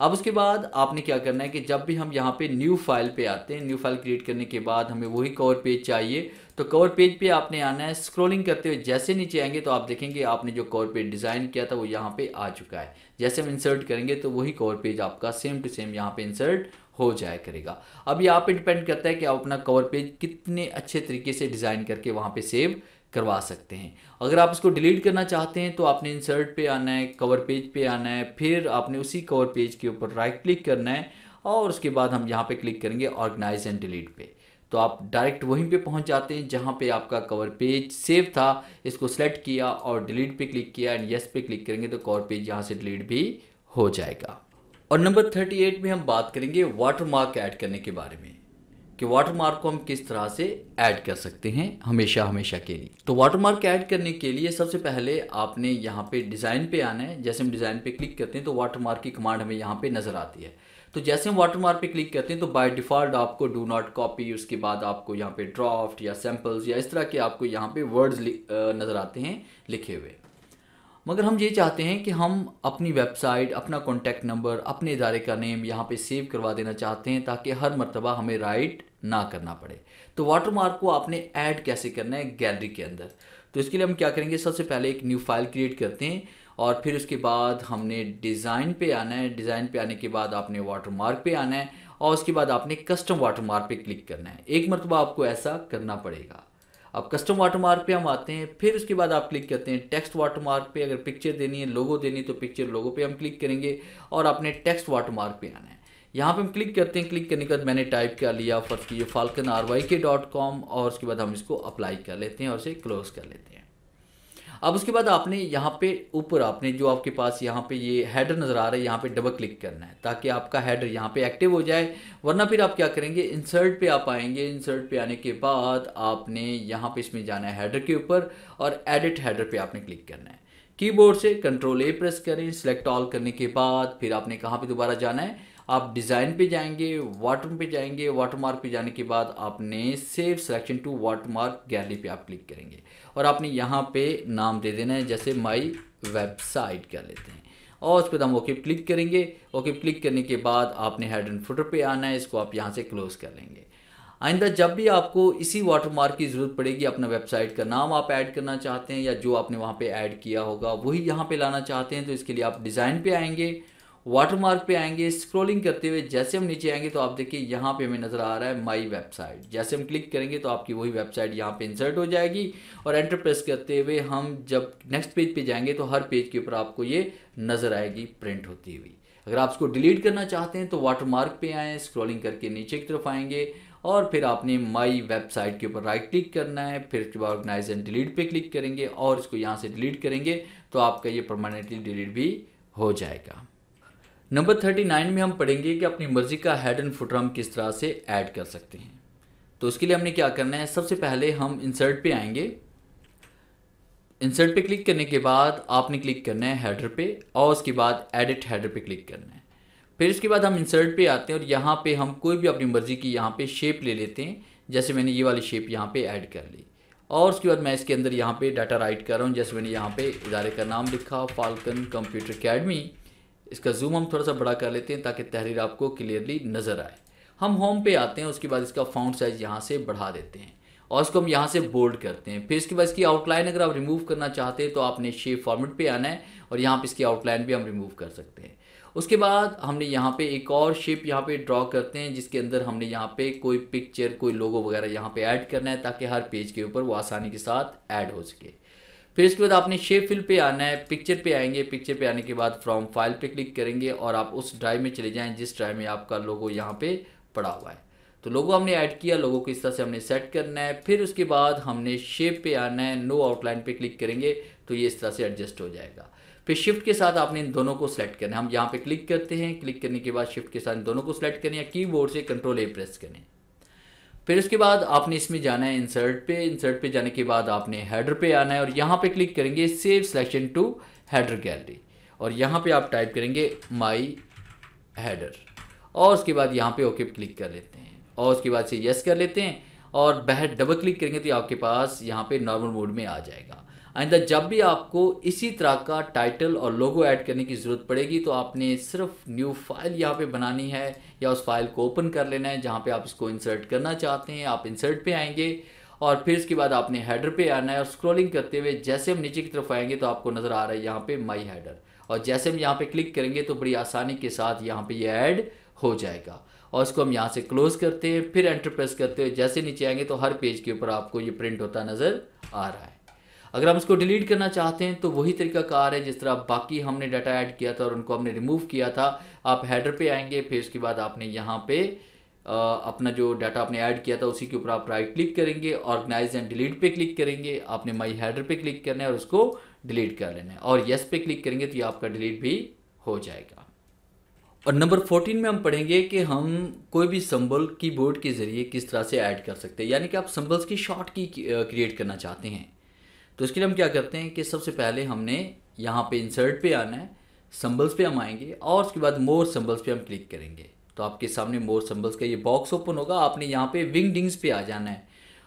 अब उसके बाद आपने क्या करना है कि जब भी हम यहाँ पे न्यू फाइल पे आते हैं, न्यू फाइल क्रिएट करने के बाद हमें वही कवर पेज चाहिए। तो कवर पेज पे आपने आना है, स्क्रॉलिंग करते हुए जैसे नीचे आएंगे तो आप देखेंगे आपने जो कवर पेज डिज़ाइन किया था वो यहाँ पे आ चुका है। जैसे हम इंसर्ट करेंगे तो वही कवर पेज आपका सेम टू सेम यहाँ पे इंसर्ट हो जाया करेगा। अब यहाँ पे डिपेंड करता है कि आप अपना कवर पेज कितने अच्छे तरीके से डिज़ाइन करके वहाँ पे सेव करवा सकते हैं। अगर आप इसको डिलीट करना चाहते हैं तो आपने इंसर्ट पे आना है, कवर पेज पे आना है, फिर आपने उसी कवर पेज के ऊपर राइट क्लिक करना है, और उसके बाद हम यहाँ पे क्लिक करेंगे ऑर्गेनाइज एंड डिलीट पे। तो आप डायरेक्ट वहीं पे पहुँच जाते हैं जहाँ पे आपका कवर पेज सेव था। इसको सेलेक्ट किया और डिलीट पे क्लिक किया एंड यस पे क्लिक करेंगे तो कवर पेज यहाँ से डिलीट भी हो जाएगा। और नंबर 38 में हम बात करेंगे वाटरमार्क ऐड करने के बारे में, कि वाटरमार्क को हम किस तरह से ऐड कर सकते हैं हमेशा के लिए। तो वाटरमार्क ऐड करने के लिए सबसे पहले आपने यहाँ पे डिज़ाइन पे आना है। जैसे हम डिज़ाइन पे क्लिक करते हैं तो वाटरमार्क की कमांड हमें यहाँ पे नज़र आती है। तो जैसे हम वाटरमार्क पे क्लिक करते हैं तो बाय डिफ़ॉल्ट आपको डू नॉट कॉपी, उसके बाद आपको यहाँ पे ड्राफ्ट या सैम्पल्स या इस तरह के आपको यहाँ पे वर्ड्स नज़र आते हैं लिखे हुए। मगर हम ये चाहते हैं कि हम अपनी वेबसाइट, अपना कॉन्टैक्ट नंबर, अपने इदारे का नेम यहाँ पे सेव करवा देना चाहते हैं, ताकि हर मर्तबा हमें राइट ना करना पड़े। तो वाटरमार्क को आपने ऐड कैसे करना है गैलरी के अंदर। तो इसके लिए हम क्या करेंगे, सबसे पहले एक न्यू फाइल क्रिएट करते हैं, और फिर उसके बाद हमने डिज़ाइन पे आना है। डिज़ाइन पे आने के बाद आपने वाटरमार्क पे आना है, और उसके बाद आपने कस्टम वाटरमार्क पे क्लिक करना है। एक मरतबा आपको ऐसा करना पड़ेगा। अब कस्टम वाटरमार्क पे हम आते हैं, फिर उसके बाद आप क्लिक करते हैं टेक्स्ट वाटरमार्क पे। अगर पिक्चर देनी है, लोगो देनी है, तो पिक्चर लोगो पे हम क्लिक करेंगे, और अपने टेक्स्ट वाटरमार्क पे आना है। यहाँ पे हम क्लिक करते हैं। क्लिक करने के बाद मैंने टाइप कर लिया फर्स्ट ये falconryk.com, और उसके बाद हम इसको अप्लाई कर लेते हैं और इसे क्लोज कर लेते हैं। अब उसके बाद आपने यहाँ पे ऊपर आपने जो आपके पास यहाँ पे ये हेडर नज़र आ रहा है, यहाँ पे डबल क्लिक करना है ताकि आपका हेडर यहाँ पे एक्टिव हो जाए। वरना फिर आप क्या करेंगे, इंसर्ट पे आप आएंगे। इंसर्ट पे आने के बाद आपने यहाँ पे इसमें जाना है हेडर के ऊपर, और एडिट हेडर पे आपने क्लिक करना है। कीबोर्ड से कंट्रोल A प्रेस करें। सिलेक्ट ऑल करने के बाद फिर आपने कहाँ पे दोबारा जाना है, आप डिज़ाइन पे जाएंगे, वाटर पे जाएंगे। वाटरमार्क पे जाने के बाद आपने save selection to watermark gallery पे आप क्लिक करेंगे, और आपने यहाँ पे नाम दे देना है, जैसे माई वेबसाइट कर लेते हैं, और उस पर हम ओके क्लिक करेंगे। ओके क्लिक करने के बाद आपने हेड एंड फुटर पे आना है, इसको आप यहाँ से क्लोज कर लेंगे। आइंदा जब भी आपको इसी वाटरमार्क की ज़रूरत पड़ेगी, अपना वेबसाइट का नाम आप ऐड करना चाहते हैं या जो आपने वहाँ पे ऐड किया होगा वही यहाँ पे लाना चाहते हैं, तो इसके लिए आप डिज़ाइन पे आएंगे, वाटरमार्क पे आएंगे। स्क्रॉलिंग करते हुए जैसे हम नीचे आएंगे तो आप देखिए यहाँ पे हमें नज़र आ रहा है माई वेबसाइट। जैसे हम क्लिक करेंगे तो आपकी वही वेबसाइट यहाँ पे इंसर्ट हो जाएगी, और एंटर प्रेस करते हुए हम जब नेक्स्ट पेज पे जाएंगे तो हर पेज के ऊपर आपको ये नज़र आएगी प्रिंट होती हुई। अगर आप इसको डिलीट करना चाहते हैं तो वाटरमार्क पे आएँ, स्क्रॉलिंग करके नीचे की तरफ आएंगे और फिर आपने माई वेबसाइट के ऊपर राइट क्लिक करना है, फिर उसके बाद ऑर्गेनाइज एंड डिलीट पे क्लिक करेंगे और इसको यहाँ से डिलीट करेंगे तो आपका ये परमानेंटली डिलीट भी हो जाएगा। नंबर 39 में हम पढ़ेंगे कि अपनी मर्जी का हेड एंड फुटर हम किस तरह से ऐड कर सकते हैं। तो उसके लिए हमने क्या करना है, सबसे पहले हम इंसर्ट पे आएंगे। इंसर्ट पे क्लिक करने के बाद आपने क्लिक करना है हेडर पे और उसके बाद एडिट हेडर पे क्लिक करना है। फिर उसके बाद हम इंसर्ट पे आते हैं और यहाँ पे हम कोई भी अपनी मर्ज़ी की यहाँ पे शेप ले लेते हैं। जैसे मैंने ये वाली शेप यहाँ पे ऐड कर ली और उसके बाद मैं इसके अंदर यहाँ पे डाटा राइट कर रहा हूँ। जैसे मैंने यहाँ पे इदारे का नाम लिखा, फाल्कन कंप्यूटर अकेडमी। इसका जूम हम थोड़ा सा बड़ा कर लेते हैं ताकि तहरीर आपको क्लियरली नज़र आए। हम होम पे आते हैं, उसके बाद इसका फ़ॉन्ट साइज़ यहाँ से बढ़ा देते हैं और इसको हम यहाँ से बोल्ड करते हैं। फिर इसके बाद इसकी आउटलाइन अगर आप रिमूव करना चाहते हैं तो आपने शेप फॉर्मेट पे आना है और यहाँ पे इसकी आउटलाइन भी हम रिमूव कर सकते हैं। उसके बाद हमने यहाँ पे एक और शेप यहाँ पे ड्रॉ करते हैं जिसके अंदर हमने यहाँ पे कोई पिक्चर, कोई लोगो वगैरह यहाँ पे ऐड करना है ताकि हर पेज के ऊपर वो आसानी के साथ ऐड हो सके। फिर इसके बाद आपने शेप फिल पे आना है, पिक्चर पे आएंगे। पिक्चर पे आने के बाद फ्रॉम फाइल पे क्लिक करेंगे और आप उस ड्राइव में चले जाएँ जिस ड्राइव में आपका लोगो यहाँ पे पड़ा हुआ है। तो लोगो हमने ऐड किया, लोगो को इस तरह से हमने सेट करना है। फिर उसके बाद हमने शेप पे आना है, नो आउटलाइन पे क्लिक करेंगे तो ये इस तरह से एडजस्ट हो जाएगा। फिर शिफ्ट के साथ आपने इन दोनों को सिलेक्ट करना है। हम यहाँ पे क्लिक करते हैं, क्लिक करने के बाद शिफ्ट के साथ इन दोनों को सिलेक्ट करें या कीबोर्ड से कंट्रोल ए प्रेस करें। फिर उसके बाद आपने इसमें जाना है इंसर्ट पे। इंसर्ट पे जाने के बाद आपने हेडर पे आना है और यहाँ पे क्लिक करेंगे save selection to header gallery और यहाँ पे आप टाइप करेंगे माई हेडर और उसके बाद यहाँ पे ओके पे क्लिक कर लेते हैं और उसके बाद से यस कर लेते हैं और बाहर डबल क्लिक करेंगे तो आपके पास यहाँ पे नॉर्मल मोड में आ जाएगा। आइंदा जब भी आपको इसी तरह का टाइटल और लोगो ऐड करने की ज़रूरत पड़ेगी तो आपने सिर्फ न्यू फाइल यहाँ पे बनानी है या उस फाइल को ओपन कर लेना है जहाँ पे आप इसको इंसर्ट करना चाहते हैं। आप इंसर्ट पे आएंगे और फिर इसके बाद आपने हेडर पे आना है और स्क्रॉलिंग करते हुए जैसे हम नीचे की तरफ आएंगे तो आपको नज़र आ रहा है यहाँ पे माई हेडर और जैसे हम यहाँ पे क्लिक करेंगे तो बड़ी आसानी के साथ यहाँ पे ये ऐड हो जाएगा और इसको हम यहाँ से क्लोज करते हैं। फिर एंटर प्रेस करते हुए जैसे नीचे आएंगे तो हर पेज के ऊपर आपको ये प्रिंट होता नज़र आ रहा है। अगर हम इसको डिलीट करना चाहते हैं तो वही तरीकाकार है जिस तरह बाकी हमने डाटा ऐड किया था और उनको हमने रिमूव किया था। आप हेडर पे आएंगे, फिर उसके बाद आपने यहाँ पे अपना जो डाटा आपने ऐड किया था उसी के ऊपर आप राइट क्लिक करेंगे, ऑर्गेनाइज एंड डिलीट पे क्लिक करेंगे। आपने माई हेडर पे क्लिक करना है और उसको डिलीट कर लेना है और यस पे क्लिक करेंगे तो ये आपका डिलीट भी हो जाएगा। और नंबर 14 में हम पढ़ेंगे कि हम कोई भी सिंबल कीबोर्ड के ज़रिए किस तरह से ऐड कर सकते हैं, यानी कि आप सिंबल्स की शॉर्ट की क्रिएट करना चाहते हैं। तो इसके लिए हम क्या करते हैं कि सबसे पहले हमने यहाँ पे इंसर्ट पे आना है, सिंबल्स पे हम आएंगे और उसके बाद मोर सिंबल्स पे हम क्लिक करेंगे तो आपके सामने मोर सिंबल्स का ये बॉक्स ओपन होगा। आपने यहाँ पे विंगडिंग्स पे आ जाना है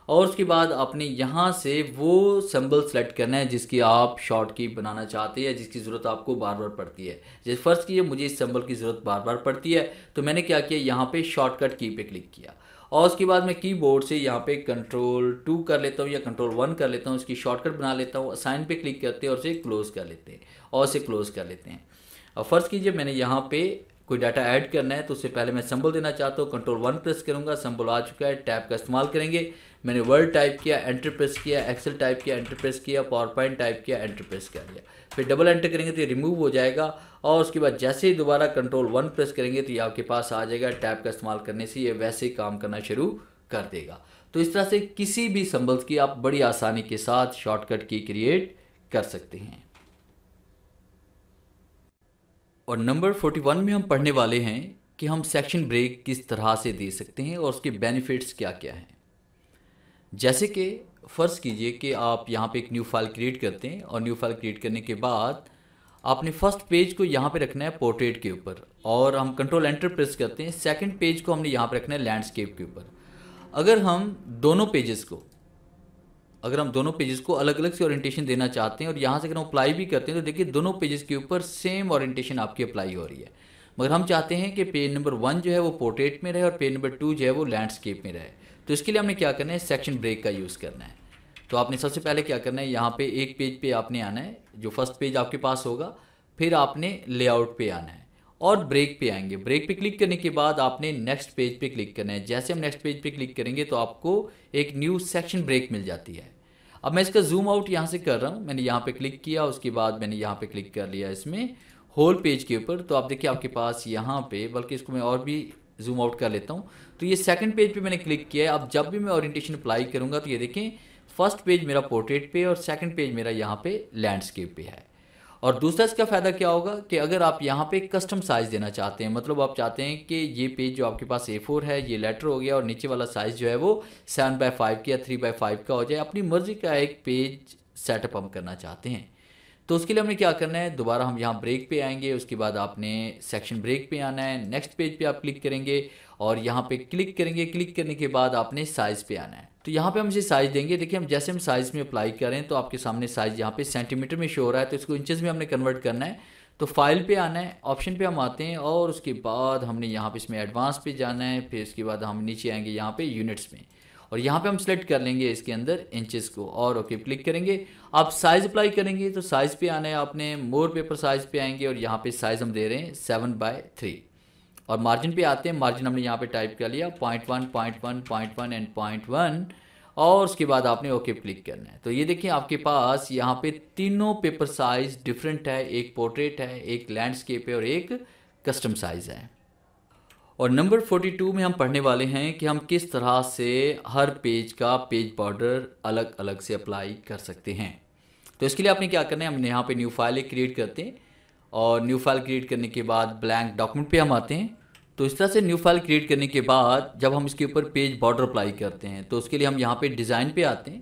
और उसके बाद आपने यहाँ से वो सिंबल सेलेक्ट करना है जिसकी आप शॉर्ट की बनाना चाहते हैं, जिसकी ज़रूरत आपको बार बार पड़ती है। जैसे फ़र्ज़ कीजिए मुझे इस सिंबल की ज़रूरत बार बार पड़ती है तो मैंने क्या किया, यहाँ पे शॉर्टकट की पे क्लिक किया और उसके बाद मैं कीबोर्ड से यहाँ पे कंट्रोल 2 कर लेता हूँ या कंट्रोल 1 कर लेता हूँ, इसकी शॉर्टकट बना लेता हूँ। असाइन पे क्लिक करते हैं और उसे क्लोज़ कर लेते हैं और उसे क्लोज़ कर लेते हैं। और फ़र्ज़ कीजिए मैंने यहाँ पे कोई डाटा ऐड करना है तो उससे पहले मैं सिंबल देना चाहता हूँ, कंट्रोल 1 प्रेस करूँगा, सिंबल आ चुका है। टैब का इस्तेमाल करेंगे, मैंने वर्ड टाइप किया, एंटर प्रेस किया, एक्सेल टाइप किया, एंटर प्रेस किया, पावर पॉइंट टाइप किया, एंटर प्रेस कर लिया। फिर डबल एंटर करेंगे तो ये रिमूव हो जाएगा और उसके बाद जैसे ही दोबारा कंट्रोल 1 प्रेस करेंगे तो ये आपके पास आ जाएगा। टैब का इस्तेमाल करने से ये वैसे ही काम करना शुरू कर देगा। तो इस तरह से किसी भी सिंबल्स की आप बड़ी आसानी के साथ शॉर्टकट की क्रिएट कर सकते हैं। और नंबर 41 में हम पढ़ने वाले हैं कि हम सेक्शन ब्रेक किस तरह से दे सकते हैं और उसके बेनिफिट्स क्या क्या हैं। जैसे कि फ़र्ज़ कीजिए कि आप यहाँ पे एक न्यू फाइल क्रिएट करते हैं और न्यू फाइल क्रिएट करने के बाद आपने फर्स्ट पेज को यहाँ पे रखना है पोर्ट्रेट के ऊपर और हम कंट्रोल एंटर प्रेस करते हैं। सेकंड पेज को हमने यहाँ पे रखना है लैंडस्केप के ऊपर। अगर हम दोनों पेजेस को अलग अलग से ओरिएंटेशन देना चाहते हैं और यहाँ से अगर हम अप्लाई भी करते हैं तो देखिए दोनों पेजेस के ऊपर सेम ओरिएंटेशन आपकी अप्लाई हो रही है। मगर हम चाहते हैं कि पेज नंबर 1 जो है वो पोर्ट्रेट में रहे और पेज नंबर 2 जो है वो लैंडस्केप में रहे। तो इसके लिए हमने क्या करना है, सेक्शन ब्रेक का यूज़ करना है। तो आपने सबसे पहले क्या करना है, यहाँ पे एक पेज पे आपने आना है जो फर्स्ट पेज आपके पास होगा, फिर आपने लेआउट पे आना है और ब्रेक पे आएंगे। ब्रेक पे क्लिक करने के बाद आपने नेक्स्ट पेज पे क्लिक करना है। जैसे हम नेक्स्ट पेज पे क्लिक करेंगे तो आपको एक न्यू सेक्शन ब्रेक मिल जाती है। अब मैं इसका जूम आउट यहाँ से कर रहा हूँ, मैंने यहाँ पे क्लिक किया, उसके बाद मैंने यहाँ पे क्लिक कर लिया इसमें होल पेज के ऊपर, तो आप देखिए आपके पास यहाँ पे, बल्कि इसको मैं और भी जूम आउट कर लेता हूँ, तो ये सेकंड पेज पे मैंने क्लिक किया है। अब जब भी मैं ओरिएंटेशन अप्लाई करूँगा तो ये देखें फर्स्ट पेज मेरा पोर्ट्रेट पे और सेकंड पेज मेरा यहाँ पे लैंडस्केप पे है। और दूसरा इसका फ़ायदा क्या होगा कि अगर आप यहाँ पे कस्टम साइज़ देना चाहते हैं, मतलब आप चाहते हैं कि ये पेज जो आपके पास A4 है ये लेटर हो गया और नीचे वाला साइज़ जो है वो 7x5 का या 3x5 का हो जाए, अपनी मर्ज़ी का एक पेज सेटअप हम करना चाहते हैं, तो उसके लिए हमें क्या करना है, दोबारा हम यहाँ ब्रेक पे आएंगे, उसके बाद आपने सेक्शन ब्रेक पे आना है, नेक्स्ट पेज पे आप क्लिक करेंगे और यहाँ पे क्लिक करेंगे। क्लिक करने के बाद आपने साइज़ पे आना है, तो यहाँ पे हम इसे साइज़ देंगे। देखिए हम जैसे हम साइज़ में अप्लाई करें तो आपके सामने साइज़ यहाँ पे सेंटीमीटर में शो हो रहा है, तो इसको इंचेस में हमने कन्वर्ट करना है। तो फाइल पे आना है, ऑप्शन पे हम आते हैं और उसके बाद हमने यहाँ पे इसमें एडवांस पे जाना है, फिर उसके बाद हम नीचे आएंगे यहाँ पे यूनिट्स में और यहाँ पे हम सेलेक्ट कर लेंगे इसके अंदर इंचेस को और ओके क्लिक करेंगे। आप साइज़ अप्लाई करेंगे तो साइज़ पे आना है, आपने मोर पेपर साइज़ पे आएंगे और यहाँ पे साइज़ हम दे रहे हैं 7x3 और मार्जिन पे आते हैं। मार्जिन हमने यहाँ पे टाइप कर लिया 0.1, 0.1, 0.1 एंड 0.1 और उसके बाद आपने ओके क्लिक करना है। तो ये देखिए आपके पास यहाँ पे तीनों पेपर साइज़ डिफरेंट है, एक पोर्ट्रेट है, एक लैंडस्केप है और एक कस्टम साइज़ है। और नंबर 42 में हम पढ़ने वाले हैं कि हम किस तरह से हर पेज का पेज बॉर्डर अलग अलग से अप्लाई कर सकते हैं। तो इसके लिए आपने क्या करना है, हमने यहाँ पे न्यू फाइल क्रिएट करते हैं और न्यू फाइल क्रिएट करने के बाद ब्लैंक डॉक्यूमेंट पे हम आते हैं। तो इस तरह से न्यू फाइल क्रिएट करने के बाद जब हम इसके ऊपर पेज बॉर्डर अप्लाई करते हैं तो उसके लिए हम यहाँ पे डिज़ाइन पे आते हैं,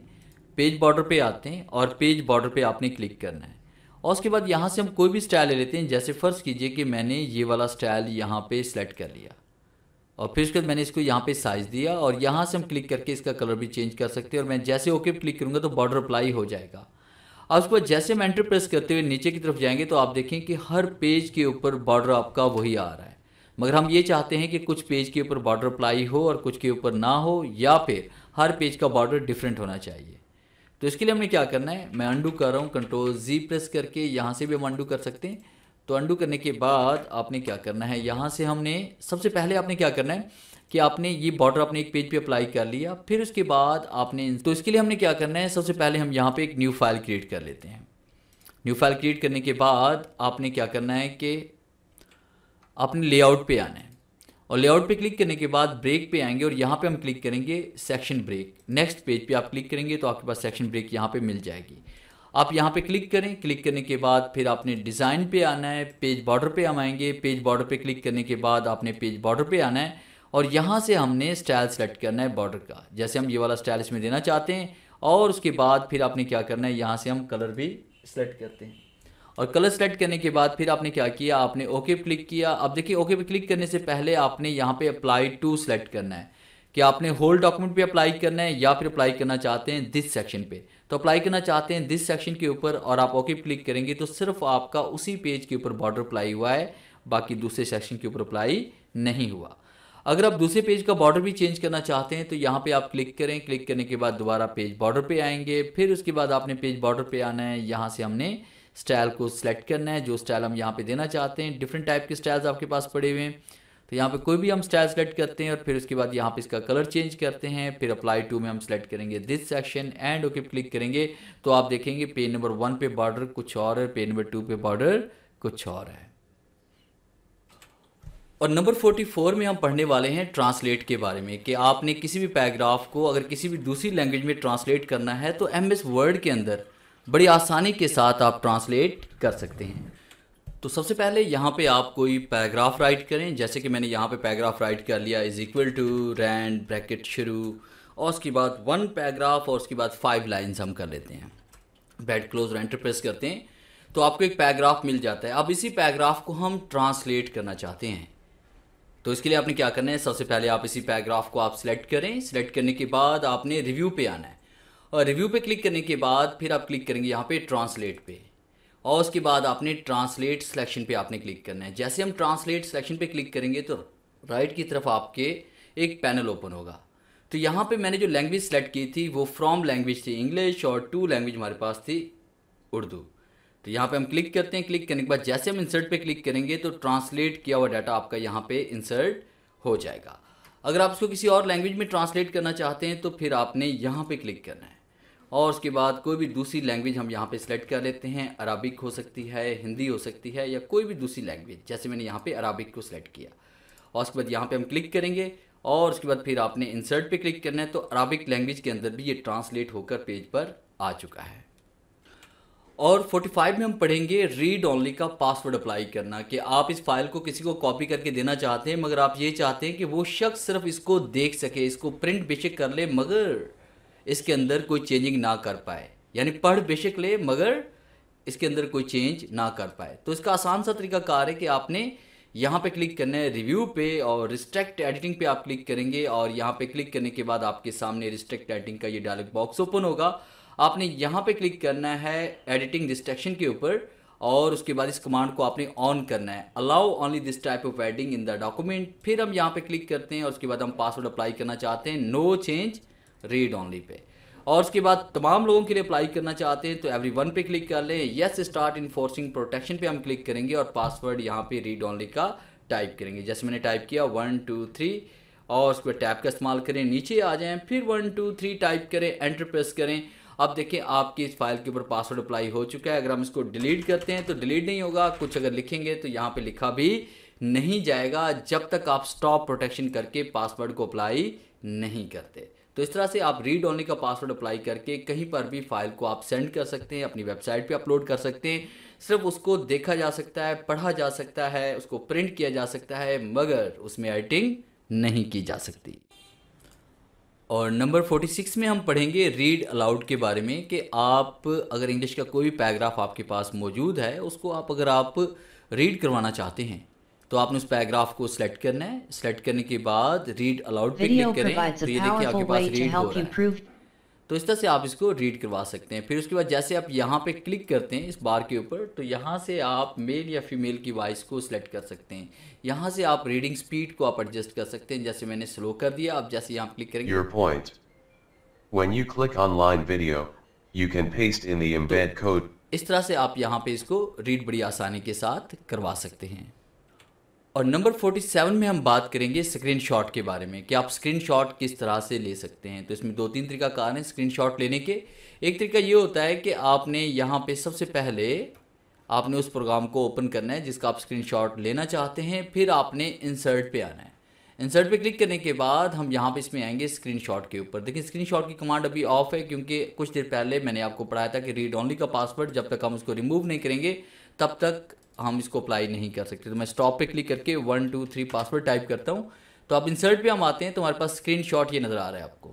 पेज बॉर्डर पे आते हैं और पेज बॉर्डर पे आपने क्लिक करना है और उसके बाद यहाँ से हम कोई भी स्टाइल ले लेते हैं। जैसे फ़र्ज़ कीजिए कि मैंने ये वाला स्टाइल यहाँ पे सेलेक्ट कर लिया और फिर उसके बाद मैंने इसको यहाँ पे साइज़ दिया और यहाँ से हम क्लिक करके इसका कलर भी चेंज कर सकते हैं और मैं जैसे ओके क्लिक करूँगा तो बॉर्डर अप्लाई हो जाएगा। अब उसके बाद जैसे हम एंटर प्रेस करते हुए नीचे की तरफ जाएंगे तो आप देखें कि हर पेज के ऊपर बॉर्डर आपका वही आ रहा है, मगर हम ये चाहते हैं कि कुछ पेज के ऊपर बॉर्डर अप्लाई हो और कुछ के ऊपर ना हो, या फिर हर पेज का बॉर्डर डिफरेंट होना चाहिए। तो इसके लिए हमने क्या करना है, मैं अंडू कर रहा हूँ, Ctrl+Z प्रेस करके, यहाँ से भी हम अंडू कर सकते हैं। तो अंडू करने के बाद आपने क्या करना है, यहाँ से हमने सबसे पहले आपने क्या करना है कि आपने ये बॉर्डर अपने एक पेज पे अप्लाई कर लिया, फिर उसके बाद आपने, तो इसके लिए हमने क्या करना है, सबसे पहले हम यहाँ पे एक न्यू फाइल क्रिएट कर लेते हैं। न्यू फाइल क्रिएट करने के बाद आपने क्या करना है कि आपने लेआउट पे आना है और लेआउट पे क्लिक करने के बाद ब्रेक पे आएंगे और यहाँ पे हम क्लिक करेंगे सेक्शन ब्रेक। नेक्स्ट पेज पे आप क्लिक करेंगे तो आपके पास सेक्शन ब्रेक यहाँ पे मिल जाएगी। आप यहाँ पे क्लिक करें, क्लिक करने के बाद फिर आपने डिज़ाइन पे आना है, पेज बॉर्डर पे हम आएंगे, पेज बॉर्डर पे क्लिक करने के बाद आपने पेज बॉर्डर पे आना है और यहाँ से हमने स्टाइल सेलेक्ट करना है बॉर्डर का, जैसे हम ये वाला स्टाइल इसमें देना चाहते हैं। और उसके बाद फिर आपने क्या करना है, यहाँ से हम कलर भी सेलेक्ट करते हैं और कलर सेलेक्ट करने के बाद फिर आपने क्या किया, आपने ओके क्लिक किया। अब देखिए ओके पे क्लिक करने से पहले आपने यहाँ पे अप्लाई टू सेलेक्ट करना है कि आपने होल डॉक्यूमेंट पे अप्लाई करना है या फिर अप्लाई करना चाहते हैं दिस सेक्शन पे। तो अप्लाई करना चाहते हैं दिस सेक्शन के ऊपर और आप ओके क्लिक करेंगे तो सिर्फ आपका उसी पेज के ऊपर बॉर्डर अप्लाई हुआ है, बाकी दूसरे सेक्शन के ऊपर अप्लाई नहीं हुआ। अगर आप दूसरे पेज का बॉर्डर भी चेंज करना चाहते हैं तो यहाँ पे आप क्लिक करें, क्लिक करने के बाद दोबारा पेज बॉर्डर पे आएंगे, फिर उसके बाद आपने पेज बॉर्डर पे आना है, यहाँ से हमने स्टाइल को सिलेक्ट करना है, जो स्टाइल हम यहाँ पे देना चाहते हैं। डिफरेंट टाइप के स्टाइल्स आपके पास पड़े हुए हैं, तो यहाँ पे कोई भी हम स्टाइल सेलेक्ट करते हैं और फिर उसके बाद यहाँ पे इसका कलर चेंज करते हैं। फिर अप्लाई टू में हम सेलेक्ट करेंगे this section and okay click करेंगे तो आप देखेंगे पेज नंबर 1 पे बॉर्डर कुछ और है, पेज नंबर 2 पे बॉर्डर कुछ और है। और नंबर 44 में हम पढ़ने वाले हैं ट्रांसलेट के बारे में कि आपने किसी भी पैराग्राफ को अगर किसी भी दूसरी लैंग्वेज में ट्रांसलेट करना है तो MS वर्ड के अंदर बड़ी आसानी के साथ आप ट्रांसलेट कर सकते हैं। तो सबसे पहले यहाँ पे आप कोई पैराग्राफ राइट करें, जैसे कि मैंने यहाँ पे पैराग्राफ राइट कर लिया is equal to rand bracket शुरू और उसके बाद 1 पैराग्राफ और उसके बाद 5 लाइन्स हम कर लेते हैं। बैड क्लोज और एंटर प्रेस करते हैं तो आपको एक पैराग्राफ मिल जाता है। अब इसी पैराग्राफ को हम ट्रांसलेट करना चाहते हैं, तो इसके लिए आपने क्या करना है, सबसे पहले आप इसी पैराग्राफ को आप सिलेक्ट करें। सिलेक्ट करने के बाद आपने रिव्यू पे आना है और रिव्यू पे क्लिक करने के बाद फिर आप क्लिक करेंगे यहाँ पे ट्रांसलेट पे और उसके बाद आपने ट्रांसलेट सिलेक्शन पे आपने क्लिक करना है। जैसे हम ट्रांसलेट सिलेक्शन पे क्लिक करेंगे तो राइट की तरफ आपके एक पैनल ओपन होगा। तो यहाँ पे मैंने जो लैंग्वेज सेलेक्ट की थी वो फ्रॉम लैंग्वेज थी इंग्लिश और टू लैंग्वेज हमारे पास थी उर्दू। तो यहाँ पे हम क्लिक करते हैं, क्लिक करने के बाद जैसे हम इंसर्ट पे क्लिक करेंगे तो ट्रांसलेट किया हुआ डाटा आपका यहाँ पे इंसर्ट हो जाएगा। अगर आप इसको किसी और लैंग्वेज में ट्रांसलेट करना चाहते हैं तो फिर आपने यहाँ पे क्लिक करना है और उसके बाद कोई भी दूसरी लैंग्वेज हम यहाँ पे सिलेक्ट कर लेते हैं। अरबिक हो सकती है, हिंदी हो सकती है, या कोई भी दूसरी लैंग्वेज, जैसे मैंने यहाँ पे अरबिक को सिलेक्ट किया। और उसके बाद यहाँ पे हम क्लिक करेंगे और उसके बाद फिर आपने इंसर्ट पे क्लिक करना है। तो अरबिक लैंग्वेज के अंदर भी ये ट्रांसलेट होकर पेज पर आ चुका है। और 45 में हम पढ़ेंगे रीड ओनली का पासवर्ड अप्लाई करना, कि आप इस फाइल को किसी को कॉपी करके देना चाहते हैं, मगर आप ये चाहते हैं कि वो शख्स सिर्फ इसको देख सके, इसको प्रिंट बेशक कर ले मगर इसके अंदर कोई चेंजिंग ना कर पाए, यानी पढ़ बेशक ले मगर इसके अंदर कोई चेंज ना कर पाए। तो इसका आसान सा तरीका कार है कि आपने यहाँ पे क्लिक करना है रिव्यू पे, और रिस्ट्रिक्ट एडिटिंग पे आप क्लिक करेंगे, और यहाँ पे क्लिक करने के बाद आपके सामने रिस्ट्रिक्ट एडिटिंग का ये डायलॉग बॉक्स ओपन होगा। आपने यहाँ पे क्लिक करना है एडिटिंग रिस्ट्रिक्शन के ऊपर, और उसके बाद इस कमांड को आपने ऑन करना है, allow only this type of editing in the document. फिर हम यहाँ पे क्लिक करते हैं और उसके बाद हम पासवर्ड अप्लाई करना चाहते हैं no change read only pay, और उसके बाद तमाम लोगों के लिए अप्लाई करना चाहते हैं तो एवरीवन पे क्लिक कर लें। यस स्टार्ट इन्फोर्सिंग प्रोटेक्शन पे हम क्लिक करेंगे और पासवर्ड यहाँ पे रीड ओनली का टाइप करेंगे, जैसे मैंने टाइप किया 1 2 3, और उसके बाद टैब का इस्तेमाल करें, नीचे आ जाएं, फिर 1 2 3 टाइप करें, एंटर प्रेस करें। अब देखें आपकी इस फाइल के ऊपर पासवर्ड अप्लाई हो चुका है। अगर हम इसको डिलीट करते हैं तो डिलीट नहीं होगा, कुछ अगर लिखेंगे तो यहाँ पे लिखा भी नहीं जाएगा जब तक आप स्टॉप प्रोटेक्शन करके पासवर्ड को अप्लाई नहीं करते। तो इस तरह से आप रीड ओनली का पासवर्ड अप्लाई करके कहीं पर भी फाइल को आप सेंड कर सकते हैं, अपनी वेबसाइट पे अपलोड कर सकते हैं। सिर्फ उसको देखा जा सकता है, पढ़ा जा सकता है, उसको प्रिंट किया जा सकता है, मगर उसमें एडिटिंग नहीं की जा सकती। और नंबर 46 में हम पढ़ेंगे रीड अलाउड के बारे में, कि आप अगर इंग्लिश का कोई भी पैराग्राफ आपके पास मौजूद है, उसको अगर आप रीड करवाना चाहते हैं तो आपने उस पैराग्राफ को सिलेक्ट करना है। सिलेक्ट करने के बाद रीड अलाउड पे क्लिक करें, तो ये देखिए आपके पास रीड हो रहा है। तो इस तरह से आप इसको रीड करवा सकते हैं। फिर उसके बाद जैसे आप यहाँ पे क्लिक करते हैं इस बार के ऊपर, तो यहाँ से आप मेल या फीमेल की वॉइस को सिलेक्ट कर सकते हैं। यहाँ से आप रीडिंग स्पीड को आप एडजस्ट कर सकते हैं, जैसे मैंने स्लो कर दिया। अब जैसे यहाँ क्लिक करेंगे, Your point. When you click on line video, you can paste in the embed code. इस तरह से आप यहाँ पे इसको रीड बड़ी आसानी के साथ करवा सकते हैं। और नंबर 47 में हम बात करेंगे स्क्रीनशॉट के बारे में, कि आप स्क्रीनशॉट किस तरह से ले सकते हैं। तो इसमें 2-3 तरीका कार हैं स्क्रीनशॉट लेने के। एक तरीका ये होता है कि आपने यहाँ पे सबसे पहले आपने उस प्रोग्राम को ओपन करना है जिसका आप स्क्रीनशॉट लेना चाहते हैं, फिर आपने इंसर्ट पे आना है। इंसर्ट पे क्लिक करने के बाद हम यहाँ पे इसमें आएंगे स्क्रीनशॉट के ऊपर। देखिए स्क्रीनशॉट की कमांड अभी ऑफ है, क्योंकि कुछ देर पहले मैंने आपको पढ़ाया था कि रीड ओनली का पासवर्ड जब तक हम उसको रिमूव नहीं करेंगे तब तक हम इसको अप्लाई नहीं कर सकते। तो मैं स्टॉप पे क्लिक करके 1 2 3 पासवर्ड टाइप करता हूँ। तो आप इंसर्ट पे हम आते हैं तो हमारे पास स्क्रीनशॉट ये नज़र आ रहा है आपको।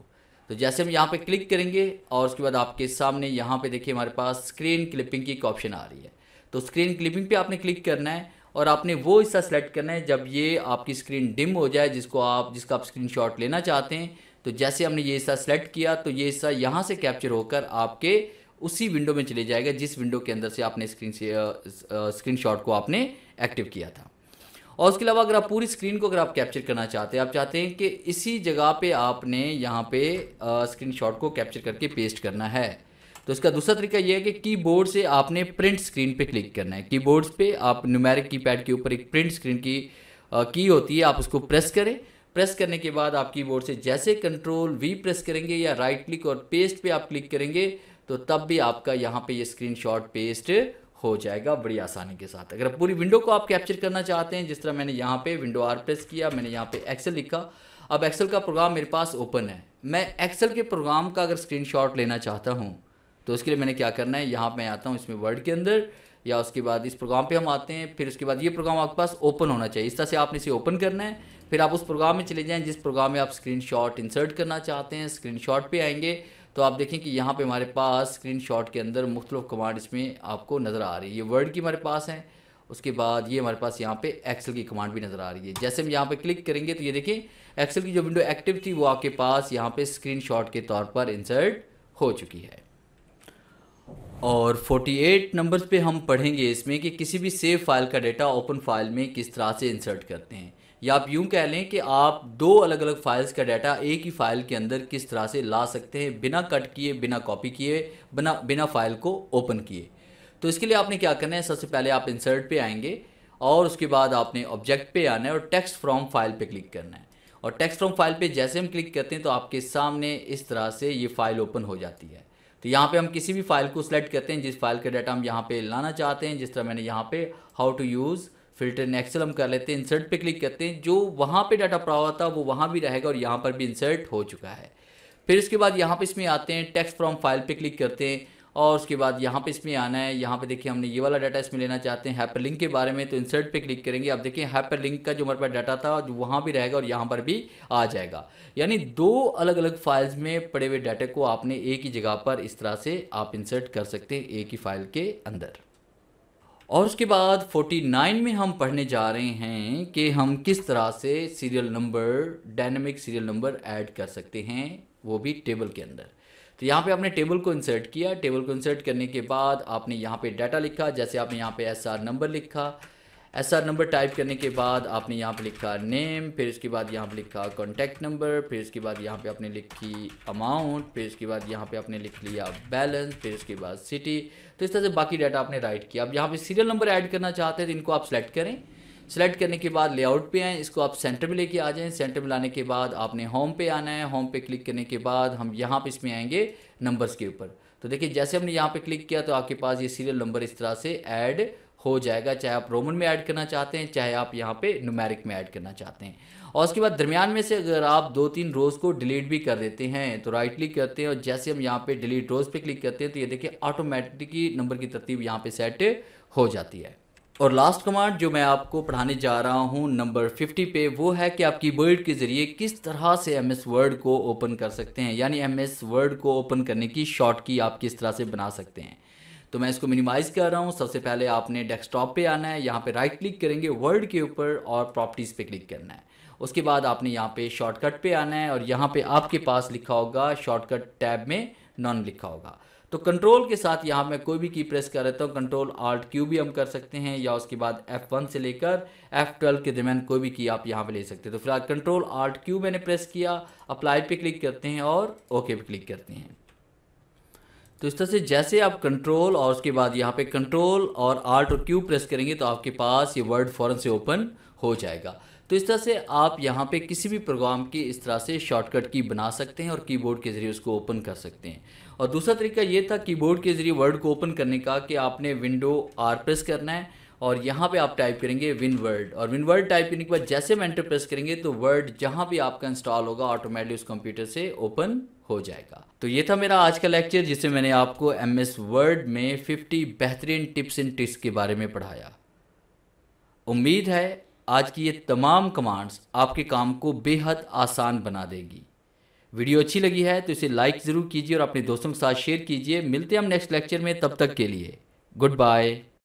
तो जैसे हम यहाँ पे क्लिक करेंगे और उसके बाद आपके सामने यहाँ पे देखिए हमारे पास स्क्रीन क्लिपिंग की एक ऑप्शन आ रही है। तो स्क्रीन क्लिपिंग पे आपने क्लिक करना है और आपने वो हिस्सा सेलेक्ट करना है जब ये आपकी स्क्रीन डिम हो जाए जिसका आप स्क्रीनशॉट लेना चाहते हैं। तो जैसे हमने ये हिस्सा सेलेक्ट किया तो ये हिस्सा यहाँ से कैप्चर होकर आपके उसी विंडो में चले जाएगा जिस विंडो के अंदर से आपने स्क्रीनशॉट को आपने एक्टिव किया था। और उसके अलावा अगर आप पूरी स्क्रीन को अगर आप कैप्चर करना चाहते हैं, आप चाहते हैं कि इसी जगह पे आपने यहाँ पे स्क्रीनशॉट को कैप्चर करके पेस्ट करना है, तो इसका दूसरा तरीका यह है कि कीबोर्ड से आपने प्रिंट स्क्रीन पे क्लिक करना है। कीबोर्ड्स पे आप न्यूमेरिक कीपैड के ऊपर एक प्रिंट स्क्रीन की होती है, आप उसको प्रेस करें। प्रेस करने के बाद आप कीबोर्ड से जैसे Ctrl+V प्रेस करेंगे या राइट क्लिक और पेस्ट पे आप क्लिक करेंगे तो तब भी आपका यहाँ पे ये स्क्रीनशॉट पेस्ट हो जाएगा बड़ी आसानी के साथ। अगर पूरी विंडो को आप कैप्चर करना चाहते हैं, जिस तरह मैंने यहाँ पे विंडो R प्रेस किया, मैंने यहाँ पे एक्सेल लिखा, अब एक्सेल का प्रोग्राम मेरे पास ओपन है। मैं एक्सेल के प्रोग्राम का अगर स्क्रीनशॉट लेना चाहता हूँ तो उसके लिए मैंने क्या करना है, यहाँ मैं आता हूँ इसमें वर्ड के अंदर, या उसके बाद इस प्रोग्राम पे हम आते हैं। फिर उसके बाद ये प्रोग्राम आपके पास ओपन होना चाहिए, इस तरह से आपने इसे ओपन करना है। फिर आप उस प्रोग्राम में चले जाएँ जिस प्रोग्राम में आप स्क्रीनशॉट इंसर्ट करना चाहते हैं। स्क्रीनशॉट पे आएंगे तो आप देखें कि यहाँ पे हमारे पास स्क्रीनशॉट के अंदर मुख्तलिफ कमांड इसमें आपको नज़र आ रही है। ये वर्ड की हमारे पास है, उसके बाद ये हमारे पास यहाँ पे एक्सेल की कमांड भी नज़र आ रही है। जैसे हम यहाँ पे क्लिक करेंगे तो ये देखें एक्सेल की जो विंडो एक्टिव थी वो आपके पास यहाँ पे स्क्रीनशॉट के तौर पर इंसर्ट हो चुकी है। और 48 नंबर्स पे हम पढ़ेंगे इसमें कि किसी भी सेव फाइल का डेटा ओपन फाइल में किस तरह से इंसर्ट करते हैं, या आप यूं कह लें कि आप दो अलग अलग फाइल्स का डाटा एक ही फाइल के अंदर किस तरह से ला सकते हैं बिना कट किए, बिना कॉपी किए, बिना फाइल को ओपन किए। तो इसके लिए आपने क्या करना है, सबसे पहले आप इंसर्ट पे आएंगे और उसके बाद आपने ऑब्जेक्ट पे आना है और टेक्स्ट फ्रॉम फाइल पे क्लिक करना है। और टेक्स्ट फ्रॉम फाइल पे जैसे हम क्लिक करते हैं तो आपके सामने इस तरह से ये फाइल ओपन हो जाती है। तो यहाँ पे हम किसी भी फाइल को सिलेक्ट करते हैं जिस फाइल का डाटा हम यहाँ पे लाना चाहते हैं। जिस तरह मैंने यहाँ पे how to use filter in Excel हम कर लेते हैं, इंसर्ट पे क्लिक करते हैं, जो वहाँ पे डाटा पड़ा हुआ था वो वहाँ भी रहेगा और यहाँ पर भी इंसर्ट हो चुका है। फिर उसके बाद यहाँ पे इसमें आते हैं, टेक्स्ट फ्रॉम फाइल पे क्लिक करते हैं और उसके बाद यहाँ पे इसमें आना है। यहाँ पे देखिए हमने ये वाला डाटा इसमें लेना चाहते हैं हाइपरलिंक के बारे में, तो इंसर्ट पे क्लिक करेंगे। अब देखिए हाइपरलिंक का जो हमारे पास डाटा था जो वहाँ भी रहेगा और यहाँ पर भी आ जाएगा। यानी दो अलग अलग फाइल्स में पड़े हुए डाटा को आपने एक ही जगह पर इस तरह से आप इंसर्ट कर सकते हैं एक ही फाइल के अंदर। और उसके बाद 49 में हम पढ़ने जा रहे हैं कि हम किस तरह से serial number, dynamic serial number add कर सकते हैं, वो भी टेबल के अंदर। तो यहाँ पे आपने टेबल को इंसर्ट किया, टेबल को इंसर्ट करने के बाद आपने यहाँ पे डाटा लिखा, जैसे आपने यहाँ पे SR नंबर लिखा। SR नंबर टाइप करने के बाद आपने यहाँ पे लिखा नेम, फिर इसके बाद यहाँ पे लिखा कॉन्टैक्ट नंबर, फिर इसके बाद यहाँ पे आपने लिखी अमाउंट, फिर इसके बाद यहाँ पे आपने लिख लिया बैलेंस, फिर इसके बाद सिटी। तो इस तरह से बाकी डाटा आपने राइट किया। अब यहाँ पे सीरियल नंबर ऐड करना चाहते हैं तो इनको आप सेलेक्ट करें। सेलेक्ट करने के बाद लेआउट पे आएँ, इसको आप सेंटर में लेके आ जाएं। सेंटर में लाने के बाद आपने होम पे आना है। होम पे क्लिक करने के बाद हम यहाँ पे इसमें आएंगे नंबर्स के ऊपर। तो देखिए जैसे हमने यहाँ पे क्लिक किया तो आपके पास ये सीरियल नंबर इस तरह से ऐड हो जाएगा, चाहे आप रोमन में ऐड करना चाहते हैं, चाहे आप यहाँ पे न्यूमेरिक में ऐड करना चाहते हैं। और उसके बाद दरमियान में से अगर आप 2-3 रोज़ को डिलीट भी कर देते हैं तो राइट क्लिक करते हैं और जैसे हम यहाँ पे डिलीट रोज़ पे क्लिक करते हैं तो ये देखिए ऑटोमेटिकली नंबर की तरतीब यहाँ पे सेट हो जाती है। और लास्ट कमांड जो मैं आपको पढ़ाने जा रहा हूँ नंबर 50 पे, वो है कि आप कीबोर्ड के ज़रिए किस तरह से MS वर्ड को ओपन कर सकते हैं, यानी MS वर्ड को ओपन करने की शॉर्ट की आप किस तरह से बना सकते हैं। तो मैं इसको मिनिमाइज़ कर रहा हूँ। सबसे पहले आपने डेस्कटॉप पे आना है, यहाँ पे राइट क्लिक करेंगे वर्ड के ऊपर और प्रॉपर्टीज़ पे क्लिक करना है। उसके बाद आपने यहाँ पे शॉर्टकट पे आना है और यहाँ पे आपके पास लिखा होगा शॉर्टकट टैब में नॉन लिखा होगा। तो कंट्रोल के साथ यहाँ मैं कोई भी की प्रेस कर देता हूँ, कंट्रोल Alt Q भी हम कर सकते हैं या उसके बाद F1 से लेकर F12 के दरमियान कोई भी की आप यहाँ पे ले सकते हैं। तो फिलहाल कंट्रोल Alt Q मैंने प्रेस किया, अप्लाई पे क्लिक करते हैं और ओके पे क्लिक करते हैं। तो इस तरह से जैसे आप कंट्रोल और उसके बाद यहाँ पे कंट्रोल और Alt और Q प्रेस करेंगे तो आपके पास ये वर्ड फ़ौरन से ओपन हो जाएगा। तो इस तरह से आप यहाँ पे किसी भी प्रोग्राम की इस तरह से शॉर्टकट की बना सकते हैं और कीबोर्ड के ज़रिए उसको ओपन कर सकते हैं। और दूसरा तरीका ये था कीबोर्ड के ज़रिए वर्ड को ओपन करने का कि आपने विंडो R प्रेस करना है और यहाँ पे आप टाइप करेंगे विन वर्ड, और विन वर्ड टाइप करने के बाद जैसे हम एंटर प्रेस करेंगे तो वर्ड जहाँ भी आपका इंस्टॉल होगा ऑटोमेटिकली उस कंप्यूटर से ओपन हो जाएगा। तो ये था मेरा आज का लेक्चर जिसमें मैंने आपको MS वर्ड में 50 बेहतरीन टिप्स एंड ट्रिक्स के बारे में पढ़ाया। उम्मीद है आज की ये तमाम कमांड्स आपके काम को बेहद आसान बना देगी। वीडियो अच्छी लगी है तो इसे लाइक ज़रूर कीजिए और अपने दोस्तों के साथ शेयर कीजिए। मिलते हैं हम नेक्स्ट लेक्चर में, तब तक के लिए गुड बाय।